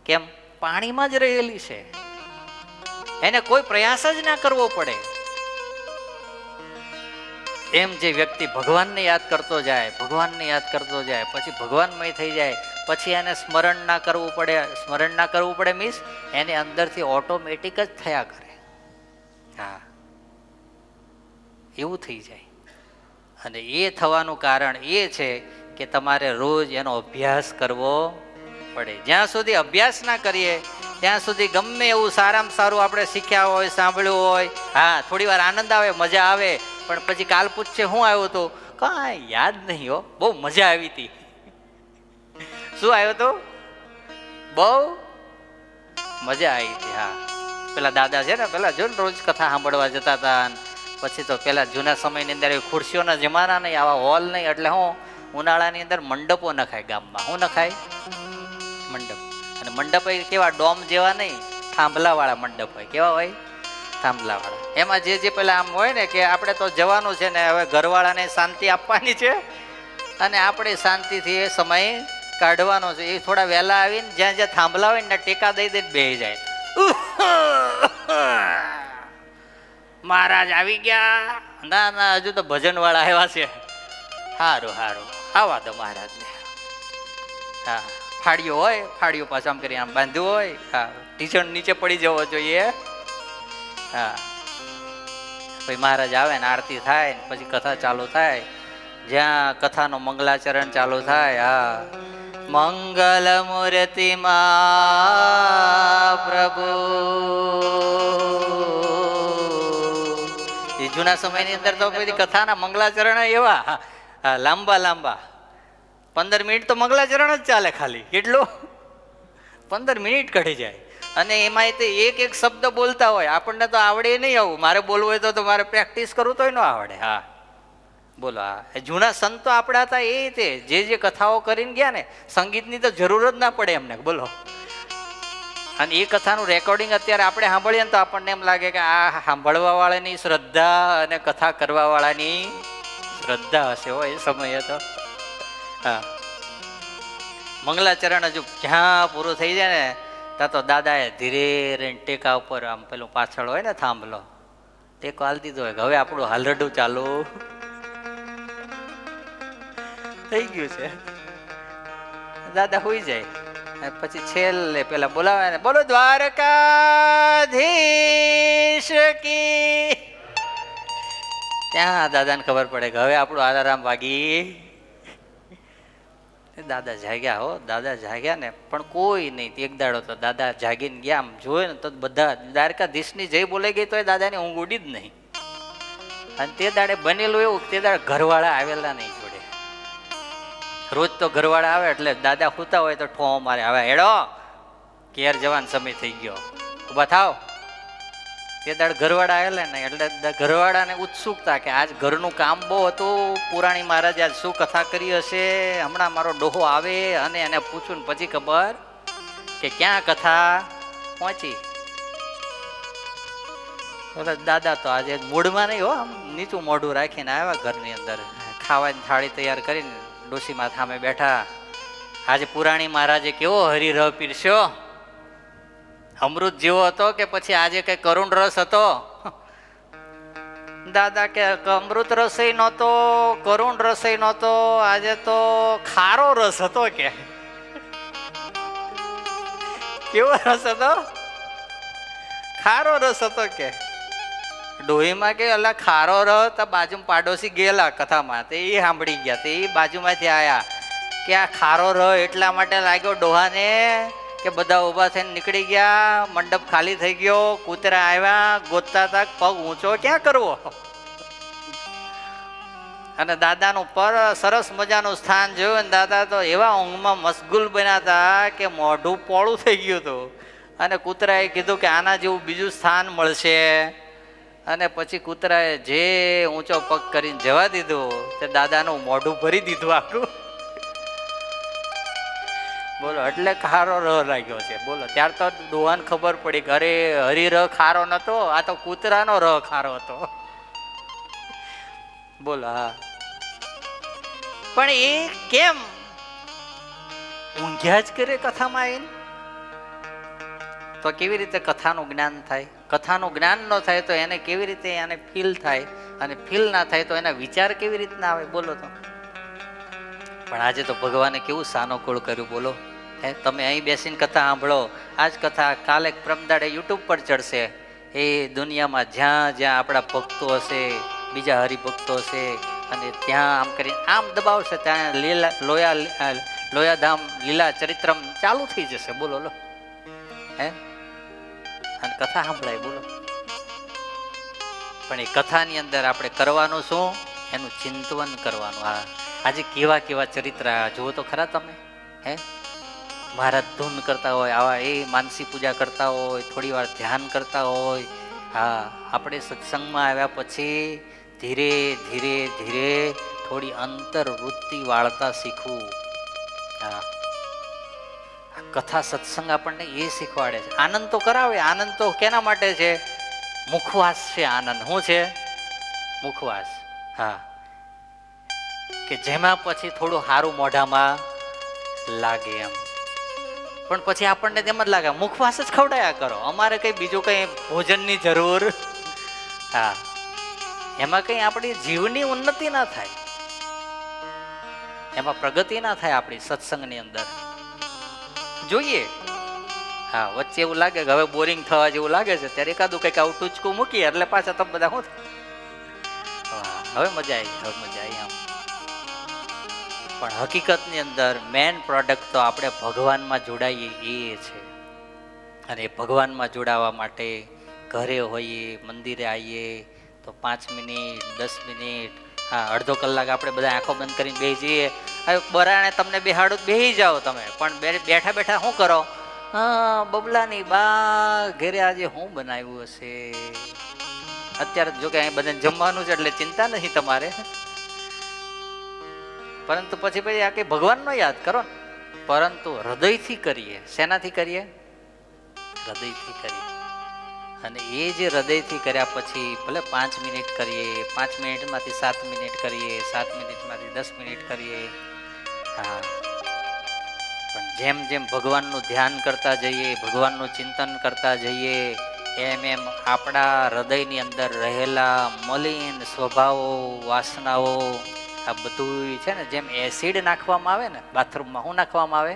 કેમ? પાણીમાં જ રહેલી છે, એને કોઈ પ્રયાસ જ ના કરવો પડે. એમ જે વ્યક્તિ ભગવાનને યાદ કરતો જાય, ભગવાનને યાદ કરતો જાય, પછી ભગવાનમય થઈ જાય, પછી એને સ્મરણ ના કરવું પડે. સ્મરણ ના કરવું પડે મીન્સ એને અંદરથી ઓટોમેટિક જ થયા કરે. હા, એવું થઈ જાય. અને એ થવાનું કારણ એ છે કે તમારે રોજ એનો અભ્યાસ કરવો પડે. જ્યાં સુધી અભ્યાસ ના કરીએ ત્યાં સુધી ગમે એવું સારામાં સારું આપણે શીખ્યા હોય, સાંભળ્યું હોય, હા થોડી વાર આનંદ આવે, મજા આવે, પણ પછી કાલ પૂછશે શું આવ્યું હતું? કાંઈ યાદ નહીં હો, બહુ મજા આવી હતી. શું આવ્યું હતું? બહુ મજા આવી હતી. હા, પેલા દાદા છે ને, પેલા જો ને રોજ કથા સાંભળવા જતા હતા. પછી તો પેલા જૂના સમયની અંદર ખુરશીઓના જમાના નહીં, આવા હોલ નહીં, એટલે હું ઉનાળાની અંદર મંડપો નખાય ગામમાં. શું નખાય? મંડપ. અને મંડપ કેવા? ડોમ જેવા નહીં, થાંભલાવાળા મંડપ હોય. કેવા હોય? થાંભલાવાળા. એમાં જે પેલા આમ હોય ને કે આપણે તો જવાનું છે ને, હવે ઘરવાળાને શાંતિ આપવાની છે અને આપણે શાંતિથી એ સમય કાઢવાનો છે. એ થોડા વહેલા આવીને જ્યાં જ્યાં થાંભલા હોય ને ટેકા દઈ દઈને બેસી જાય. મહારાજ આવી ગયા? ના ના, હજુ તો ભજન વાળા આવ્યા છે. સારું સારું, આવા દો મહારાજને. હા, ફાળીઓ હોય, ફાળીઓ પાછું આમ કરી આમ બાંધ્યું હોય. હા, ટીચર નીચે પડી જવો જોઈએ. હા, પછી મહારાજ આવે ને આરતી થાય ને પછી કથા ચાલુ થાય. જ્યાં કથાનો મંગલાચરણ ચાલુ થાય, હા, મંગલ મૂર્તિ માં પ્રભુ. એ જૂના સમયની અંદર તો બધી કથાના મંગલાચરણ એવા લાંબા લાંબા, 15 મિનિટ તો મંગલાચરણ જ ચાલે ખાલી. કેટલું? 15 મિનિટ કાઢી જાય. અને એમાં તે એક એક શબ્દ બોલતા હોય, આપણને તો આવડે નહીં. આવું મારે બોલવું હોય તો મારે પ્રેક્ટિસ કરવું તો ન આવડે. હા, બોલો. હા, જૂના સંતો આપણા હતા એ તે જે કથાઓ કરીને ગયા ને, સંગીતની તો જરૂર જ ના પડે એમને. બોલો. અને એ કથાનું રેકોર્ડિંગ અત્યારે આપણે સાંભળીએ ને તો આપણને એમ લાગે કે આ સાંભળવા વાળાની શ્રદ્ધા અને કથા કરવા વાળાની શ્રદ્ધા હશે હોય એ સમયે તો. હા, મંગલાચરણ હજુ ક્યાં પૂરું થઈ જાય ને ત્યાં તો દાદાએ ધીરે રહીને ટેકા ઉપર આમ પેલું પાછળ હોય ને થાંભલો, ટેકો હાલ દીધો હોય. હવે આપણું હાલરડું ચાલુ થઈ ગયું છે. દાદા હોઈ જાય. પછી છેલ્લે પેલા બોલાવે ને, બોલો દ્વારકાધીશ કી. ત્યાં દાદાને ખબર પડે કે હવે આપણું આલારામ વાગી. દાદા જાગ્યા હો, દાદા જાગ્યા ને, પણ કોઈ નહીં. એક દાડો તો દાદા જાગીને ગયા, આમ જોયે ને તો બધા દ્વારકાધીશની જય બોલાઈ ગઈ તો એ દાદાની ઊંઘ ઉડી જ નહીં. અને તે દાડે બનેલું એવું, તે દાડે ઘરવાળા આવેલા નહીં જોડે. રોજ તો ઘરવાળા આવે એટલે દાદા સૂતા હોય તો ઠો મારે, હવે હેડો ઘેર જવાનો સમય થઈ ગયો, ઊભા થાવ. તે દાડ ઘરવાળા આવેલા ને એટલે ઘરવાળાને ઉત્સુકતા કે આજ ઘરનું કામ બહુ હતું, પુરાણી મહારાજ આજ શું કથા કરી હશે, હમણાં મારો ડોહો આવે અને એને પૂછું ને પછી ખબર કે ક્યાં કથા પહોંચી. દાદા તો આજે મૂડમાં નહીં હો, આમ નીચું મોઢું રાખીને આવ્યા ઘરની અંદર, ખાવાની થાળી તૈયાર કરીને ડોશીમાં સામે બેઠા. આજે પુરાણી મહારાજે કેવો હરિરહ પીરસ્યો, અમૃત જેવો હતો કે પછી આજે કઈ કરુણ રસ હતો? દાદા કે અમૃત રસઈ નહોતો, કરુણ રસઈ નહોતો, આજે તો ખારો રસ હતો. કે કેવો રસ હતો? ખારો રસ હતો. કે ડોહીમાં કે અલા ખારો રસ, તો બાજુમાં પાડોશી ગયેલા કથામાં, તે એ સાંભળી ગયા, તે એ બાજુમાંથી આયા કે આ ખારો રહ એટલા માટે લાગ્યો ડોહાને કે બધા ઊભા થઈને નીકળી ગયા, મંડપ ખાલી થઈ ગયો, કૂતરા આવ્યા, ગોતતા હતા, પગ ઊંચો ક્યાં કરવો. અને દાદાનું પર સરસ મજાનું સ્થાન જોયું, દાદા તો એવા ઊંઘમાં મશગુલ બન્યા હતા કે મોઢું પોળું થઈ ગયું હતું. અને કૂતરાએ કીધું કે આના જેવું બીજું સ્થાન મળશે. અને પછી કૂતરાએ જે ઊંચો પગ કરીને જવા દીધું, તે દાદાનું મોઢું ભરી દીધું આખું. બોલો, એટલે ખારો રહ લાગ્યો છે. બોલો, ત્યાર તો ડોહાને ખબર પડી કે અરે હરિરહ ખારો નતો, આ તો કૂતરાનો રહ ખારો હતો. બોલો. હા, પણ એ કેમ ઊંઘ્યા જ કરે કથામાં આવીને? તો કેવી રીતે કથાનું જ્ઞાન થાય? કથાનું જ્ઞાન ન થાય તો એને કેવી રીતે એને ફીલ થાય? અને ફીલ ના થાય તો એના વિચાર કેવી રીતના આવે? બોલો તો. પણ આજે તો ભગવાને કેવું સાનુકૂળ કર્યું. બોલો, હે, તમે અહીં બેસીને કથા સાંભળો. આજ કથા કાલે પ્રમદાડે યુટ્યુબ પર ચડશે. એ દુનિયામાં જ્યાં જ્યાં આપણા ભક્તો હશે, બીજા હરિભક્તો હશે, અને ત્યાં આમ કરીને આમ દબાવશે, ત્યાં લોયાધામ લીલા ચરિત્રમ ચાલુ થઈ જશે. બોલો લો, હે, અને કથા સાંભળાય. બોલો, પણ એ કથાની અંદર આપણે કરવાનું શું? એનું ચિંતન કરવાનું. હા, આજે કેવા કેવા ચરિત્ર જુઓ તો ખરા તમે. હે, મહારાજ ધૂન કરતા હોય, આવા એ માનસી પૂજા કરતા હોય, થોડી વાર ધ્યાન કરતા હોય. હા, આપણે સત્સંગમાં આવ્યા પછી ધીરે ધીરે ધીરે થોડી અંતરવૃત્તિ વાળતા શીખવું. હા, કથા સત્સંગ આપણને એ શીખવાડે છે. આનંદ તો કરાવે. આનંદ તો કેના માટે છે? મુખવાસ છે આનંદ. શું છે? મુખવાસ. હા, કે જેમાં પછી થોડું સારું મોઢામાં લાગે એમ. પણ પછી આપણને તેમ જ લાગે મુખવાસ જ ખવડાયા કરો, અમારે કઈ બીજું કઈ ભોજનની જરૂર. હા, એમાં કઈ આપણી જીવની ઉન્નતિ ના થાય, એમાં પ્રગતિ ના થાય આપણી સત્સંગની અંદર. જોઈએ. હા, વચ્ચે એવું લાગે કે હવે બોરિંગ થવા જેવું લાગે છે, ત્યારે એકાદું કંઈક આવું ટૂચકું મૂકીએ એટલે પાછા તમે બધા શું હવે મજા આવી, હવે મજા આવી આમ. પણ હકીકતની અંદર મેન પ્રોડક્ટ તો આપણે ભગવાનમાં જોડાઈએ એ છે. અને એ ભગવાનમાં જોડાવા માટે ઘરે હોઈએ, મંદિરે આવીએ તો 5 મિનિટ 10 મિનિટ, હા, અડધો કલાક આપણે બધા આંખો બંધ કરીને બેસી જઈએ. હવે બરાણે તમને બેહાડું બેસી જાઓ તમે, પણ બેઠા બેઠા શું કરો? હા, બબલાની બા ઘરે આજે શું બનાવ્યું હશે? અત્યારે જો કે અહીં બધાને જમવાનું છે એટલે ચિંતા નથી તમારે, પરંતુ પછી આ કઈ ભગવાનનો યાદ કરો ને. પરંતુ હૃદયથી કરીએ. શેનાથી કરીએ? હૃદયથી કરીએ. અને એ જે હૃદયથી કર્યા પછી ભલે 5 મિનિટ કરીએ, 5 મિનિટમાંથી 7 મિનિટ કરીએ, 7 મિનિટમાંથી 10 મિનિટ કરીએ. હા, પણ જેમ જેમ ભગવાનનું ધ્યાન કરતા જઈએ, ભગવાનનું ચિંતન કરતા જઈએ, એમ એમ આપણા હૃદયની અંદર રહેલા મલિન સ્વભાવો, વાસનાઓ, આ બધું છે ને, જેમ એસિડ નાખવામાં આવે ને બાથરૂમમાં, શું નાખવામાં આવે?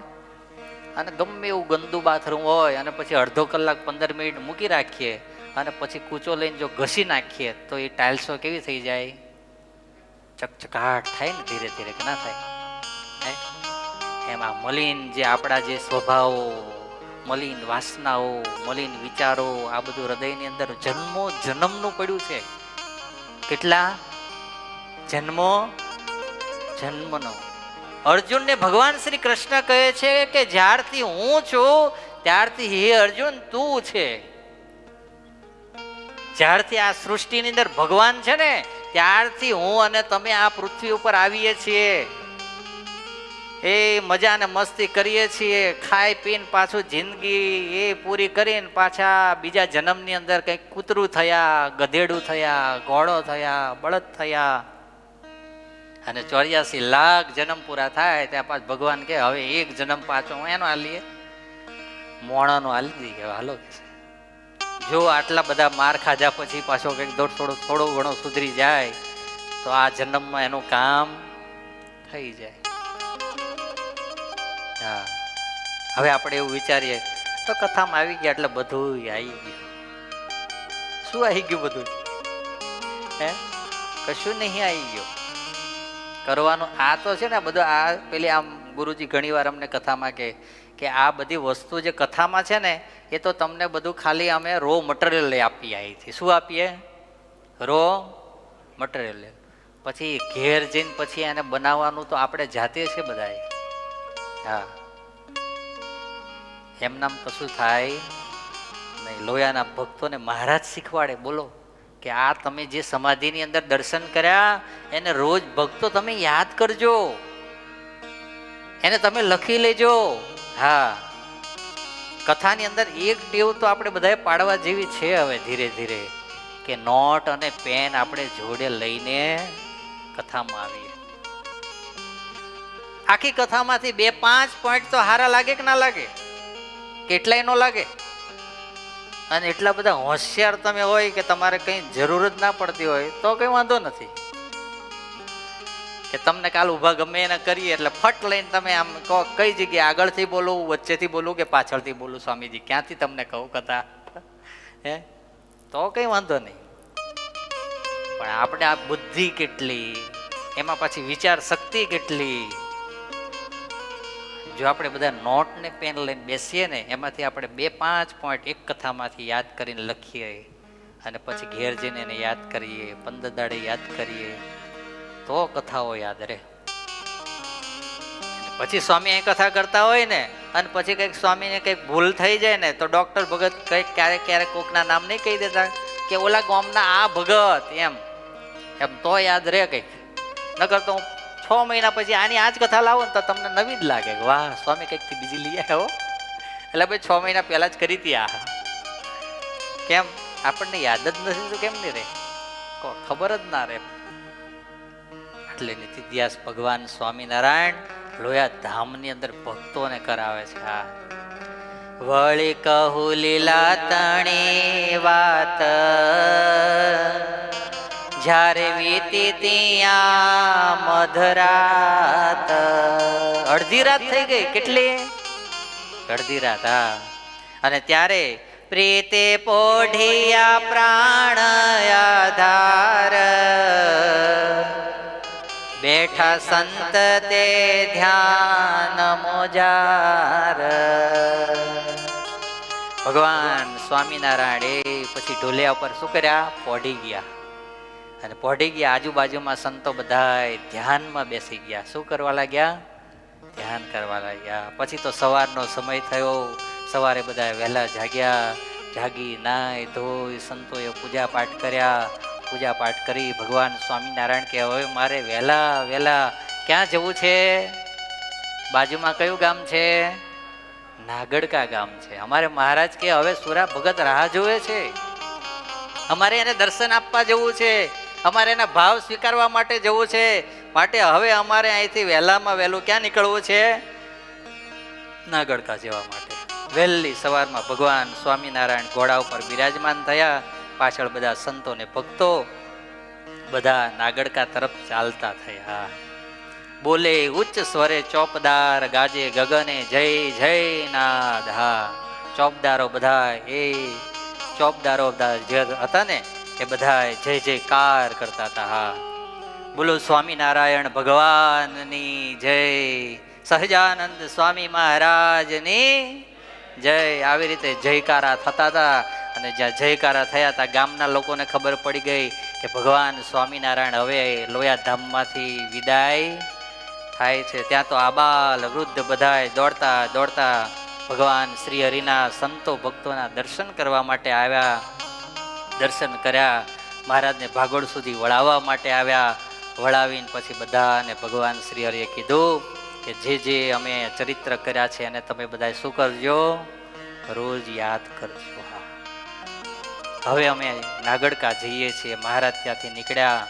અને ગમે એવું ગંદુ બાથરૂમ હોય અને પછી અડધો કલાક 15 મિનિટ મૂકી રાખીએ અને પછી કૂચો લઈને જો ઘસી નાખીએ તો એ ટાઇલ્સો કેવી થઈ જાય? ચકચકાટ થાય ને ધીરે ધીરે, કે ના થાય? એમાં મલિન જે આપણા જે સ્વભાવો, મલિન વાસનાઓ, મલિન વિચારો, આ બધું હૃદયની અંદર જન્મો જન્મનું પડ્યું છે. કેટલા જન્મો જન્મનો. અર્જુનને ભગવાન શ્રી કૃષ્ણ કહે છે કે જ્યારથી હું છું ત્યારથી હે અર્જુન તું છે. જ્યારથી આ સૃષ્ટિની અંદર ભગવાન છે ને ત્યારથી હું અને તમે આ પૃથ્વી ઉપર આવીએ છીએ, એ મજા ને મસ્તી કરીએ છીએ, ખાઈ પીને પાછું જિંદગી એ પૂરી કરીને પાછા બીજા જન્મની અંદર કંઈક કૂતરું થયા, ગધેડું થયા, ઘોડો થયા, બળદ થયા, અને 84 લાખ જન્મ પૂરા થાય ત્યાં પાછ ભગવાન કે હવે એક જન્મ પાછો એનો હાલીએ, મોણાનો હાલી દઈએ, હાલો. જો આટલા બધા માર ખાધા પછી પાછો કંઈક થોડો ઘણો સુધરી જાય તો આ જન્મમાં એનું કામ થઈ જાય. હા, હવે આપણે એવું વિચારીએ તો કથામાં આવી ગયા એટલે બધું આવી ગયું. શું આવી ગયું? બધું હે, કશું નહીં આવી ગયું. કરવાનું આ તો છે ને બધું. આ પેલી આમ ગુરુજી ઘણી વાર અમને કથામાં કે આ બધી વસ્તુ જે કથામાં છે ને એ તો તમને બધું ખાલી અમે રો મટીરિયલ લઈ આપીએ. અહીંથી શું આપીએ? Raw material. પછી ઘેર જઈને પછી એને બનાવવાનું તો આપણે જાતે છે બધાએ. હા, એમ નામ કશું થાય નહીં. લોયાના ભક્તોને મહારાજ શીખવાડે, બોલો કે આ તમે જે સમાધિની અંદર દર્શન કર્યા એને રોજ ભક્તો તમે યાદ કરજો, એને તમે લખી લેજો. હા, કથાની અંદર એક ટેવ તો આપણે બધાએ પાડવા જેવી છે હવે ધીરે ધીરે, કે નોટ અને પેન આપણે જોડે લઈને કથામાં આવીએ. આખી કથામાંથી 2-5 પોઈન્ટ તો હારા લાગે કે ના લાગે? કેટલાય નો લાગે? અને એટલા બધા હોશિયાર તમે હોય કે તમારે કંઈ જરૂર જ ના પડતી હોય તો કંઈ વાંધો નથી, કે તમને કાલ ઊભા ગમે એને કરીએ એટલે ફટ લઈને તમે આમ કહો કઈ જગ્યાએ આગળથી બોલું, વચ્ચેથી બોલું કે પાછળથી બોલું, સ્વામીજી ક્યાંથી તમને કહું કથા, હે, તો કંઈ વાંધો નહીં. પણ આપણે આ બુદ્ધિ કેટલી, એમાં પાછી વિચાર શક્તિ કેટલી. જો આપણે બધા નોટ ને પેન લઈને બેસીએ ને એમાંથી આપણે 2-5 પોઈન્ટ એક કથામાંથી યાદ કરીને લખીએ અને પછી ઘેર જઈને એને યાદ કરીએ, 15 દાડે યાદ કરીએ તો કથાઓ યાદ રહે. પછી સ્વામી અહીં કથા કરતા હોય ને અને પછી કંઈક સ્વામીને કંઈક ભૂલ થઈ જાય ને તો ડૉક્ટર ભગત કંઈક ક્યારેક કોકના નામ નહીં કહી દેતા કે ઓલા ગામના આ ભગત, એમ તો યાદ રહે કંઈક. નકર તો 6 મહિના પછી આની આ જ કથા લાવો ને તો તમને નવી જ લાગે, વાહ સ્વામી કંઈકથી બીજી લઈ આવ્યો. એટલે ભાઈ 6 મહિના પહેલા જ કરી હતી આ. કેમ? આપણને યાદ જ નથી તો કેમ નહીં રહે? ખબર જ ના રહે. એટલે નિત્યાસ ભગવાન સ્વામિનારાયણ લોયા ધામની અંદર ભક્તોને કરાવે છે. હા, વળી કહું લીલા તણી વાત જ્યારે વીતી ત્યાં મધરાત. અડધી રાત થઈ ગઈ. કેટલી? અડધી રાત. હા, અને ત્યારે પ્રીતે પોઢિયા પ્રાણ આધાર બેઠા સંત તે ધ્યાન મોજાર. ભગવાન સ્વામિનારાયણ એ પછી ઢોલિયા ઉપર શું કર્યા? પોઢી ગયા. અને પોઢી ગયા, આજુબાજુમાં સંતો બધા ધ્યાનમાં બેસી ગયા. શું કરવા લાગ્યા? ધ્યાન કરવા લાગ્યા. પછી તો સવારનો સમય થયો. સવારે બધા વહેલા જાગ્યા. જાગી નાય ધોઈ સંતોએ પૂજા પાઠ કર્યા. પૂજા પાઠ કરી ભગવાન સ્વામિનારાયણ કે હવે મારે વહેલા ક્યાં જવું છે? બાજુમાં કયું ગામ છે? નાગડકા ગામ છે. અમારે મહારાજ કે હવે સુરા ભગત રાહ જોવે છે, અમારે એને દર્શન આપવા જવું છે, અમારે એના ભાવ સ્વીકારવા માટે જવું છે. માટે હવે અમારે અહીંથી વહેલામાં વહેલું ક્યાં નીકળવું છે? નાગડકા જવા માટે. વહેલી સવારમાં ભગવાન સ્વામિનારાયણ ઘોડા ઉપર બિરાજમાન થયા. પાછળ બધા સંતો ને ભક્તો બધા નાગડકા તરફ ચાલતા થયા. બોલે ઉચ્ચ સ્વરે ચોપદાર, ગાજે ગગને જય જય નાદ. હા, ચોપદારો બધા એ ચોપદારો જે હતા ને એ બધા જય જયકાર કરતા હતા. હા, બોલો સ્વામિનારાયણ ભગવાનની જય, સહજાનંદ સ્વામી મહારાજની જય. આવી રીતે જયકારા થતા હતા. અને જ્યાં જયકારા થયા હતા ગામના લોકોને ખબર પડી ગઈ કે ભગવાન સ્વામિનારાયણ હવે લોયા ધામમાંથી વિદાય થાય છે. ત્યાં તો આબાલ વૃદ્ધ બધાય દોડતા ભગવાન શ્રી હરિના સંતો ભક્તોના દર્શન કરવા માટે આવ્યા. દર્શન કર્યા. મહારાજને ભાગોળ સુધી વળાવવા માટે આવ્યા. વળાવીને પછી બધાને ભગવાન શ્રી હરિએ કીધું કે જે અમે ચરિત્ર કર્યા છે એને તમે બધા શું કરજો? રોજ યાદ કરજો. હવે અમે નાગડકા જઈએ છીએ. મહારાજ ત્યાંથી નીકળ્યા.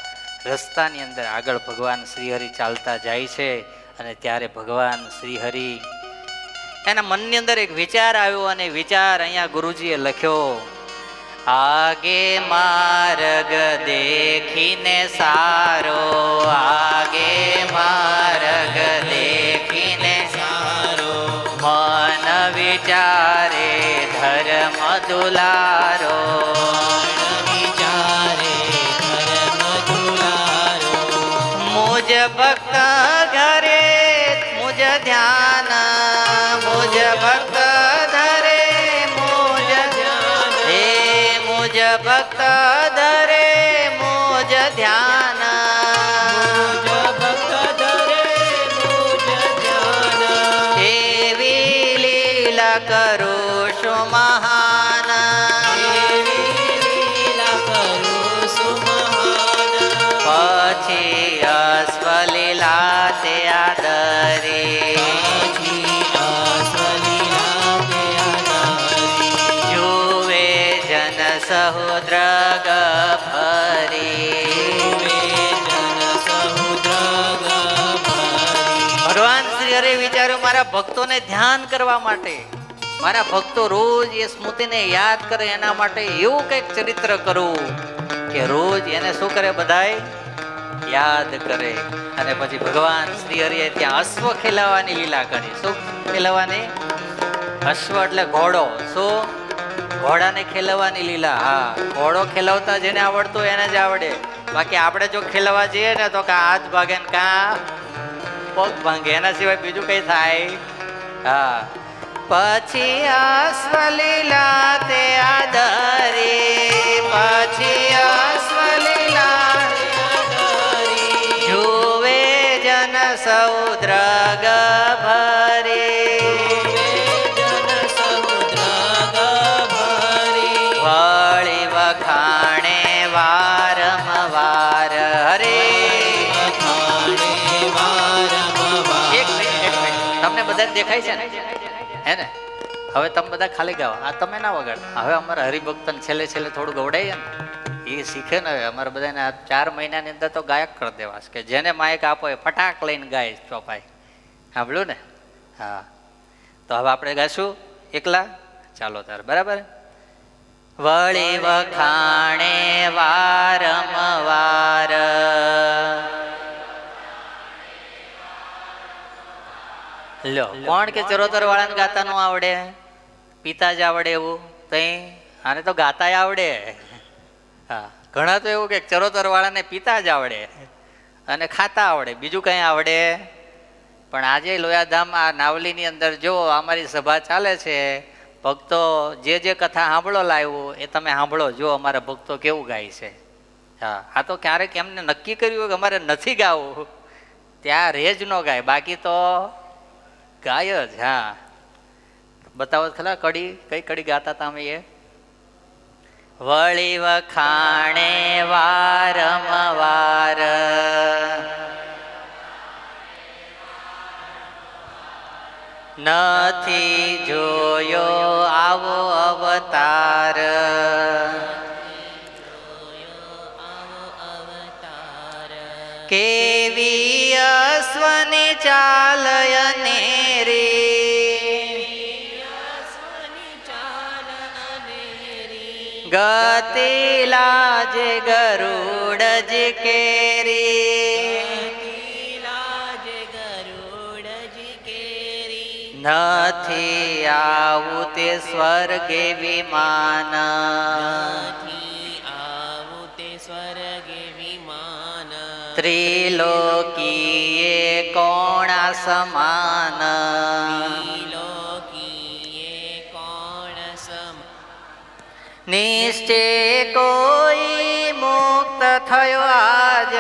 રસ્તાની અંદર આગળ ભગવાન શ્રીહરિ ચાલતા જાય છે અને ત્યારે ભગવાન શ્રીહરિ એના મનની અંદર એક વિચાર આવ્યો અને વિચાર અહીંયા ગુરુજીએ લખ્યો. આગે માર્ગ દેખીને સારો, આગે માર્ગ દેખીને સારો, મન વિચારે ધર્મ દુલારો, વિચારે ધર્મ દુલારો, મુજ ભક્ત ઘરે મુજ ધ્યાન, મુજ ભક્ત ધરે મુજ ધ્યાન, હે મુજ ભક્ત ધરે મુજ ધ્યાન, મુજ ભક્ત ધરે મુજ ધ્યાન, એવી લીલા કરું છું મહાન, એવી લીલા કરું છું મહાન, પછી અશ્વલીલા તે આદરી, પછી અશ્વલીલા તે આદરી, જુએ જન સહુદ્રગ ફરી, જુએ જન સહુદ્રગ ફરી. ભગવાન શ્રી હરિ વિચાર્યું મારા ભક્તોને ધ્યાન કરવા માટે, મારા ભક્તો રોજ એ સ્મૃતિને યાદ કરે એના માટે એવું કંઈક ચરિત્ર કરું કે રોજ એને શું કરે? બધાય યાદ કરે. અને પછી ભગવાન શ્રી હરિએ ત્યાં અશ્વ ખેલાવાની લીલા કરી. શું ખેલાવાની? અશ્વ એટલે ઘોડો. શું? ઘોડાને ખેલાવાની લીલા. હા, ઘોડો ખેલાવતા જેને આવડતું એને જ આવડે. બાકી આપણે જો ખેલવા જઈએ ને તો કાં હાથ ભાગે ને કાં પગ ભાંગે, એના સિવાય બીજું કઈ થાય? હા. પછી અશ્વલીલા તે આદરી, પછી અશ્વલીલા જુએ જન સૌદ્રગ ભરી, જન સૌદ્રગ ભરી, વળી વખાણે વારંવાર, હરે વખાણે વારંવાર. એક મિનિટ, તમને બધા દેખાય છે ને? હે ને? હવે તમે બધા ખાલી ગાઓ. આ તમે ના વગાડતા. હવે અમારા હરિભક્તને છેલ્લે છેલ્લે થોડું ગવડાવીએ ને, એ શીખે ને. હવે અમારે બધાને આ 4 મહિનાની અંદર તો ગાયક કરી દેવા છે કે જેને માઇક આપો એ ફટાક લઈને ગાય ચોપાઈ. સાંભળ્યું ને? હા. તો હવે આપણે ગાઈશું એકલા. ચાલો તાર બરાબર. વળી વખાણે વારંવાર, લો કોણ કે ચરોતર વાળાને ગાતા નો આવડે? પિતા જ આવડે એવું? તઈ આને તો ગાતા આવડે. હા, ઘણા તો એવું કે ચરોતર વાળાને પિતા જ આવડે અને ખાતા આવડે, બીજું કઈ આવડે? પણ આજે લોયાધામ આ નાવલીની અંદર જો અમારી સભા ચાલે છે, ભક્તો જે જે કથા સાંભળો લાવ્યું એ તમે સાંભળો. જો અમારા ભક્તો કેવું ગાય છે. હા, આ તો ક્યારેક એમને નક્કી કર્યું કે અમારે નથી ગાવું ત્યાં રેજ ન ગાય, બાકી તો ગાય જ. હા, બતાવો ખરા કડી, કઈ કડી ગાતા હતા અમે? એ વળી વખાણે વારંવાર, નથી જોયો આવો અવતાર, કેવી અશ્વની ચાલયને રે, ગતિ લાજે ગરુડ જ કેરી, નથી આવું તે સ્વર્ગે વિમાન, ત્રિલોકીએ કોણા સમાન, નિશ્ચય કોઈ મુક્ત થયો આજ,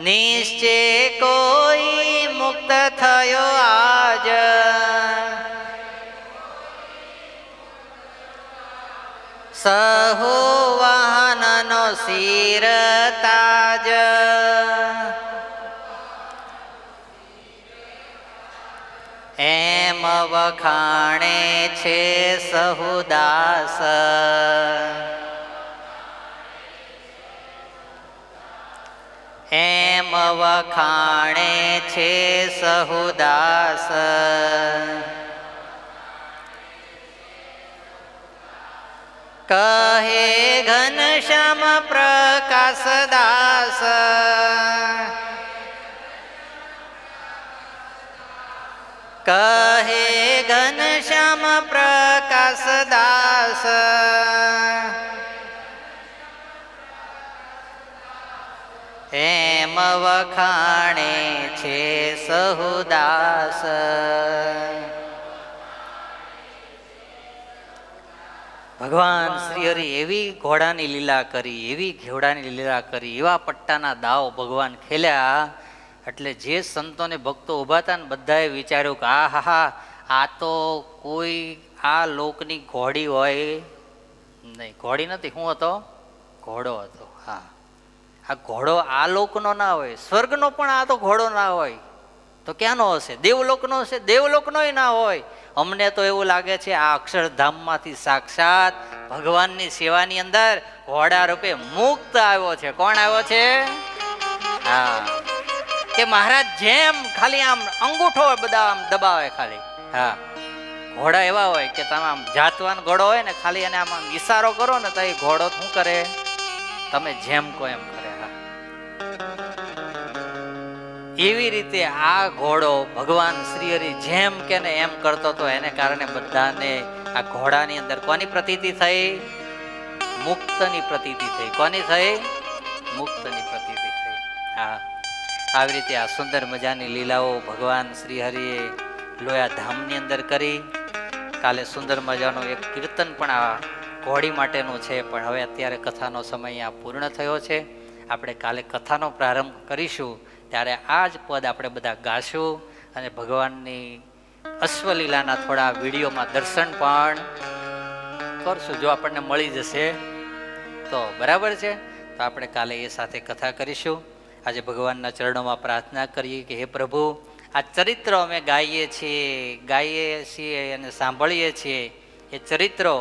નિશ્ચય કોઈ મુક્ત થયો આજ, શિર તાજ એમ વખાણે છે સહુદાસ એમ વખાણે છે સહુદાસ કહે ઘનશ્યામ પ્રકાશ દાસ કહે ઘનશ્યામ પ્રકાશ દાસ એમ વખાણે છે સહુદાસ ભગવાન શ્રી હરિ એવી ઘોડાની લીલા કરી, એવી ઘોડાની લીલા કરી, એવા પટ્ટાના દાવ ભગવાન ખેલ્યા એટલે જે સંતોને ભક્તો ઊભા હતા ને બધાએ વિચાર્યું કે આ હા હા આ તો કોઈ આ લોકની ઘોડી હોય નહીં. ઘોડી નથી, શું હતો? ઘોડો હતો. હા, આ ઘોડો આ લોકનો ના હોય, સ્વર્ગનો પણ આ તો ઘોડો ના હોય તો ક્યાંનો હશે? દેવલોકનો હશે? દેવલોકનોય ના હોય. અમને તો એવું લાગે છે આ અક્ષરધામમાંથી સાક્ષાત ભગવાનની સેવાની અંદર ઘોડા રૂપે મુક્ત આવ્યો છે. કોણ આવ્યો છે? હા, કે મહારાજ જેમ ખાલી આમ અંગૂઠો બધા આમ દબાવે ખાલી. હા, ઘોડા એવા હોય કે તમે આમ જાતવાન ઘોડો હોય ને ખાલી એને આમ ઈશારો કરો ને તો એ ઘોડો શું કરે? તમે જેમ કહો એમ કરે. હા, એવી રીતે આ ઘોડો ભગવાન શ્રી હરિ જેમ કે ને એમ કરતો હતો. એને કારણે બધાને આ ઘોડાની અંદર કોની પ્રતીતિ થઈ? મુક્તની પ્રતીતિ થઈ. કોની થઈ? મુક્તની પ્રતીતિ થઈ. હા, આવી રીતે આ સુંદર મજાની લીલાઓ ભગવાન શ્રી હરિએ લોયા ધામની અંદર કરી. કાલે સુંદર મજાનું એક કીર્તન પણ આ ઘોડી માટેનું છે, પણ હવે અત્યારે કથાનો સમય અહીંયા પૂર્ણ થયો છે. આપણે કાલે કથાનો પ્રારંભ કરીશું ત્યારે આ જ પદ આપણે બધા ગાશું અને ભગવાનની અશ્વલીલાના થોડા વિડીયોમાં દર્શન પણ કરશું. જો આપણને મળી જશે તો બરાબર છે. તો આપણે કાલે એ સાથે કથા કરીશું. આજે ભગવાનના ચરણોમાં પ્રાર્થના કરીએ કે હે પ્રભુ, આ ચરિત્રો અમે ગાઈએ છીએ અને સાંભળીએ છીએ. એ ચરિત્રો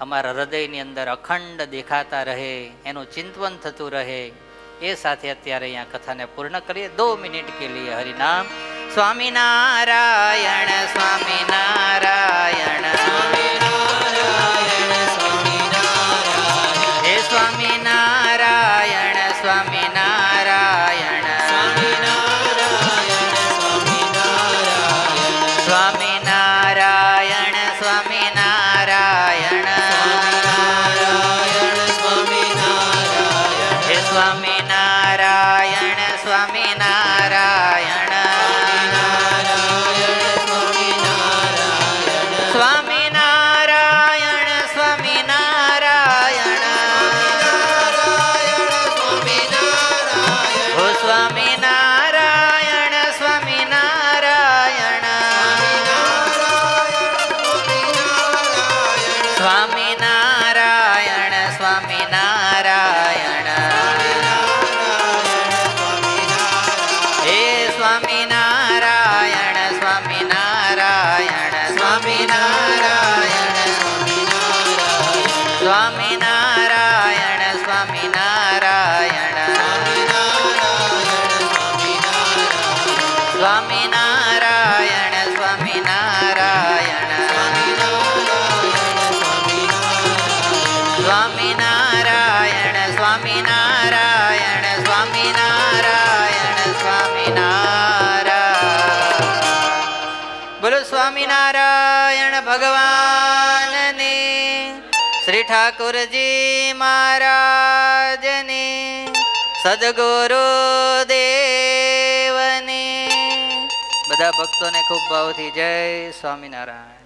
અમારા હૃદયની અંદર અખંડ દેખાતા રહે, એનું ચિંતન થતું રહે. એ સાથે અત્યારે અહીંયા કથાને પૂર્ણ કરીએ. 2 મિનિટ કે લીએ હરિનામ. સ્વામિનારાયણ સ્વામિનારાયણ હે સ્વામિનારાયણ સ્વામિનારાયણ સ્વામિનારાયણ સ્વામિનારાયણ હે સ્વામિનારાયણ સ્વામિનારાયણ સ્વામિનારાયણ સ્વામિનારાયણ હો સ્વામિનારાયણ સ્વામિનારાયણ સ્વામિનારાયણ સ્વામિનારાયણ હે સ્વામિનારાયણ સ્વામિનારાયણ સ્વામિનારાયણ સ્વામિનારાયણ સ્વામિનારાયણ સ્વામિનારાયણ સ્વામિનારાયણ સ્વામિનારાયણ સ્વામિનારાયણ સ્વામિનારાયણ સ્વામિનારાયણ. બોલો સ્વામિનારાયણ ભગવાનની, શ્રી ઠાકોરજી મહારાજની, સદગુરુ દેવની. બધા ભક્તોને ખૂબ ભાવથી જય સ્વામિનારાયણ.